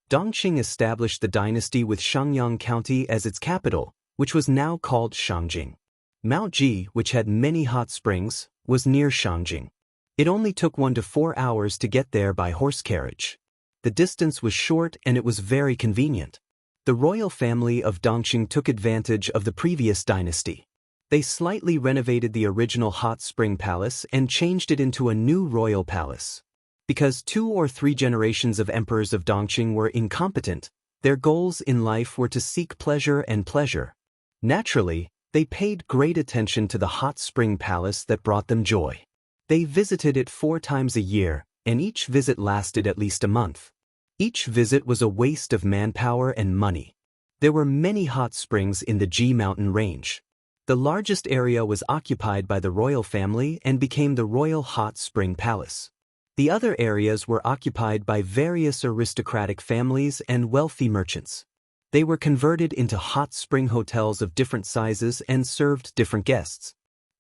Dongqing established the dynasty with Shenyang County as its capital, which was now called Shangjing. Mount Ji, which had many hot springs, was near Shangjing. It only took 1 to 4 hours to get there by horse carriage. The distance was short and it was very convenient. The royal family of Dongqing took advantage of the previous dynasty. They slightly renovated the original hot spring palace and changed it into a new royal palace. Because 2 or 3 generations of emperors of Dongqing were incompetent, their goals in life were to seek pleasure and pleasure. Naturally, they paid great attention to the hot spring palace that brought them joy. They visited it 4 times a year, and each visit lasted at least a month. Each visit was a waste of manpower and money. There were many hot springs in the Ji Mountain range. The largest area was occupied by the royal family and became the Royal Hot Spring Palace. The other areas were occupied by various aristocratic families and wealthy merchants. They were converted into hot spring hotels of different sizes and served different guests.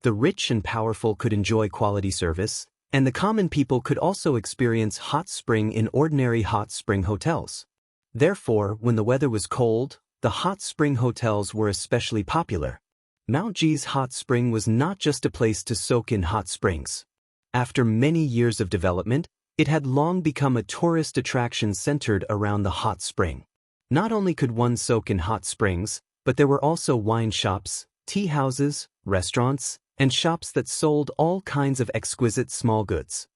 The rich and powerful could enjoy quality service, and the common people could also experience hot spring in ordinary hot spring hotels. Therefore, when the weather was cold, the hot spring hotels were especially popular. Mount Ji's hot spring was not just a place to soak in hot springs. After many years of development, it had long become a tourist attraction centered around the hot spring. Not only could one soak in hot springs, but there were also wine shops, tea houses, restaurants, and shops that sold all kinds of exquisite small goods.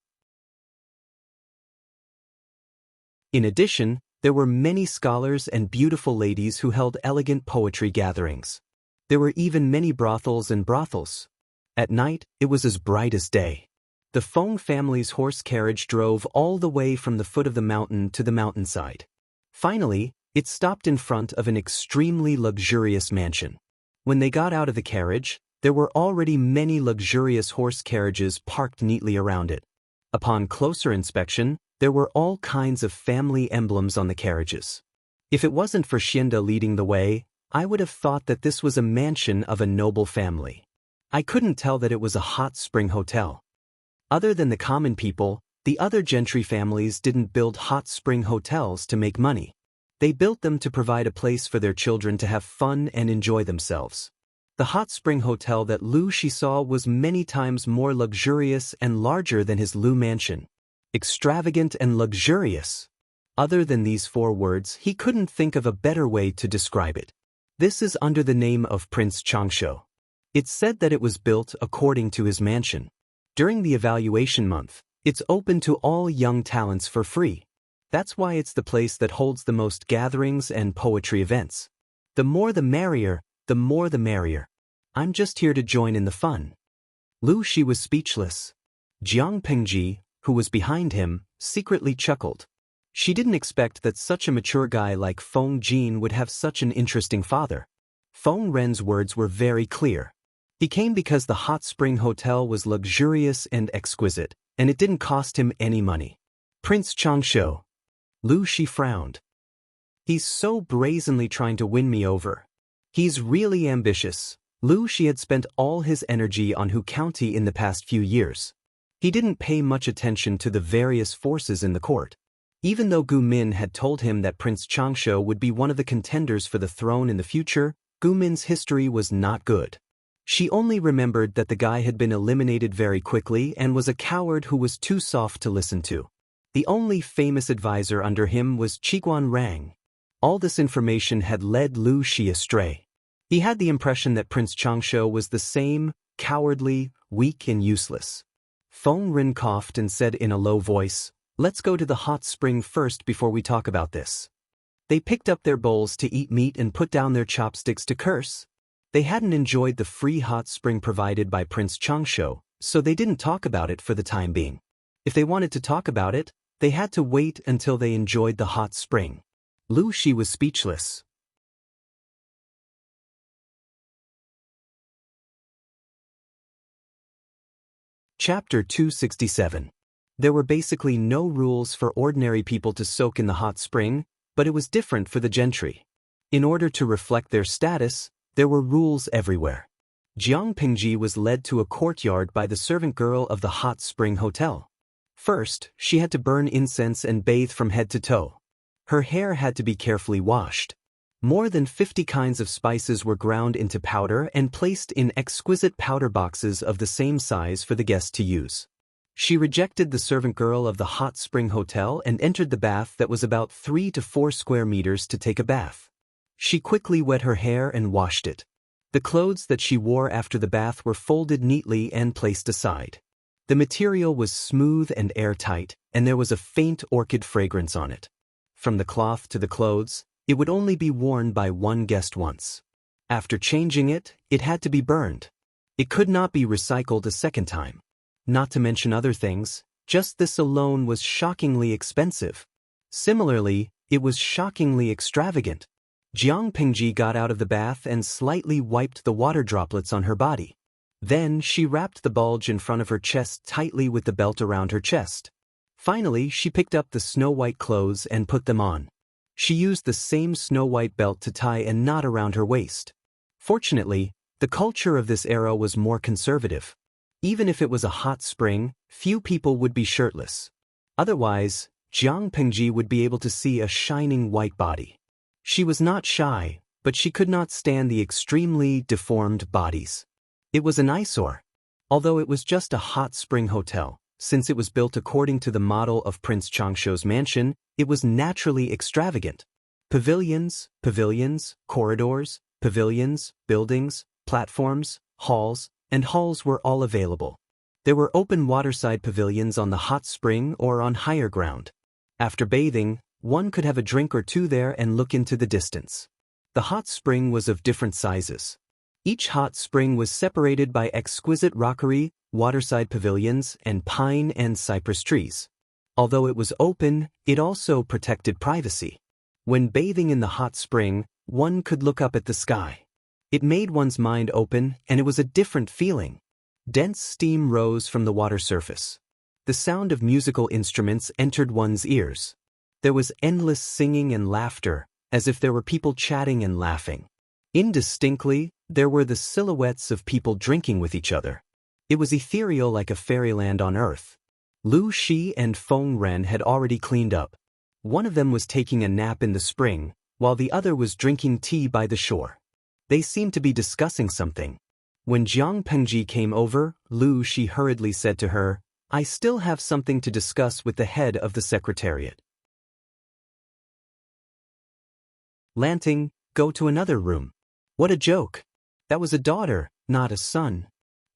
In addition, there were many scholars and beautiful ladies who held elegant poetry gatherings. There were even many brothels and brothels. At night, it was as bright as day. The Feng family's horse carriage drove all the way from the foot of the mountain to the mountainside. Finally, it stopped in front of an extremely luxurious mansion. When they got out of the carriage, there were already many luxurious horse carriages parked neatly around it. Upon closer inspection, there were all kinds of family emblems on the carriages. If it wasn't for Xianda leading the way, I would have thought that this was a mansion of a noble family. I couldn't tell that it was a hot spring hotel. Other than the common people, the other gentry families didn't build hot spring hotels to make money. They built them to provide a place for their children to have fun and enjoy themselves. The hot spring hotel that Lu Shi saw was many times more luxurious and larger than his Lu mansion. Extravagant and luxurious. Other than these 4 words, he couldn't think of a better way to describe it. This is under the name of Prince Changsho. It's said that it was built according to his mansion. During the evaluation month, it's open to all young talents for free. That's why it's the place that holds the most gatherings and poetry events. The more the merrier, the more the merrier. I'm just here to join in the fun. Lu Shi was speechless. Jiang Pengji, who was behind him, secretly chuckled. She didn't expect that such a mature guy like Feng Jin would have such an interesting father. Feng Ren's words were very clear. He came because the hot spring hotel was luxurious and exquisite, and it didn't cost him any money. Prince Changsho. Lu Shi frowned. He's so brazenly trying to win me over. He's really ambitious. Lu Shi had spent all his energy on Hu County in the past few years. He didn't pay much attention to the various forces in the court. Even though Gu Min had told him that Prince Changsho would be one of the contenders for the throne in the future, Gu Min's history was not good. She only remembered that the guy had been eliminated very quickly and was a coward who was too soft to listen to. The only famous advisor under him was Qiguan Rang. All this information had led Lu Shi astray. He had the impression that Prince Changsho was the same, cowardly, weak and useless. Feng Ren coughed and said in a low voice, "Let's go to the hot spring first before we talk about this." They picked up their bowls to eat meat and put down their chopsticks to curse. They hadn't enjoyed the free hot spring provided by Prince Changsho, so they didn't talk about it for the time being. If they wanted to talk about it, they had to wait until they enjoyed the hot spring. Lu Shi was speechless. Chapter 267. There were basically no rules for ordinary people to soak in the hot spring, but it was different for the gentry. In order to reflect their status, there were rules everywhere. Jiang Pingji was led to a courtyard by the servant girl of the hot spring hotel. First, she had to burn incense and bathe from head to toe. Her hair had to be carefully washed. More than 50 kinds of spices were ground into powder and placed in exquisite powder boxes of the same size for the guest to use. She rejected the servant girl of the hot spring hotel and entered the bath that was about 3 to 4 square meters to take a bath. She quickly wet her hair and washed it. The clothes that she wore after the bath were folded neatly and placed aside. The material was smooth and airtight, and there was a faint orchid fragrance on it. From the cloth to the clothes, it would only be worn by one guest once. After changing it, it had to be burned. It could not be recycled a second time. Not to mention other things, just this alone was shockingly expensive. Similarly, it was shockingly extravagant. Jiang Pingji got out of the bath and slightly wiped the water droplets on her body. Then she wrapped the bulge in front of her chest tightly with the belt around her chest. Finally, she picked up the snow-white clothes and put them on. She used the same snow-white belt to tie a knot around her waist. Fortunately, the culture of this era was more conservative. Even if it was a hot spring, few people would be shirtless. Otherwise, Jiang Pingji would be able to see a shining white body. She was not shy, but she could not stand the extremely deformed bodies. It was an eyesore. Although it was just a hot spring hotel, since it was built according to the model of Prince Changsho's mansion, it was naturally extravagant. Pavilions, corridors, pavilions, buildings, platforms, halls, and halls were all available. There were open waterside pavilions on the hot spring or on higher ground. After bathing, one could have a drink or two there and look into the distance. The hot spring was of different sizes. Each hot spring was separated by exquisite rockery, waterside pavilions, and pine and cypress trees. Although it was open, it also protected privacy. When bathing in the hot spring, one could look up at the sky. It made one's mind open, and it was a different feeling. Dense steam rose from the water surface. The sound of musical instruments entered one's ears. There was endless singing and laughter, as if there were people chatting and laughing. Indistinctly, there were the silhouettes of people drinking with each other. It was ethereal like a fairyland on earth. Lu Shi and Feng Ren had already cleaned up. One of them was taking a nap in the spring, while the other was drinking tea by the shore. They seemed to be discussing something. When Jiang Pengji came over, Lu Shi hurriedly said to her, "I still have something to discuss with the head of the secretariat." Lanting, go to another room. What a joke. That was a daughter, not a son.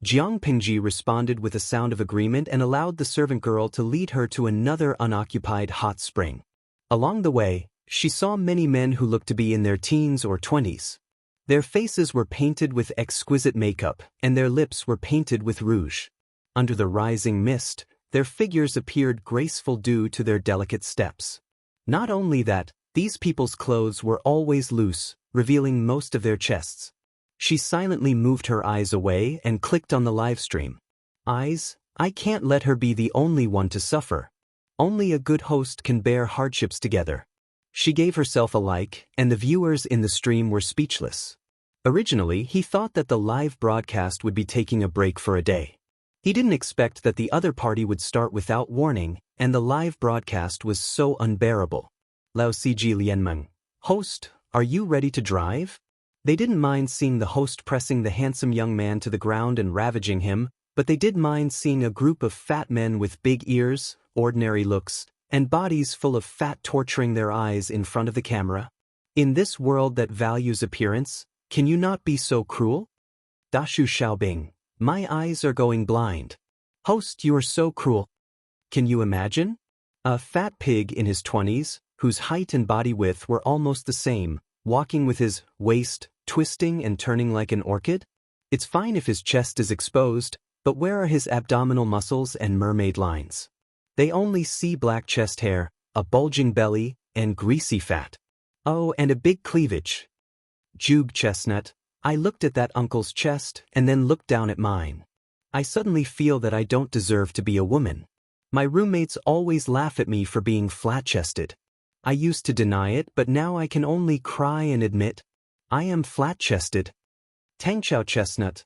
Jiang Pingji responded with a sound of agreement and allowed the servant girl to lead her to another unoccupied hot spring. Along the way, she saw many men who looked to be in their teens or 20s. Their faces were painted with exquisite makeup, and their lips were painted with rouge. Under the rising mist, their figures appeared graceful due to their delicate steps. Not only that, these people's clothes were always loose, revealing most of their chests. She silently moved her eyes away and clicked on the live stream. Eyes, I can't let her be the only one to suffer. Only a good host can bear hardships together. She gave herself a like, and the viewers in the stream were speechless. Originally, he thought that the live broadcast would be taking a break for a day. He didn't expect that the other party would start without warning, and the live broadcast was so unbearable. Lao Ciji Lianmeng, host, are you ready to drive? They didn't mind seeing the host pressing the handsome young man to the ground and ravaging him, but they did mind seeing a group of fat men with big ears, ordinary looks, and bodies full of fat torturing their eyes in front of the camera. In this world that values appearance, can you not be so cruel? Dashu Xiaobing, my eyes are going blind. Host, you are so cruel. Can you imagine? A fat pig in his 20s, whose height and body width were almost the same, walking with his waist twisting and turning like an orchid? It's fine if his chest is exposed, but where are his abdominal muscles and mermaid lines? They only see black chest hair, a bulging belly, and greasy fat. Oh, and a big cleavage. Jug chestnut, I looked at that uncle's chest and then looked down at mine. I suddenly feel that I don't deserve to be a woman. My roommates always laugh at me for being flat-chested. I used to deny it, but now I can only cry and admit, I am flat-chested. Tangchow chestnut,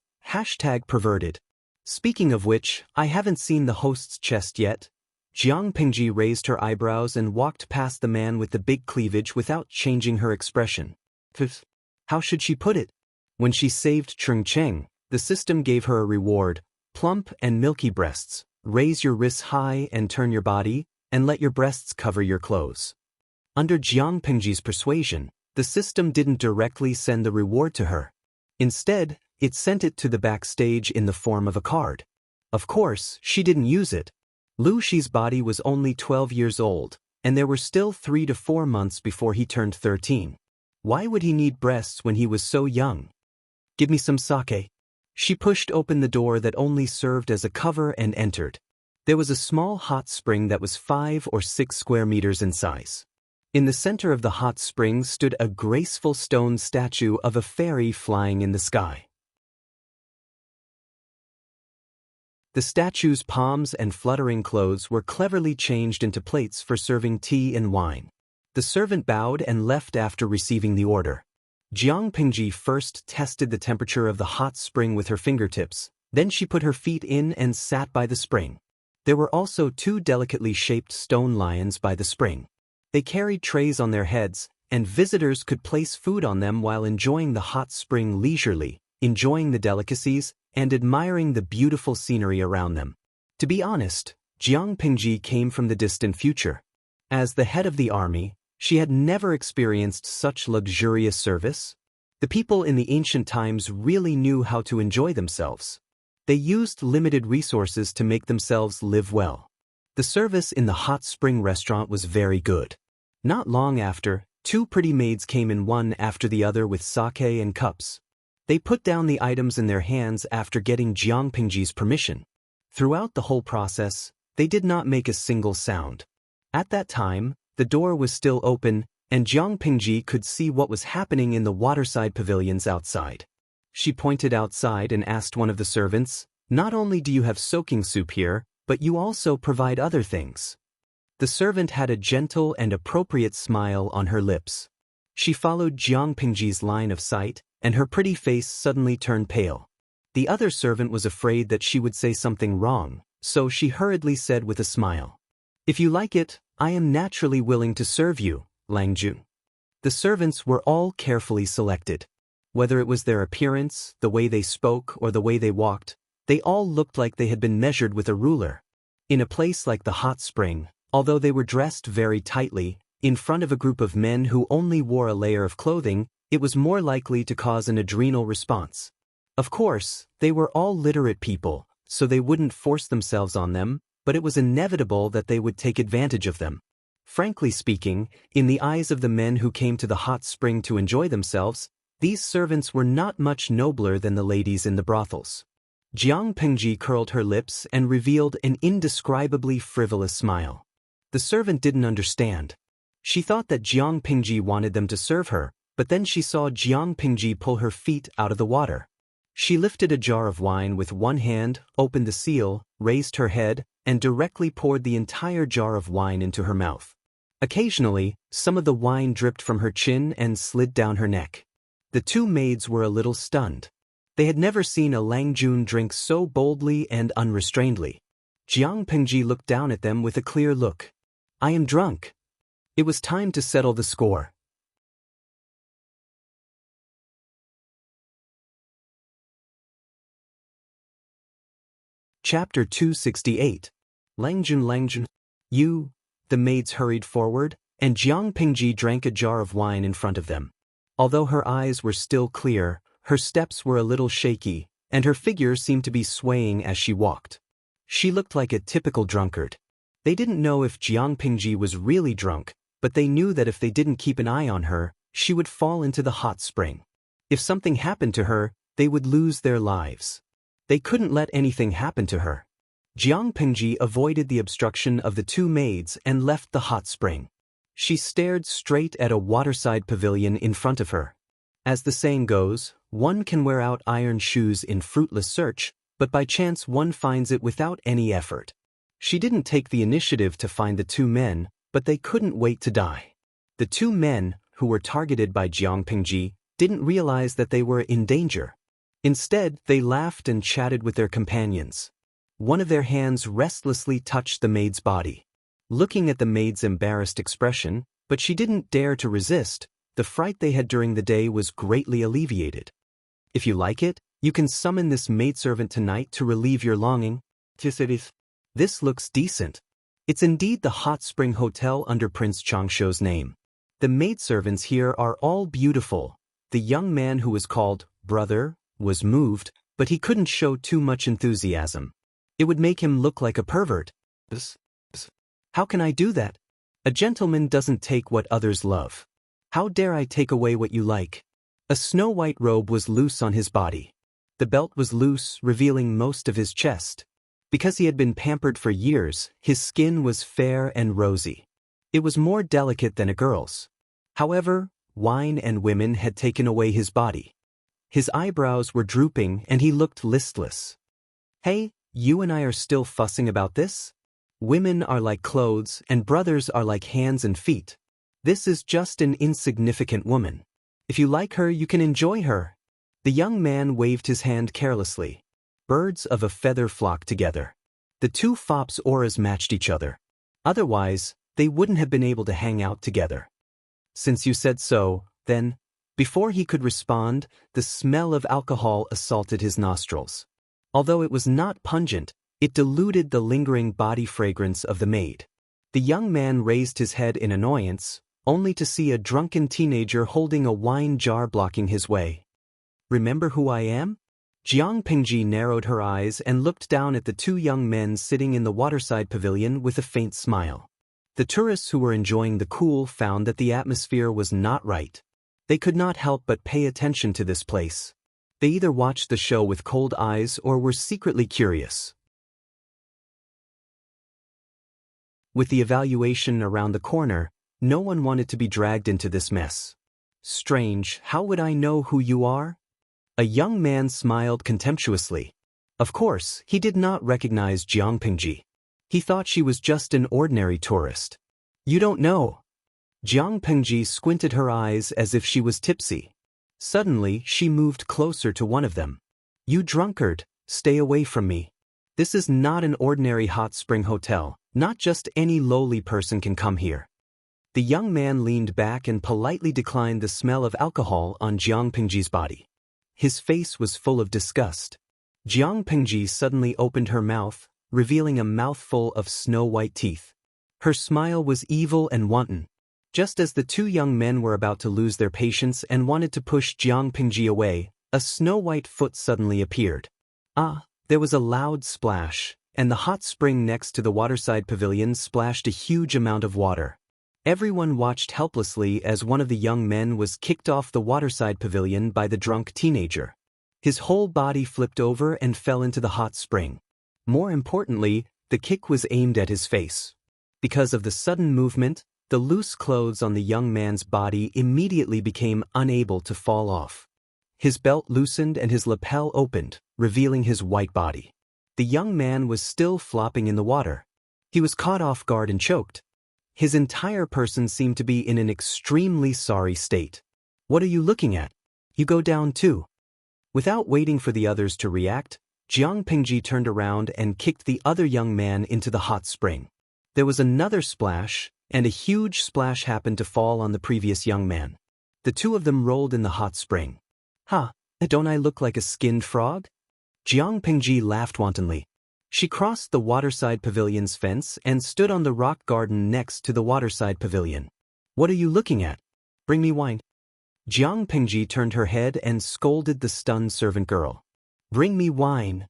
#perverted. Speaking of which, I haven't seen the host's chest yet. Jiang Pingji raised her eyebrows and walked past the man with the big cleavage without changing her expression. How should she put it? When she saved Chung Cheng, the system gave her a reward: plump and milky breasts. Raise your wrists high and turn your body, and let your breasts cover your clothes. Under Jiang Pingji's persuasion, the system didn't directly send the reward to her. Instead, it sent it to the backstage in the form of a card. Of course, she didn't use it. Lu Shi's body was only 12 years old, and there were still 3 to 4 months before he turned 13. Why would he need breasts when he was so young? Give me some sake. She pushed open the door that only served as a cover and entered. There was a small hot spring that was 5 or 6 square meters in size. In the center of the hot spring stood a graceful stone statue of a fairy flying in the sky. The statue's palms and fluttering clothes were cleverly changed into plates for serving tea and wine. The servant bowed and left after receiving the order. Jiang Pingji first tested the temperature of the hot spring with her fingertips, then she put her feet in and sat by the spring. There were also 2 delicately shaped stone lions by the spring. They carried trays on their heads, and visitors could place food on them while enjoying the hot spring leisurely, enjoying the delicacies, and admiring the beautiful scenery around them. To be honest, Jiang Pingji came from the distant future. As the head of the army, she had never experienced such luxurious service. The people in the ancient times really knew how to enjoy themselves. They used limited resources to make themselves live well. The service in the hot spring restaurant was very good. Not long after, 2 pretty maids came in one after the other with sake and cups. They put down the items in their hands after getting Jiang Pingji's permission. Throughout the whole process, they did not make a single sound. At that time, the door was still open, and Jiang Pingji could see what was happening in the waterside pavilions outside. She pointed outside and asked one of the servants, "Not only do you have soaking soup here, but you also provide other things." The servant had a gentle and appropriate smile on her lips. She followed Jiang Pingji's line of sight, and her pretty face suddenly turned pale. The other servant was afraid that she would say something wrong, so she hurriedly said with a smile, "If you like it, I am naturally willing to serve you, Langjun." The servants were all carefully selected. Whether it was their appearance, the way they spoke, or the way they walked, they all looked like they had been measured with a ruler. In a place like the hot spring, although they were dressed very tightly, in front of a group of men who only wore a layer of clothing, it was more likely to cause an adrenal response. Of course, they were all literate people, so they wouldn't force themselves on them, but it was inevitable that they would take advantage of them. Frankly speaking, in the eyes of the men who came to the hot spring to enjoy themselves, these servants were not much nobler than the ladies in the brothels. Jiang Pingji curled her lips and revealed an indescribably frivolous smile. The servant didn't understand. She thought that Jiang Pingji wanted them to serve her, but then she saw Jiang Pingji pull her feet out of the water. She lifted a jar of wine with one hand, opened the seal, raised her head, and directly poured the entire jar of wine into her mouth. Occasionally, some of the wine dripped from her chin and slid down her neck. The 2 maids were a little stunned. They had never seen a Langjun drink so boldly and unrestrainedly. Jiang Pingji looked down at them with a clear look. "I am drunk." It was time to settle the score. Chapter 268. Langjun. You. The maids hurried forward, and Jiang Pingji drank a jar of wine in front of them. Although her eyes were still clear, her steps were a little shaky, and her figure seemed to be swaying as she walked. She looked like a typical drunkard. They didn't know if Jiang Pingji was really drunk, but they knew that if they didn't keep an eye on her, she would fall into the hot spring. If something happened to her, they would lose their lives. They couldn't let anything happen to her. Jiang Pengji avoided the obstruction of the two maids and left the hot spring. She stared straight at a waterside pavilion in front of her. As the saying goes, one can wear out iron shoes in fruitless search, but by chance one finds it without any effort. She didn't take the initiative to find the two men, but they couldn't wait to die. The two men, who were targeted by Jiang Pengji, didn't realize that they were in danger. Instead, they laughed and chatted with their companions. One of their hands restlessly touched the maid's body. Looking at the maid's embarrassed expression, but she didn't dare to resist, the fright they had during the day was greatly alleviated. If you like it, you can summon this maidservant tonight to relieve your longing. This looks decent. It's indeed the hot spring hotel under Prince Changshuo's name. The maidservants here are all beautiful. The young man who was called brother was moved, but he couldn't show too much enthusiasm. It would make him look like a pervert. How can I do that? A gentleman doesn't take what others love. How dare I take away what you like? A snow-white robe was loose on his body. The belt was loose, revealing most of his chest. Because he had been pampered for years, his skin was fair and rosy. It was more delicate than a girl's. However, wine and women had taken away his body. His eyebrows were drooping and he looked listless. Hey, you and I are still fussing about this? Women are like clothes and brothers are like hands and feet. This is just an insignificant woman. If you like her, you can enjoy her. The young man waved his hand carelessly. Birds of a feather flocked together. The two fops' auras matched each other. Otherwise, they wouldn't have been able to hang out together. Since you said so, then, before he could respond, the smell of alcohol assaulted his nostrils. Although it was not pungent, it diluted the lingering body fragrance of the maid. The young man raised his head in annoyance, only to see a drunken teenager holding a wine jar blocking his way. Remember who I am? Jiang Pengji narrowed her eyes and looked down at the two young men sitting in the waterside pavilion with a faint smile. The tourists who were enjoying the cool found that the atmosphere was not right. They could not help but pay attention to this place. They either watched the show with cold eyes or were secretly curious. With the evaluation around the corner, no one wanted to be dragged into this mess. Strange, how would I know who you are? A young man smiled contemptuously. Of course, he did not recognize Jiang Pengji. He thought she was just an ordinary tourist. You don't know. Jiang Pengji squinted her eyes as if she was tipsy. Suddenly, she moved closer to one of them. You drunkard, stay away from me. This is not an ordinary hot spring hotel. Not just any lowly person can come here. The young man leaned back and politely declined the smell of alcohol on Jiang Pengji's body. His face was full of disgust. Jiang Pengji suddenly opened her mouth, revealing a mouthful of snow-white teeth. Her smile was evil and wanton. Just as the two young men were about to lose their patience and wanted to push Jiang Pengji away, a snow-white foot suddenly appeared. There was a loud splash, and the hot spring next to the waterside pavilion splashed a huge amount of water. Everyone watched helplessly as one of the young men was kicked off the waterside pavilion by the drunk teenager. His whole body flipped over and fell into the hot spring. More importantly, the kick was aimed at his face. Because of the sudden movement, the loose clothes on the young man's body immediately became unable to fall off. His belt loosened and his lapel opened, revealing his white body. The young man was still flopping in the water. He was caught off guard and choked. His entire person seemed to be in an extremely sorry state. What are you looking at? You go down too. Without waiting for the others to react, Jiang Pengji turned around and kicked the other young man into the hot spring. There was another splash, and a huge splash happened to fall on the previous young man. The two of them rolled in the hot spring. Don't I look like a skinned frog? Jiang Pengji laughed wantonly. She crossed the waterside pavilion's fence and stood on the rock garden next to the waterside pavilion. What are you looking at? Bring me wine. Jiang Pengji turned her head and scolded the stunned servant girl. Bring me wine.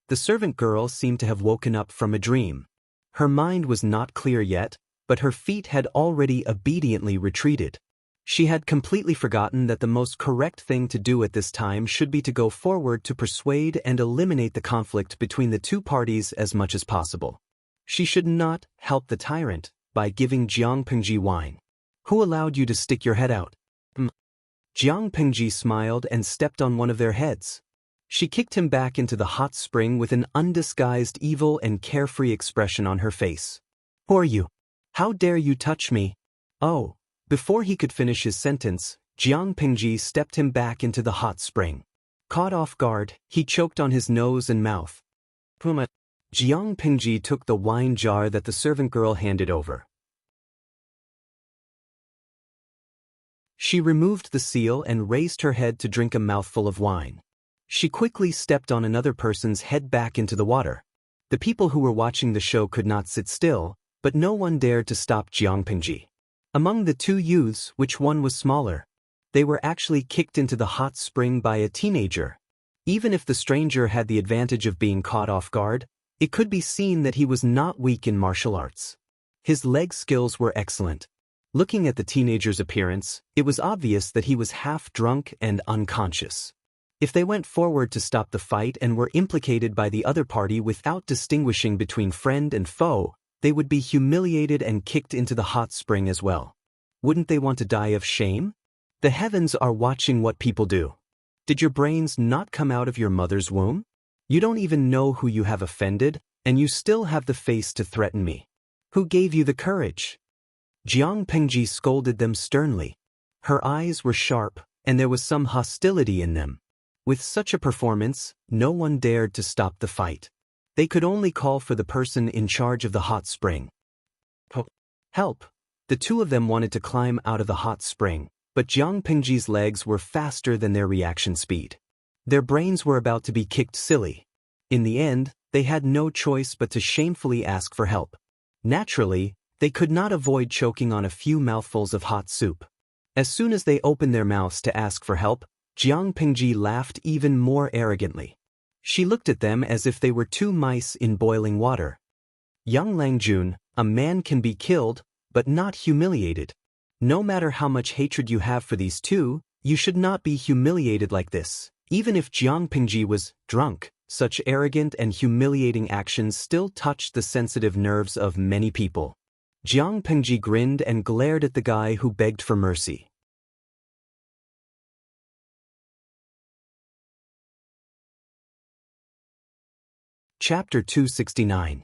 The servant girl seemed to have woken up from a dream. Her mind was not clear yet, but her feet had already obediently retreated. She had completely forgotten that the most correct thing to do at this time should be to go forward to persuade and eliminate the conflict between the two parties as much as possible. She should not help the tyrant by giving Jiang Pengji wine. Who allowed you to stick your head out? Jiang Pengji smiled and stepped on one of their heads. She kicked him back into the hot spring with an undisguised evil and carefree expression on her face. Who are you? How dare you touch me? Oh. Before he could finish his sentence, Jiang Pengji stepped him back into the hot spring. Caught off guard, he choked on his nose and mouth. Puma. Jiang Pengji took the wine jar that the servant girl handed over. She removed the seal and raised her head to drink a mouthful of wine. She quickly stepped on another person's head back into the water. The people who were watching the show could not sit still, but no one dared to stop Jiang Pengji. Among the two youths, which one was smaller? They were actually kicked into the hot spring by a teenager. Even if the stranger had the advantage of being caught off guard, it could be seen that he was not weak in martial arts. His leg skills were excellent. Looking at the teenager's appearance, it was obvious that he was half drunk and unconscious. If they went forward to stop the fight and were implicated by the other party without distinguishing between friend and foe, they would be humiliated and kicked into the hot spring as well. Wouldn't they want to die of shame? The heavens are watching what people do. Did your brains not come out of your mother's womb? You don't even know who you have offended, and you still have the face to threaten me. Who gave you the courage? Jiang Pengji scolded them sternly. Her eyes were sharp, and there was some hostility in them. With such a performance, no one dared to stop the fight. They could only call for the person in charge of the hot spring. Help! The two of them wanted to climb out of the hot spring, but Jiang Pengji's legs were faster than their reaction speed. Their brains were about to be kicked silly. In the end, they had no choice but to shamefully ask for help. Naturally, they could not avoid choking on a few mouthfuls of hot soup. As soon as they opened their mouths to ask for help, Jiang Pengji laughed even more arrogantly. She looked at them as if they were two mice in boiling water. Young Langjun, a man can be killed, but not humiliated. No matter how much hatred you have for these two, you should not be humiliated like this. Even if Jiang Pengji was drunk, such arrogant and humiliating actions still touched the sensitive nerves of many people. Jiang Pengji grinned and glared at the guy who begged for mercy. Chapter 269.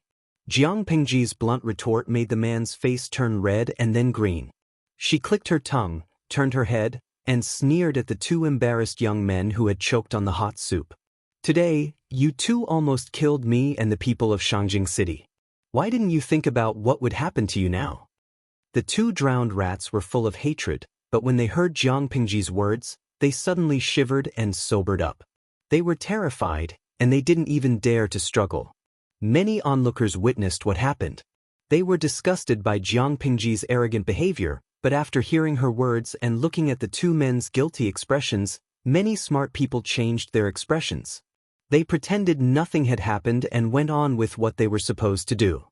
Jiang Pengji's blunt retort made the man's face turn red and then green. She clicked her tongue, turned her head, and sneered at the two embarrassed young men who had choked on the hot soup. Today, you two almost killed me and the people of Shangjing City. Why didn't you think about what would happen to you now? The two drowned rats were full of hatred, but when they heard Jiang Pengji's words, they suddenly shivered and sobered up. They were terrified, and they didn't even dare to struggle. Many onlookers witnessed what happened. They were disgusted by Jiang Pengji's arrogant behavior, but after hearing her words and looking at the two men's guilty expressions, many smart people changed their expressions. They pretended nothing had happened and went on with what they were supposed to do.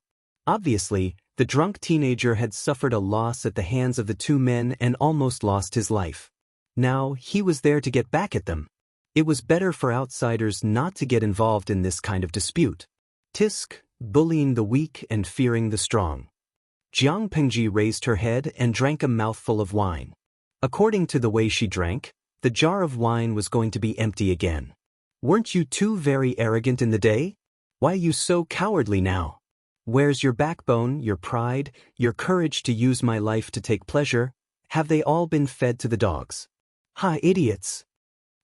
Obviously, the drunk teenager had suffered a loss at the hands of the two men and almost lost his life. Now, he was there to get back at them. It was better for outsiders not to get involved in this kind of dispute. Tisk, bullying the weak and fearing the strong. Jiang Pengji raised her head and drank a mouthful of wine. According to the way she drank, the jar of wine was going to be empty again. Weren't you two very arrogant in the day? Why are you so cowardly now? Where's your backbone, your pride, your courage to use my life to take pleasure? Have they all been fed to the dogs? Ha, idiots!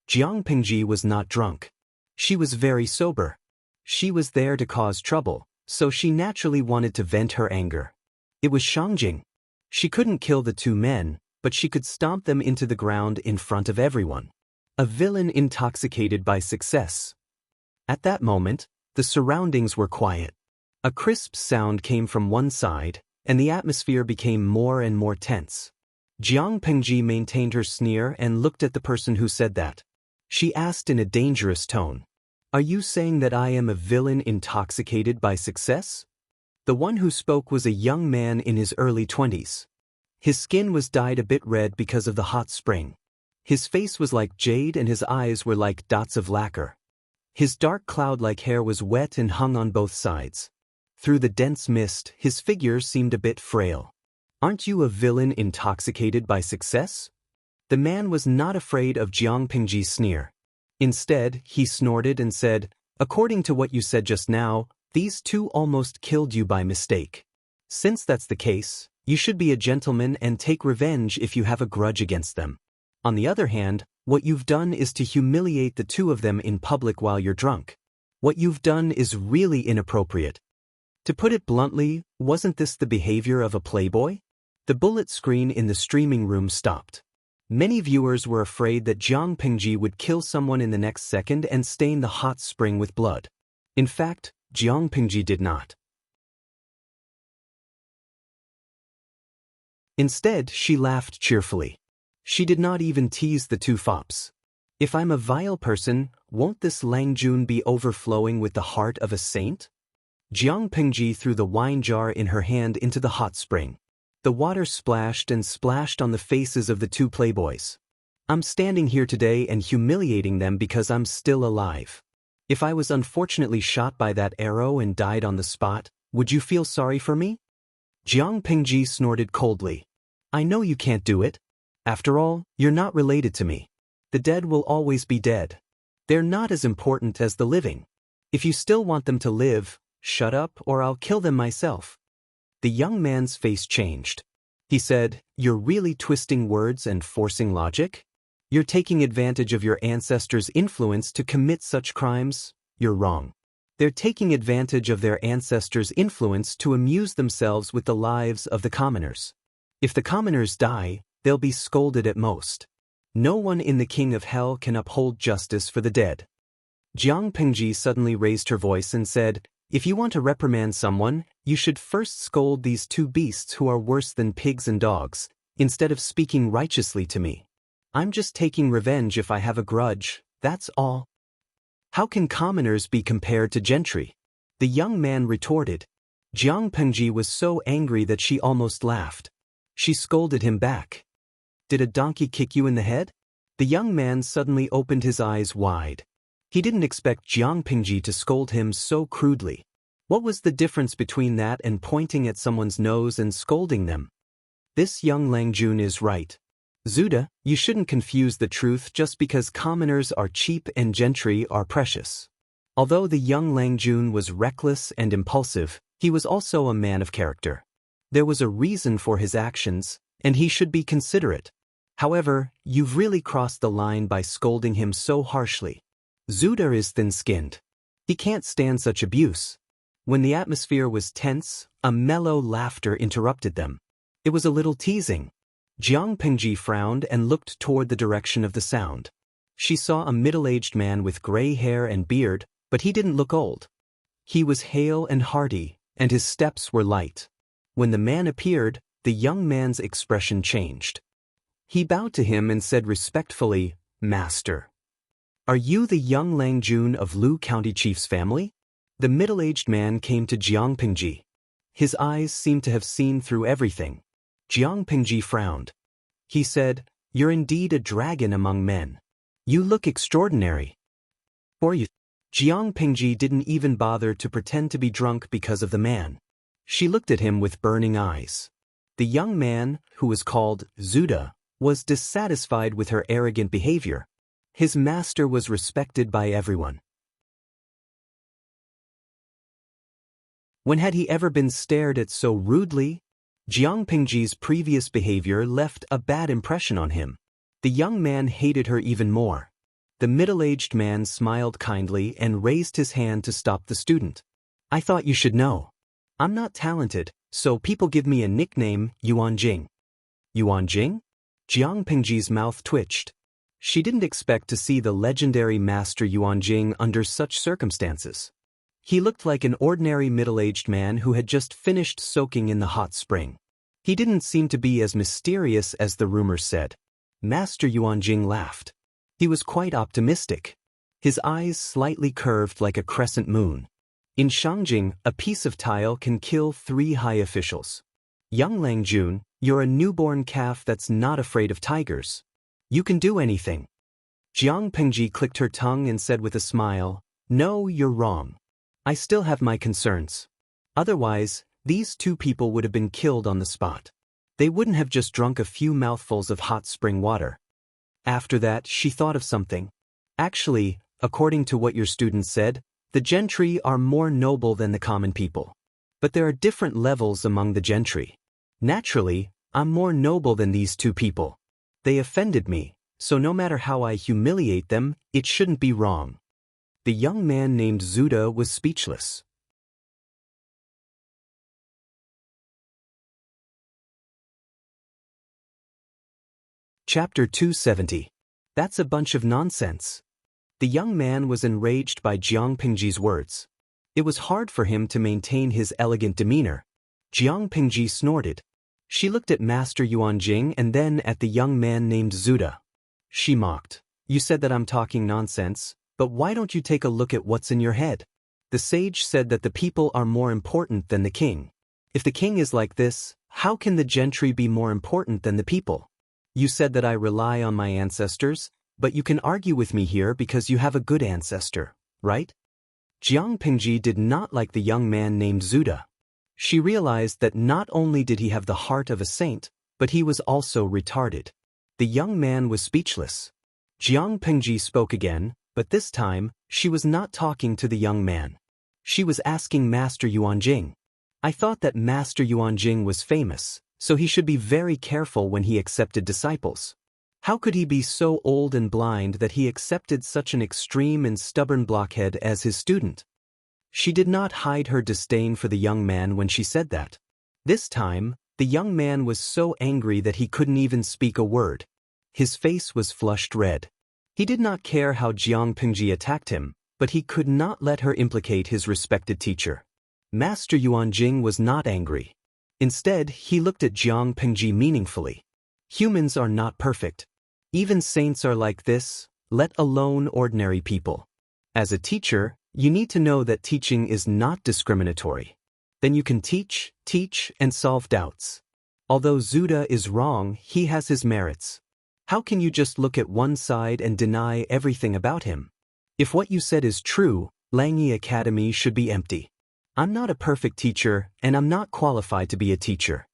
Jiang Pengji was not drunk. She was very sober. She was there to cause trouble, so she naturally wanted to vent her anger. It was Shangjing. She couldn't kill the two men, but she could stomp them into the ground in front of everyone. A villain intoxicated by success. At that moment, the surroundings were quiet. A crisp sound came from one side, and the atmosphere became more and more tense. Jiang Pengji maintained her sneer and looked at the person who said that. She asked in a dangerous tone, "Are you saying that I am a villain intoxicated by success?" The one who spoke was a young man in his early 20s. His skin was dyed a bit red because of the hot spring. His face was like jade and his eyes were like dots of lacquer. His dark cloud-like hair was wet and hung on both sides. Through the dense mist, his figure seemed a bit frail. "Aren't you a villain intoxicated by success?" The man was not afraid of Jiang Pingji's sneer. Instead, he snorted and said, "According to what you said just now, these two almost killed you by mistake. Since that's the case, you should be a gentleman and take revenge if you have a grudge against them. On the other hand, what you've done is to humiliate the two of them in public while you're drunk. What you've done is really inappropriate. To put it bluntly, wasn't this the behavior of a playboy?" The bullet screen in the streaming room stopped. Many viewers were afraid that Jiang Pingji would kill someone in the next second and stain the hot spring with blood. In fact, Jiang Pingji did not. Instead, she laughed cheerfully. She did not even tease the two fops. "If I'm a vile person, won't this Langjun be overflowing with the heart of a saint?" Jiang Pingji threw the wine jar in her hand into the hot spring. The water splashed and splashed on the faces of the two playboys. "I'm standing here today and humiliating them because I'm still alive. If I was unfortunately shot by that arrow and died on the spot, would you feel sorry for me?" Jiang Pingji snorted coldly. "I know you can't do it. After all, you're not related to me. The dead will always be dead. They're not as important as the living. If you still want them to live, shut up or I'll kill them myself." The young man's face changed. He said, "You're really twisting words and forcing logic? You're taking advantage of your ancestors' influence to commit such crimes? You're wrong. They're taking advantage of their ancestors' influence to amuse themselves with the lives of the commoners. If the commoners die, they'll be scolded at most. No one in the King of Hell can uphold justice for the dead." Jiang Pingji suddenly raised her voice and said, "If you want to reprimand someone, you should first scold these two beasts who are worse than pigs and dogs, instead of speaking righteously to me. I'm just taking revenge if I have a grudge, that's all." "How can commoners be compared to gentry?" the young man retorted. Jiang Pingji was so angry that she almost laughed. She scolded him back. "Did a donkey kick you in the head?" The young man suddenly opened his eyes wide. He didn't expect Jiang Pingji to scold him so crudely. What was the difference between that and pointing at someone's nose and scolding them? This young Langjun is right. Zuda, you shouldn't confuse the truth just because commoners are cheap and gentry are precious. Although the young Langjun was reckless and impulsive, he was also a man of character. There was a reason for his actions, and he should be considerate. However, you've really crossed the line by scolding him so harshly. Zuda is thin-skinned. He can't stand such abuse. When the atmosphere was tense, a mellow laughter interrupted them. It was a little teasing. Jiang Pingji frowned and looked toward the direction of the sound. She saw a middle-aged man with gray hair and beard, but he didn't look old. He was hale and hearty, and his steps were light. When the man appeared, the young man's expression changed. He bowed to him and said respectfully, "Master. Are you the young Langjun of Lu County Chief's family?" The middle-aged man came to Jiang Pingji. His eyes seemed to have seen through everything. Jiang Pingji frowned. He said, "You're indeed a dragon among men. You look extraordinary." "Or you?" Jiang Pingji didn't even bother to pretend to be drunk because of the man. She looked at him with burning eyes. The young man, who was called Zuda, was dissatisfied with her arrogant behavior. His master was respected by everyone. When had he ever been stared at so rudely? Jiang Pingji's previous behavior left a bad impression on him. The young man hated her even more. The middle-aged man smiled kindly and raised his hand to stop the student. "I thought you should know. I'm not talented, so people give me a nickname, Yuanjing." "Yuanjing?" Jiang Pingji's mouth twitched. She didn't expect to see the legendary Master Yuanjing under such circumstances. He looked like an ordinary middle-aged man who had just finished soaking in the hot spring. He didn't seem to be as mysterious as the rumors said. Master Yuanjing laughed. He was quite optimistic. His eyes slightly curved like a crescent moon. "In Shangjing, a piece of tile can kill 3 high officials. Young Langjun, You're a newborn calf that's not afraid of tigers. You can do anything. Jiang Pengji clicked her tongue and said with a smile, "No, you're wrong. I still have my concerns. Otherwise, these two people would have been killed on the spot. They wouldn't have just drunk a few mouthfuls of hot spring water." After that, she thought of something. "Actually, according to what your students said, the gentry are more noble than the common people. But there are different levels among the gentry. Naturally, I'm more noble than these two people. They offended me, so no matter how I humiliate them, it shouldn't be wrong." The young man named Zuda was speechless. Chapter 270. That's a bunch of nonsense. The young man was enraged by Jiang Pengji's words. It was hard for him to maintain his elegant demeanor. Jiang Pengji snorted. She looked at Master Yuanjing and then at the young man named Zuda. She mocked. "You said that I'm talking nonsense, but why don't you take a look at what's in your head? The sage said that the people are more important than the king. If the king is like this, how can the gentry be more important than the people? You said that I rely on my ancestors, but you can argue with me here because you have a good ancestor, right?" Jiang Pengji did not like the young man named Zuda. She realized that not only did he have the heart of a saint, but he was also retarded. The young man was speechless. Jiang Pengji spoke again, but this time, she was not talking to the young man. She was asking Master Yuanjing. "I thought that Master Yuanjing was famous, so he should be very careful when he accepted disciples. How could he be so old and blind that he accepted such an extreme and stubborn blockhead as his student?" She did not hide her disdain for the young man when she said that. This time, the young man was so angry that he couldn't even speak a word. His face was flushed red. He did not care how Jiang Pengji attacked him, but he could not let her implicate his respected teacher. Master Yuanjing was not angry. Instead, he looked at Jiang Pengji meaningfully. "Humans are not perfect. Even saints are like this, let alone ordinary people. As a teacher, you need to know that teaching is not discriminatory. Then you can teach, and solve doubts. Although Zuda is wrong, he has his merits. How can you just look at one side and deny everything about him? If what you said is true, Langyi Academy should be empty. I'm not a perfect teacher, and I'm not qualified to be a teacher."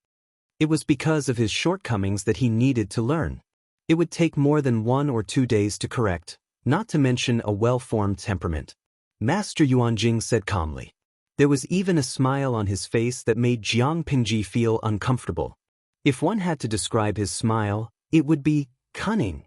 It was because of his shortcomings that he needed to learn. It would take more than 1 or 2 days to correct, not to mention a well-formed temperament. Master Yuanjing said calmly. There was even a smile on his face that made Jiang Pengji feel uncomfortable. If one had to describe his smile, it would be cunning.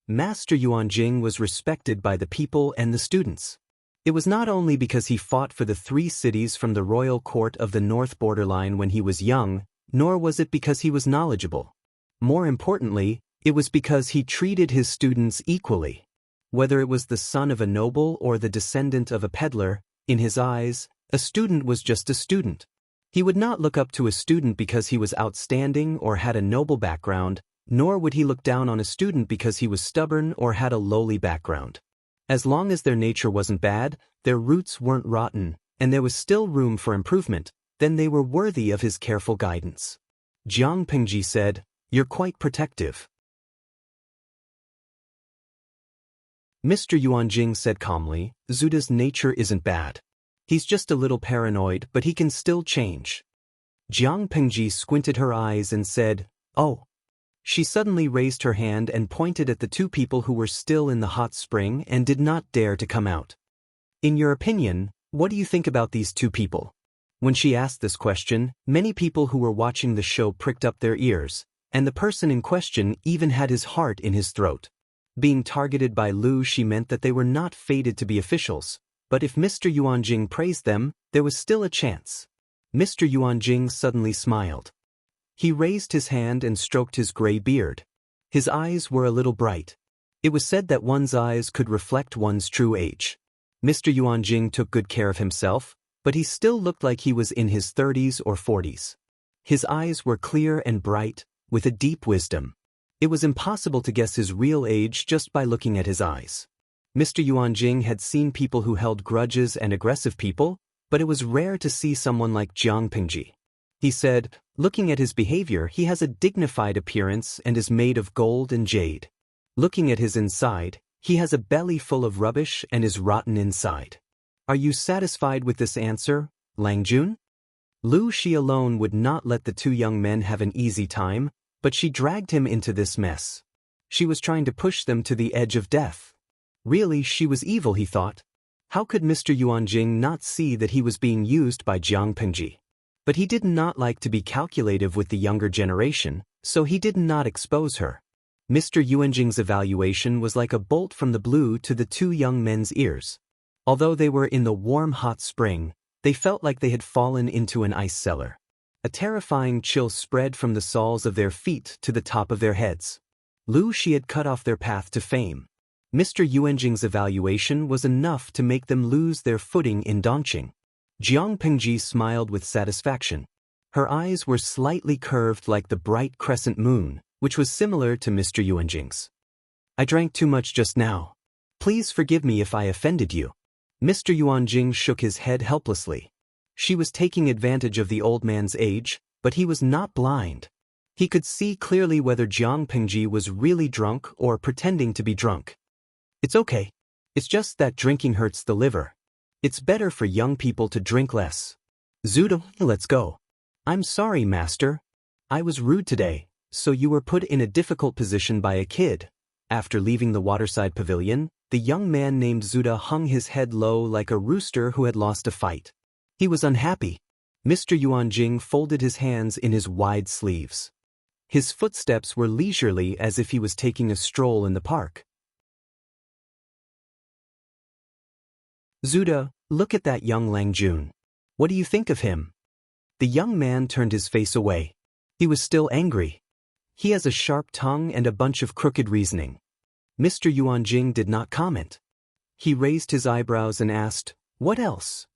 Master Yuanjing was respected by the people and the students. It was not only because he fought for the 3 cities from the royal court of the north borderline when he was young, nor was it because he was knowledgeable. More importantly, it was because he treated his students equally. Whether it was the son of a noble or the descendant of a peddler, in his eyes, a student was just a student. He would not look up to a student because he was outstanding or had a noble background, nor would he look down on a student because he was stubborn or had a lowly background. As long as their nature wasn't bad, their roots weren't rotten, and there was still room for improvement, then they were worthy of his careful guidance. Jiang Pengji said, "You're quite protective." Mr. Yuanjing said calmly, "Zuda's nature isn't bad. He's just a little paranoid, but he can still change." Jiang Pengji squinted her eyes and said, "Oh." She suddenly raised her hand and pointed at the 2 people who were still in the hot spring and did not dare to come out. "In your opinion, what do you think about these 2 people?" When she asked this question, many people who were watching the show pricked up their ears, and the person in question even had his heart in his throat. Being targeted by Lu Shi meant that they were not fated to be officials, but if Mr. Yuanjing praised them, there was still a chance. Mr. Yuanjing suddenly smiled. He raised his hand and stroked his gray beard. His eyes were a little bright. It was said that one's eyes could reflect one's true age. Mr. Yuanjing took good care of himself, but he still looked like he was in his 30s or 40s. His eyes were clear and bright, with a deep wisdom. It was impossible to guess his real age just by looking at his eyes. Mr. Yuanjing had seen people who held grudges and aggressive people, but it was rare to see someone like Jiang Pengji. He said, Looking at his behavior, he has a dignified appearance and is made of gold and jade. Looking at his inside, he has a belly full of rubbish and is rotten inside. Are you satisfied with this answer, Langjun? Lu Shi alone would not let the two young men have an easy time, but she dragged him into this mess. She was trying to push them to the edge of death. Really, she was evil, he thought. How could Mr. Yuanjing not see that he was being used by Jiang Pengji? But he did not like to be calculative with the younger generation, so he did not expose her. Mr. Yuanjing's evaluation was like a bolt from the blue to the two young men's ears. Although they were in the warm hot spring, they felt like they had fallen into an ice cellar. A terrifying chill spread from the soles of their feet to the top of their heads. Lu Shi had cut off their path to fame. Mr. Yuanjing's evaluation was enough to make them lose their footing in Dongqing. Jiang Pengji smiled with satisfaction. Her eyes were slightly curved like the bright crescent moon, which was similar to Mr. Yuanjing's. I drank too much just now. Please forgive me if I offended you. Mr. Yuanjing shook his head helplessly. She was taking advantage of the old man's age, but he was not blind. He could see clearly whether Jiang Pengji was really drunk or pretending to be drunk. It's okay. It's just that drinking hurts the liver. It's better for young people to drink less. Zuda, let's go. I'm sorry, master. I was rude today, so you were put in a difficult position by a kid. After leaving the waterside pavilion, the young man named Zuda hung his head low like a rooster who had lost a fight. He was unhappy. Mr. Yuanjing folded his hands in his wide sleeves. His footsteps were leisurely as if he was taking a stroll in the park. Zuda, look at that young Langjun. What do you think of him? The young man turned his face away. He was still angry. He has a sharp tongue and a bunch of crooked reasoning. Mr. Yuanjing did not comment. He raised his eyebrows and asked, "What else?"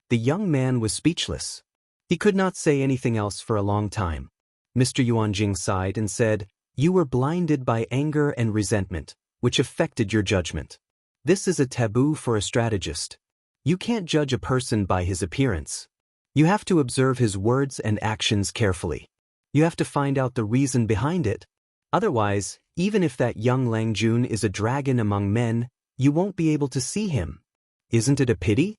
The young man was speechless. He could not say anything else for a long time. Mr. Yuanjing sighed and said, "You were blinded by anger and resentment, which affected your judgment. This is a taboo for a strategist. You can't judge a person by his appearance. You have to observe his words and actions carefully. You have to find out the reason behind it. Otherwise, even if that young Langjun is a dragon among men, you won't be able to see him. Isn't it a pity?"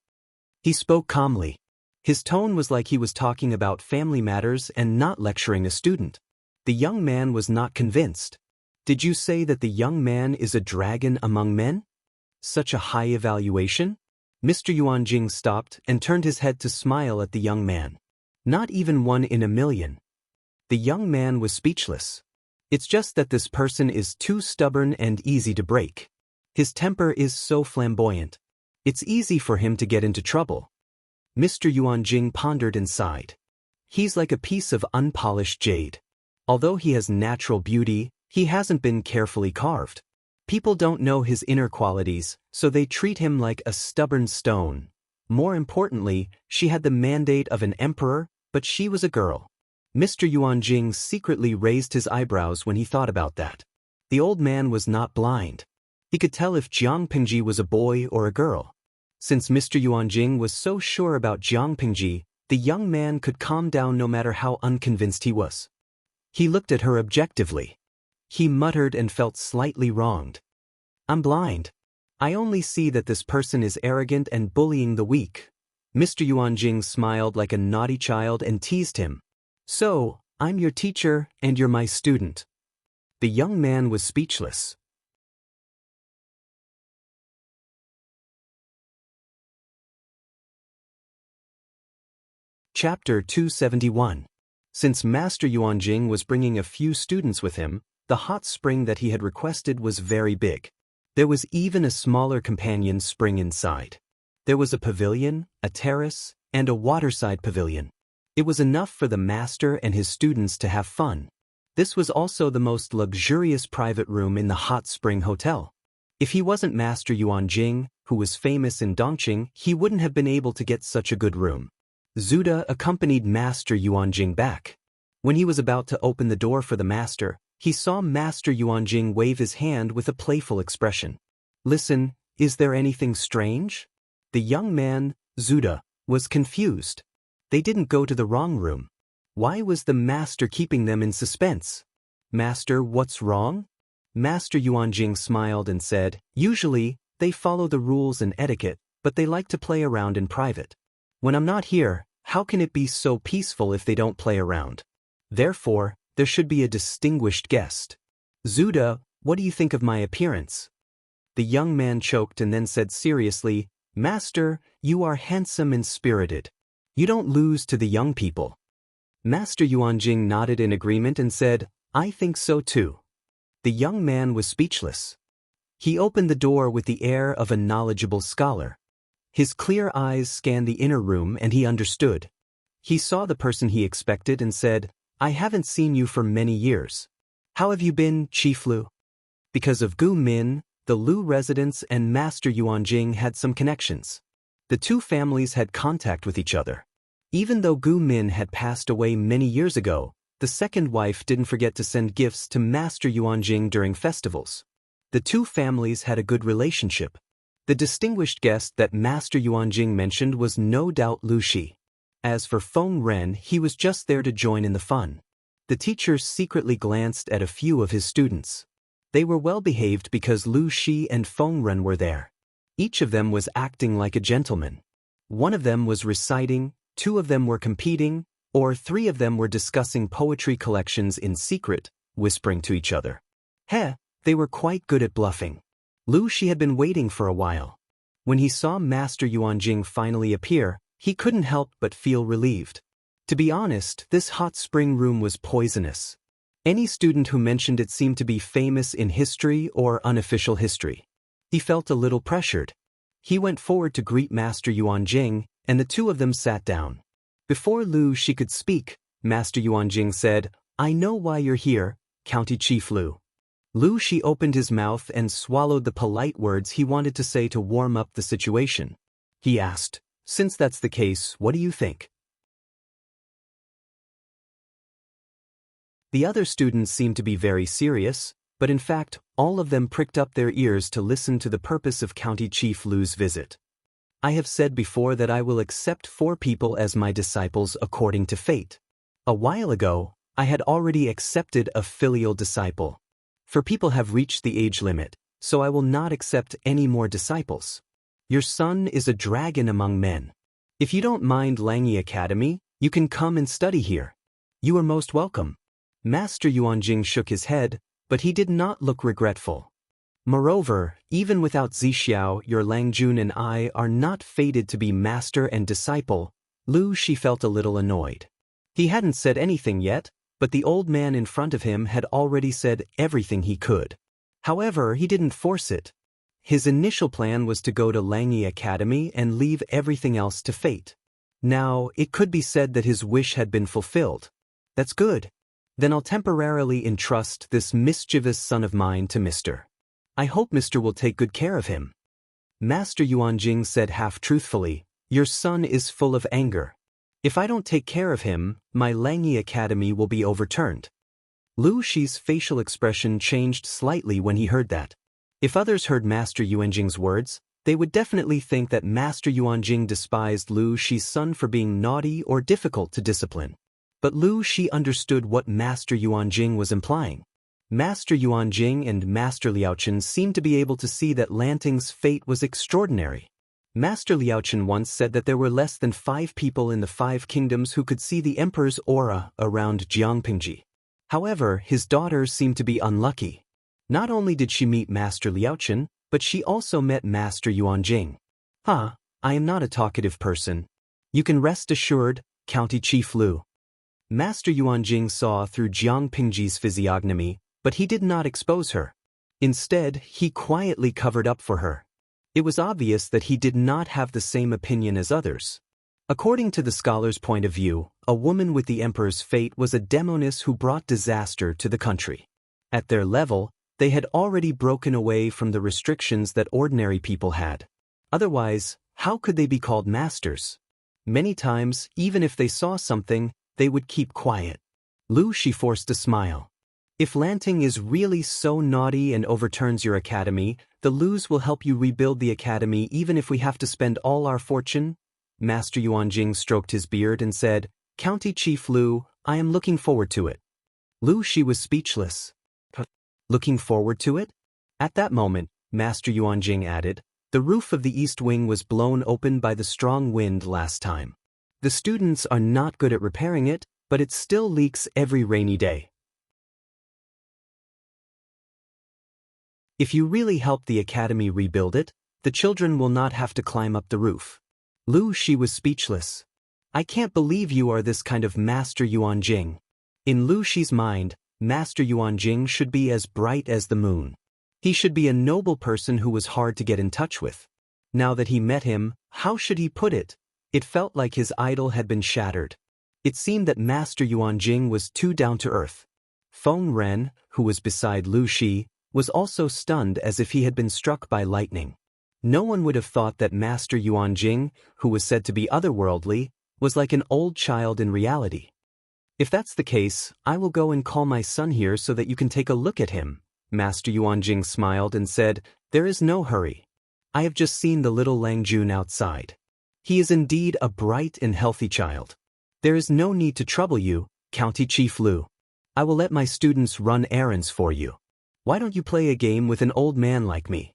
He spoke calmly. His tone was like he was talking about family matters and not lecturing a student. The young man was not convinced. "Did you say that the young man is a dragon among men? Such a high evaluation?" Mr. Yuanjing stopped and turned his head to smile at the young man. "Not even 1 in a million." The young man was speechless. "It's just that this person is too stubborn and easy to break. His temper is so flamboyant. It's easy for him to get into trouble." Mr. Yuanjing pondered and sighed. "He's like a piece of unpolished jade. Although he has natural beauty, he hasn't been carefully carved. People don't know his inner qualities, so they treat him like a stubborn stone. More importantly, she had the mandate of an emperor, but she was a girl." Mr. Yuanjing secretly raised his eyebrows when he thought about that. The old man was not blind. He could tell if Jiang Pengji was a boy or a girl. Since Mr. Yuanjing was so sure about Jiang Pengji, the young man could calm down no matter how unconvinced he was. He looked at her objectively. He muttered and felt slightly wronged. "I'm blind. I only see that this person is arrogant and bullying the weak." Mr. Yuanjing smiled like a naughty child and teased him. "So, I'm your teacher and you're my student." The young man was speechless. Chapter 271. Since Master Yuanjing was bringing a few students with him, the hot spring that he had requested was very big. There was even a smaller companion spring inside. There was a pavilion, a terrace, and a waterside pavilion. It was enough for the master and his students to have fun. This was also the most luxurious private room in the hot spring hotel. If he wasn't Master Yuanjing, who was famous in Dongqing, he wouldn't have been able to get such a good room. Zuda accompanied Master Yuanjing back. When he was about to open the door for the master, he saw Master Yuanjing wave his hand with a playful expression. "Listen, is there anything strange?" The young man, Zuda, was confused. They didn't go to the wrong room. Why was the master keeping them in suspense? Master, what's wrong? Master Yuanjing smiled and said, usually, they follow the rules and etiquette, but they like to play around in private. When I'm not here, how can it be so peaceful if they don't play around? Therefore, there should be a distinguished guest. Zuda, what do you think of my appearance? The young man choked and then said seriously, Master, you are handsome and spirited. You don't lose to the young people. Master Yuanjing nodded in agreement and said, I think so too. The young man was speechless. He opened the door with the air of a knowledgeable scholar. His clear eyes scanned the inner room and he understood. He saw the person he expected and said, I haven't seen you for many years. How have you been, Chief Lu? Because of Gu Min, the Lu residents and Master Yuanjing had some connections. The two families had contact with each other. Even though Gu Min had passed away many years ago, the second wife didn't forget to send gifts to Master Yuanjing during festivals. The two families had a good relationship. The distinguished guest that Master Yuanjing mentioned was no doubt Lu Shi. As for Feng Ren, he was just there to join in the fun. The teacher secretly glanced at a few of his students. They were well behaved because Lu Shi and Feng Ren were there. Each of them was acting like a gentleman. One of them was reciting, two of them were competing, or three of them were discussing poetry collections in secret, whispering to each other. They were quite good at bluffing. Lu Shi had been waiting for a while. When he saw Master Yuanjing finally appear, he couldn't help but feel relieved. To be honest, this hot spring room was poisonous. Any student who mentioned it seemed to be famous in history or unofficial history. He felt a little pressured. He went forward to greet Master Yuanjing, and the two of them sat down. Before Lu Shi could speak, Master Yuanjing said, I know why you're here, County Chief Lu. Lu Shi opened his mouth and swallowed the polite words he wanted to say to warm up the situation. He asked, since that's the case, what do you think? The other students seemed to be very serious, but in fact, all of them pricked up their ears to listen to the purpose of County Chief Lu's visit. I have said before that I will accept 4 people as my disciples according to fate. A while ago, I had already accepted a filial disciple. 4 people have reached the age limit, so I will not accept any more disciples. Your son is a dragon among men. If you don't mind Langyi Academy, you can come and study here. You are most welcome. Master Yuanjing shook his head, but he did not look regretful. Moreover, even without Zixiao, your Langjun and I are not fated to be master and disciple. Lu Shi felt a little annoyed. He hadn't said anything yet, but the old man in front of him had already said everything he could. However, he didn't force it. His initial plan was to go to Langyi Academy and leave everything else to fate. Now, it could be said that his wish had been fulfilled. That's good. Then I'll temporarily entrust this mischievous son of mine to Mr. I hope Mr. will take good care of him. Master Yuanjing said half-truthfully, your son is full of anger. If I don't take care of him, my Langyi Academy will be overturned. Lu Shi's facial expression changed slightly when he heard that. If others heard Master Yuanjing's words, they would definitely think that Master Yuanjing despised Lu Shi's son for being naughty or difficult to discipline. But Lu Shi understood what Master Yuanjing was implying. Master Yuanjing and Master Liaochen seemed to be able to see that Lanting's fate was extraordinary. Master Liaochen once said that there were less than 5 people in the 5 kingdoms who could see the emperor's aura around Jiangpingji. However, his daughter seemed to be unlucky. Not only did she meet Master Liaochen, but she also met Master Yuanjing. I am not a talkative person. You can rest assured, County Chief Lu. Master Yuanjing saw through Jiangpingji's physiognomy, but he did not expose her. Instead, he quietly covered up for her. It was obvious that he did not have the same opinion as others. According to the scholar's point of view, a woman with the emperor's fate was a demoness who brought disaster to the country. At their level, they had already broken away from the restrictions that ordinary people had. Otherwise, how could they be called masters? Many times, even if they saw something, they would keep quiet. Lu Shi forced a smile. If Lanting is really so naughty and overturns your academy, the Lus will help you rebuild the academy even if we have to spend all our fortune? Master Yuanjing stroked his beard and said, County Chief Lu, I am looking forward to it. Lu Shi was speechless. Looking forward to it? At that moment, Master Yuanjing added, the roof of the east wing was blown open by the strong wind last time. The students are not good at repairing it, but it still leaks every rainy day. If you really help the academy rebuild it, the children will not have to climb up the roof. Lu Shi was speechless. I can't believe you are this kind of Master Yuanjing. In Lu Shi's mind, Master Yuanjing should be as bright as the moon. He should be a noble person who was hard to get in touch with. Now that he met him, how should he put it? It felt like his idol had been shattered. It seemed that Master Yuanjing was too down to earth. Feng Ren, who was beside Lu Shi, was also stunned as if he had been struck by lightning. No one would have thought that Master Yuanjing, who was said to be otherworldly, was like an old child in reality. If that's the case, I will go and call my son here so that you can take a look at him. Master Yuanjing smiled and said, there is no hurry. I have just seen the little Lang Jun outside. He is indeed a bright and healthy child. There is no need to trouble you, County Chief Lu. I will let my students run errands for you. Why don't you play a game with an old man like me?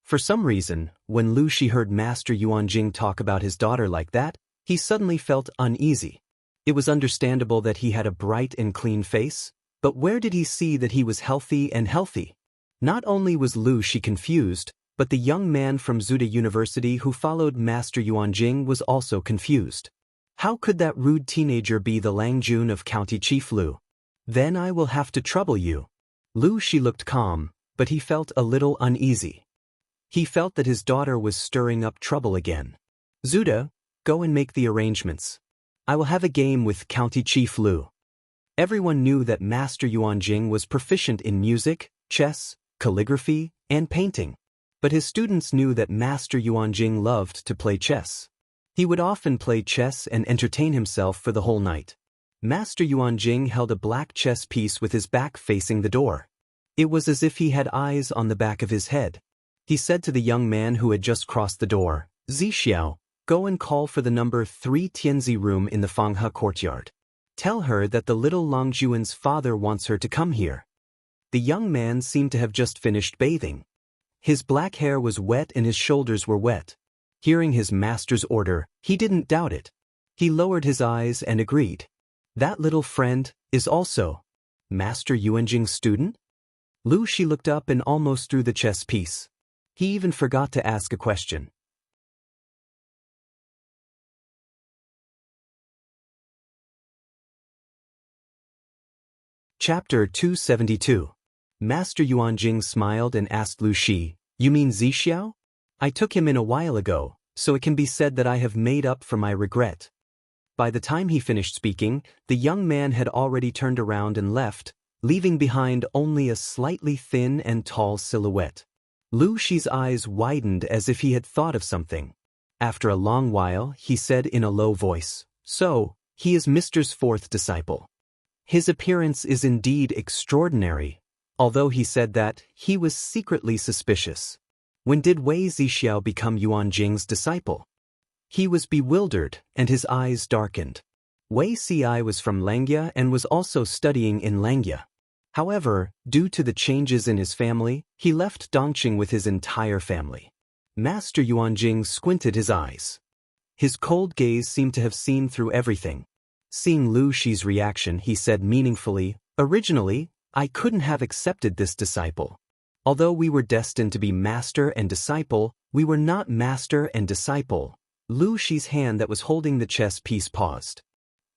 For some reason, when Lu Shi heard Master Yuanjing talk about his daughter like that, he suddenly felt uneasy. It was understandable that he had a bright and clean face, but where did he see that he was healthy and healthy? Not only was Lu Shi confused, but the young man from Zuda University who followed Master Yuanjing was also confused. How could that rude teenager be the Lang Jun of County Chief Lu? Then I will have to trouble you. Lu Shi looked calm, but he felt a little uneasy. He felt that his daughter was stirring up trouble again. Zuda, go and make the arrangements. I will have a game with County Chief Lu. Everyone knew that Master Yuanjing was proficient in music, chess, calligraphy, and painting. But his students knew that Master Yuanjing loved to play chess. He would often play chess and entertain himself for the whole night. Master Yuanjing held a black chess piece with his back facing the door. It was as if he had eyes on the back of his head. He said to the young man who had just crossed the door, Zixiao, go and call for the number 3 Tianzi room in the Fanghe courtyard. Tell her that the little Longjuan's father wants her to come here. The young man seemed to have just finished bathing. His black hair was wet and his shoulders were wet. Hearing his master's order, he didn't doubt it. He lowered his eyes and agreed. That little friend is also Master Yuanjing's student? Lu Shi looked up and almost threw the chess piece. He even forgot to ask a question. Chapter 272. Master Yuanjing smiled and asked Lu Shi, you mean Zixiao? I took him in a while ago, so it can be said that I have made up for my regret. By the time he finished speaking, the young man had already turned around and left, leaving behind only a slightly thin and tall silhouette. Lu Shi's eyes widened as if he had thought of something. After a long while, he said in a low voice, so, he is Mr.'s fourth disciple. His appearance is indeed extraordinary. Although he said that, he was secretly suspicious. When did Wei Zixiao become Yuanjing's disciple? He was bewildered, and his eyes darkened. Wei Ci was from Langia and was also studying in Langia. However, due to the changes in his family, he left Dongqing with his entire family. Master Yuanjing squinted his eyes. His cold gaze seemed to have seen through everything. Seeing Lu Shi's reaction, he said meaningfully, originally, I couldn't have accepted this disciple. Although we were destined to be master and disciple, we were not master and disciple. Lu Shi's hand that was holding the chess piece paused.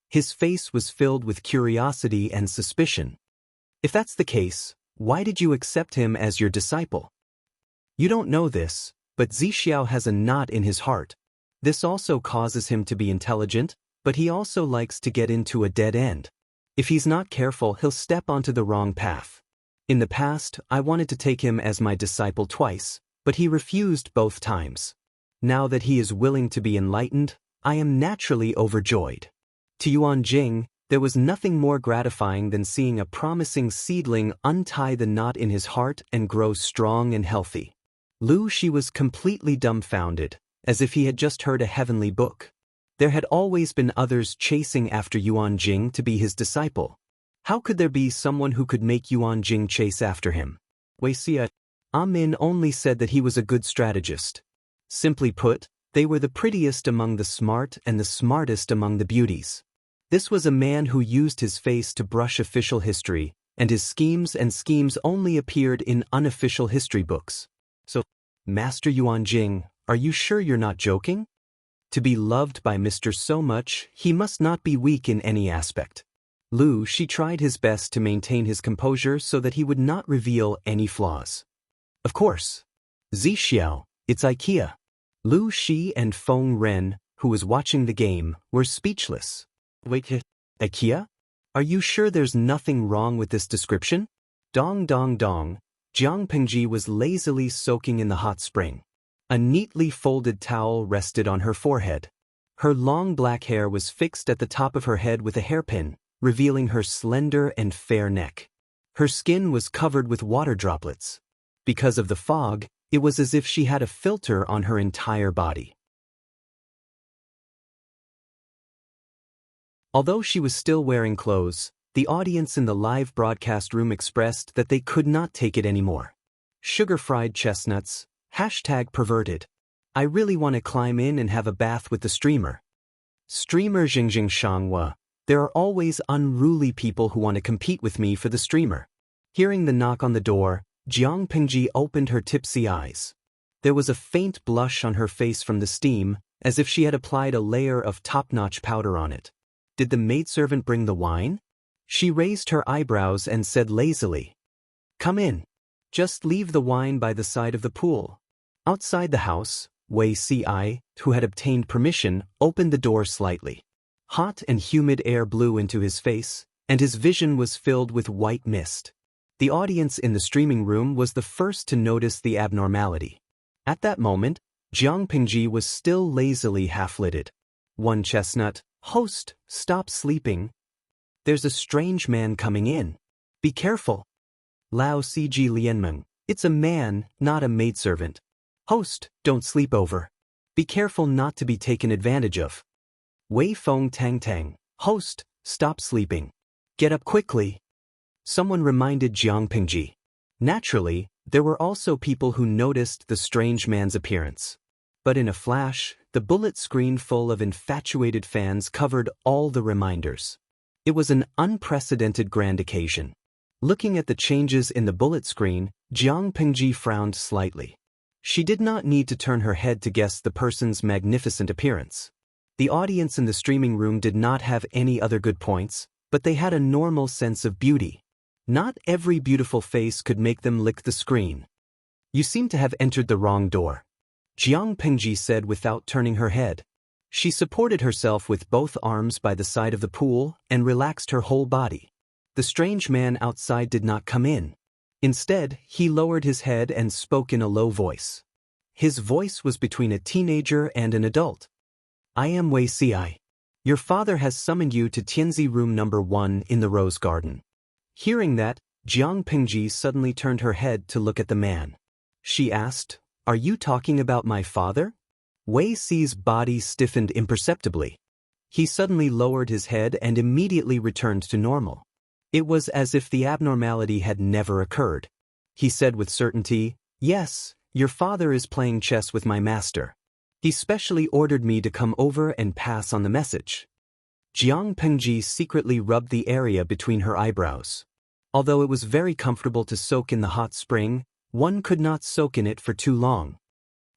His face was filled with curiosity and suspicion. If that's the case, why did you accept him as your disciple? You don't know this, but Zixiao has a knot in his heart. This also causes him to be intelligent, but he also likes to get into a dead end. If he's not careful, he'll step onto the wrong path. In the past, I wanted to take him as my disciple twice, but he refused both times. Now that he is willing to be enlightened, I am naturally overjoyed. To Yuanjing, there was nothing more gratifying than seeing a promising seedling untie the knot in his heart and grow strong and healthy. Lu Shi was completely dumbfounded, as if he had just heard a heavenly book. There had always been others chasing after Yuan Jing to be his disciple. How could there be someone who could make Yuan Jing chase after him? Wuxia and Xianxia only said that he was a good strategist. Simply put, they were the prettiest among the smart and the smartest among the beauties. This was a man who used his face to brush official history, and his schemes only appeared in unofficial history books. So, Master Yuan Jing, are you sure you're not joking? To be loved by Mr. So much, he must not be weak in any aspect. Lu Shi tried his best to maintain his composure so that he would not reveal any flaws. Of course. Zixiao, it's IKEA. Lu Shi and Feng Ren, who was watching the game, were speechless. Wait, IKEA? Are you sure there's nothing wrong with this description? Dong dong dong, Jiang Pengji was lazily soaking in the hot spring. A neatly folded towel rested on her forehead. Her long black hair was fixed at the top of her head with a hairpin, revealing her slender and fair neck. Her skin was covered with water droplets. Because of the fog, it was as if she had a filter on her entire body. Although she was still wearing clothes, the audience in the live broadcast room expressed that they could not take it anymore. Sugar-fried chestnuts, #perverted. I really want to climb in and have a bath with the streamer. Streamer Xingjing Shangwa, there are always unruly people who want to compete with me for the streamer. Hearing the knock on the door, Jiang Pengji opened her tipsy eyes. There was a faint blush on her face from the steam, as if she had applied a layer of top-notch powder on it. Did the maidservant bring the wine? She raised her eyebrows and said lazily, "Come in. Just leave the wine by the side of the pool." Outside the house, Wuxia, who had obtained permission, opened the door slightly. Hot and humid air blew into his face, and his vision was filled with white mist. The audience in the streaming room was the first to notice the abnormality. At that moment, Jiang Pengji was still lazily half-lidded. One chestnut, "Host, stop sleeping. There's a strange man coming in. Be careful." Lao Cg Lianmeng, it's a man, not a maidservant. "Host, don't sleep over. Be careful not to be taken advantage of." Wei Feng Tang Tang, "Host, stop sleeping. Get up quickly." Someone reminded Jiang Pengji. Naturally, there were also people who noticed the strange man's appearance. But in a flash, the bullet screen full of infatuated fans covered all the reminders. It was an unprecedented grand occasion. Looking at the changes in the bullet screen, Jiang Pengji frowned slightly. She did not need to turn her head to guess the person's magnificent appearance. The audience in the streaming room did not have any other good points, but they had a normal sense of beauty. Not every beautiful face could make them lick the screen. "You seem to have entered the wrong door," Jiang Pengji said without turning her head. She supported herself with both arms by the side of the pool and relaxed her whole body. The strange man outside did not come in. Instead, he lowered his head and spoke in a low voice. His voice was between a teenager and an adult. "I am Wuxia. Your father has summoned you to Tianzi room number 1 in the Rose Garden." Hearing that, Jiang Pengji suddenly turned her head to look at the man. She asked, "Are you talking about my father?" Wuxia's body stiffened imperceptibly. He suddenly lowered his head and immediately returned to normal. It was as if the abnormality had never occurred. He said with certainty, "Yes, your father is playing chess with my master. He specially ordered me to come over and pass on the message." Jiang Pengji secretly rubbed the area between her eyebrows. Although it was very comfortable to soak in the hot spring, one could not soak in it for too long.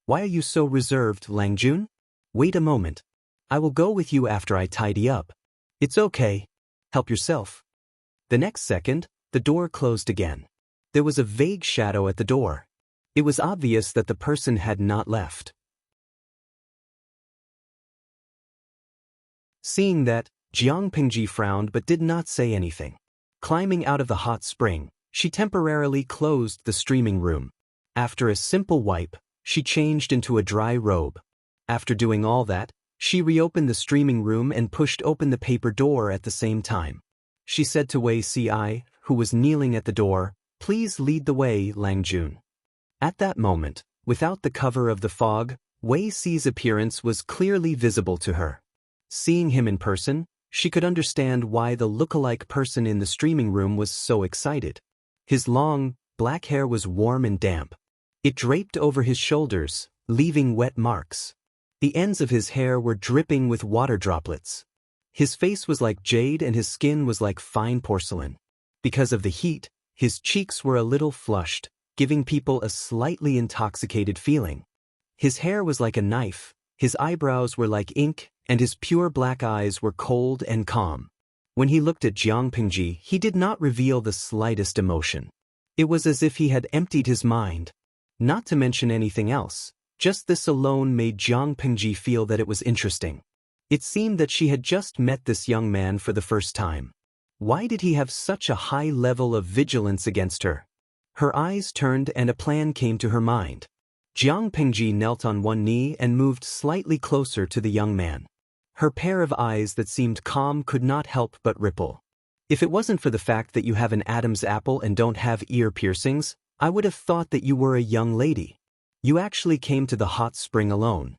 "Why are you so reserved, Langjun? Wait a moment. I will go with you after I tidy up." "It's okay. Help yourself." The next second, the door closed again. There was a vague shadow at the door. It was obvious that the person had not left. Seeing that, Jiang Pengji frowned but did not say anything. Climbing out of the hot spring, she temporarily closed the streaming room. After a simple wipe, she changed into a dry robe. After doing all that, she reopened the streaming room and pushed open the paper door at the same time. She said to Wuxia, who was kneeling at the door, "Please lead the way, Langjun." At that moment, without the cover of the fog, Wuxia's appearance was clearly visible to her. Seeing him in person, she could understand why the look-alike person in the streaming room was so excited. His long, black hair was warm and damp. It draped over his shoulders, leaving wet marks. The ends of his hair were dripping with water droplets. His face was like jade and his skin was like fine porcelain. Because of the heat, his cheeks were a little flushed, giving people a slightly intoxicated feeling. His hair was like a knife, his eyebrows were like ink, and his pure black eyes were cold and calm. When he looked at Jiang Pingji, he did not reveal the slightest emotion. It was as if he had emptied his mind. Not to mention anything else, just this alone made Jiang Pingji feel that it was interesting. It seemed that she had just met this young man for the first time. Why did he have such a high level of vigilance against her? Her eyes turned and a plan came to her mind. Jiang Pingji knelt on one knee and moved slightly closer to the young man. Her pair of eyes that seemed calm could not help but ripple. If it wasn't for the fact that you have an Adam's apple and don't have ear piercings, I would have thought that you were a young lady. You actually came to the hot spring alone.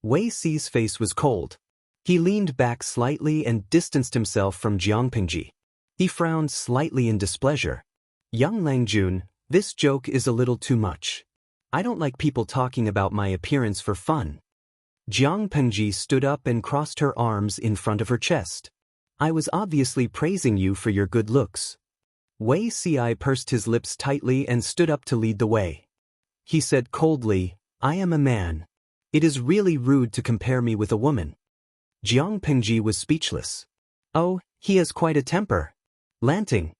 Wei Si's face was cold. He leaned back slightly and distanced himself from Jiang Pingji. He frowned slightly in displeasure. Young Langjun, this joke is a little too much. I don't like people talking about my appearance for fun. Jiang Pingji stood up and crossed her arms in front of her chest. I was obviously praising you for your good looks. Wei Si pursed his lips tightly and stood up to lead the way. He said coldly, I am a man. It is really rude to compare me with a woman. Jiang Pingji was speechless. Oh, he has quite a temper. Lanting.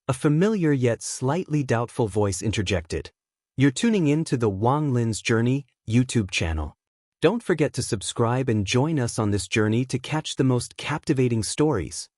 A familiar yet slightly doubtful voice interjected. You're tuning in to the Wang Lin's Journey YouTube channel. Don't forget to subscribe and join us on this journey to catch the most captivating stories.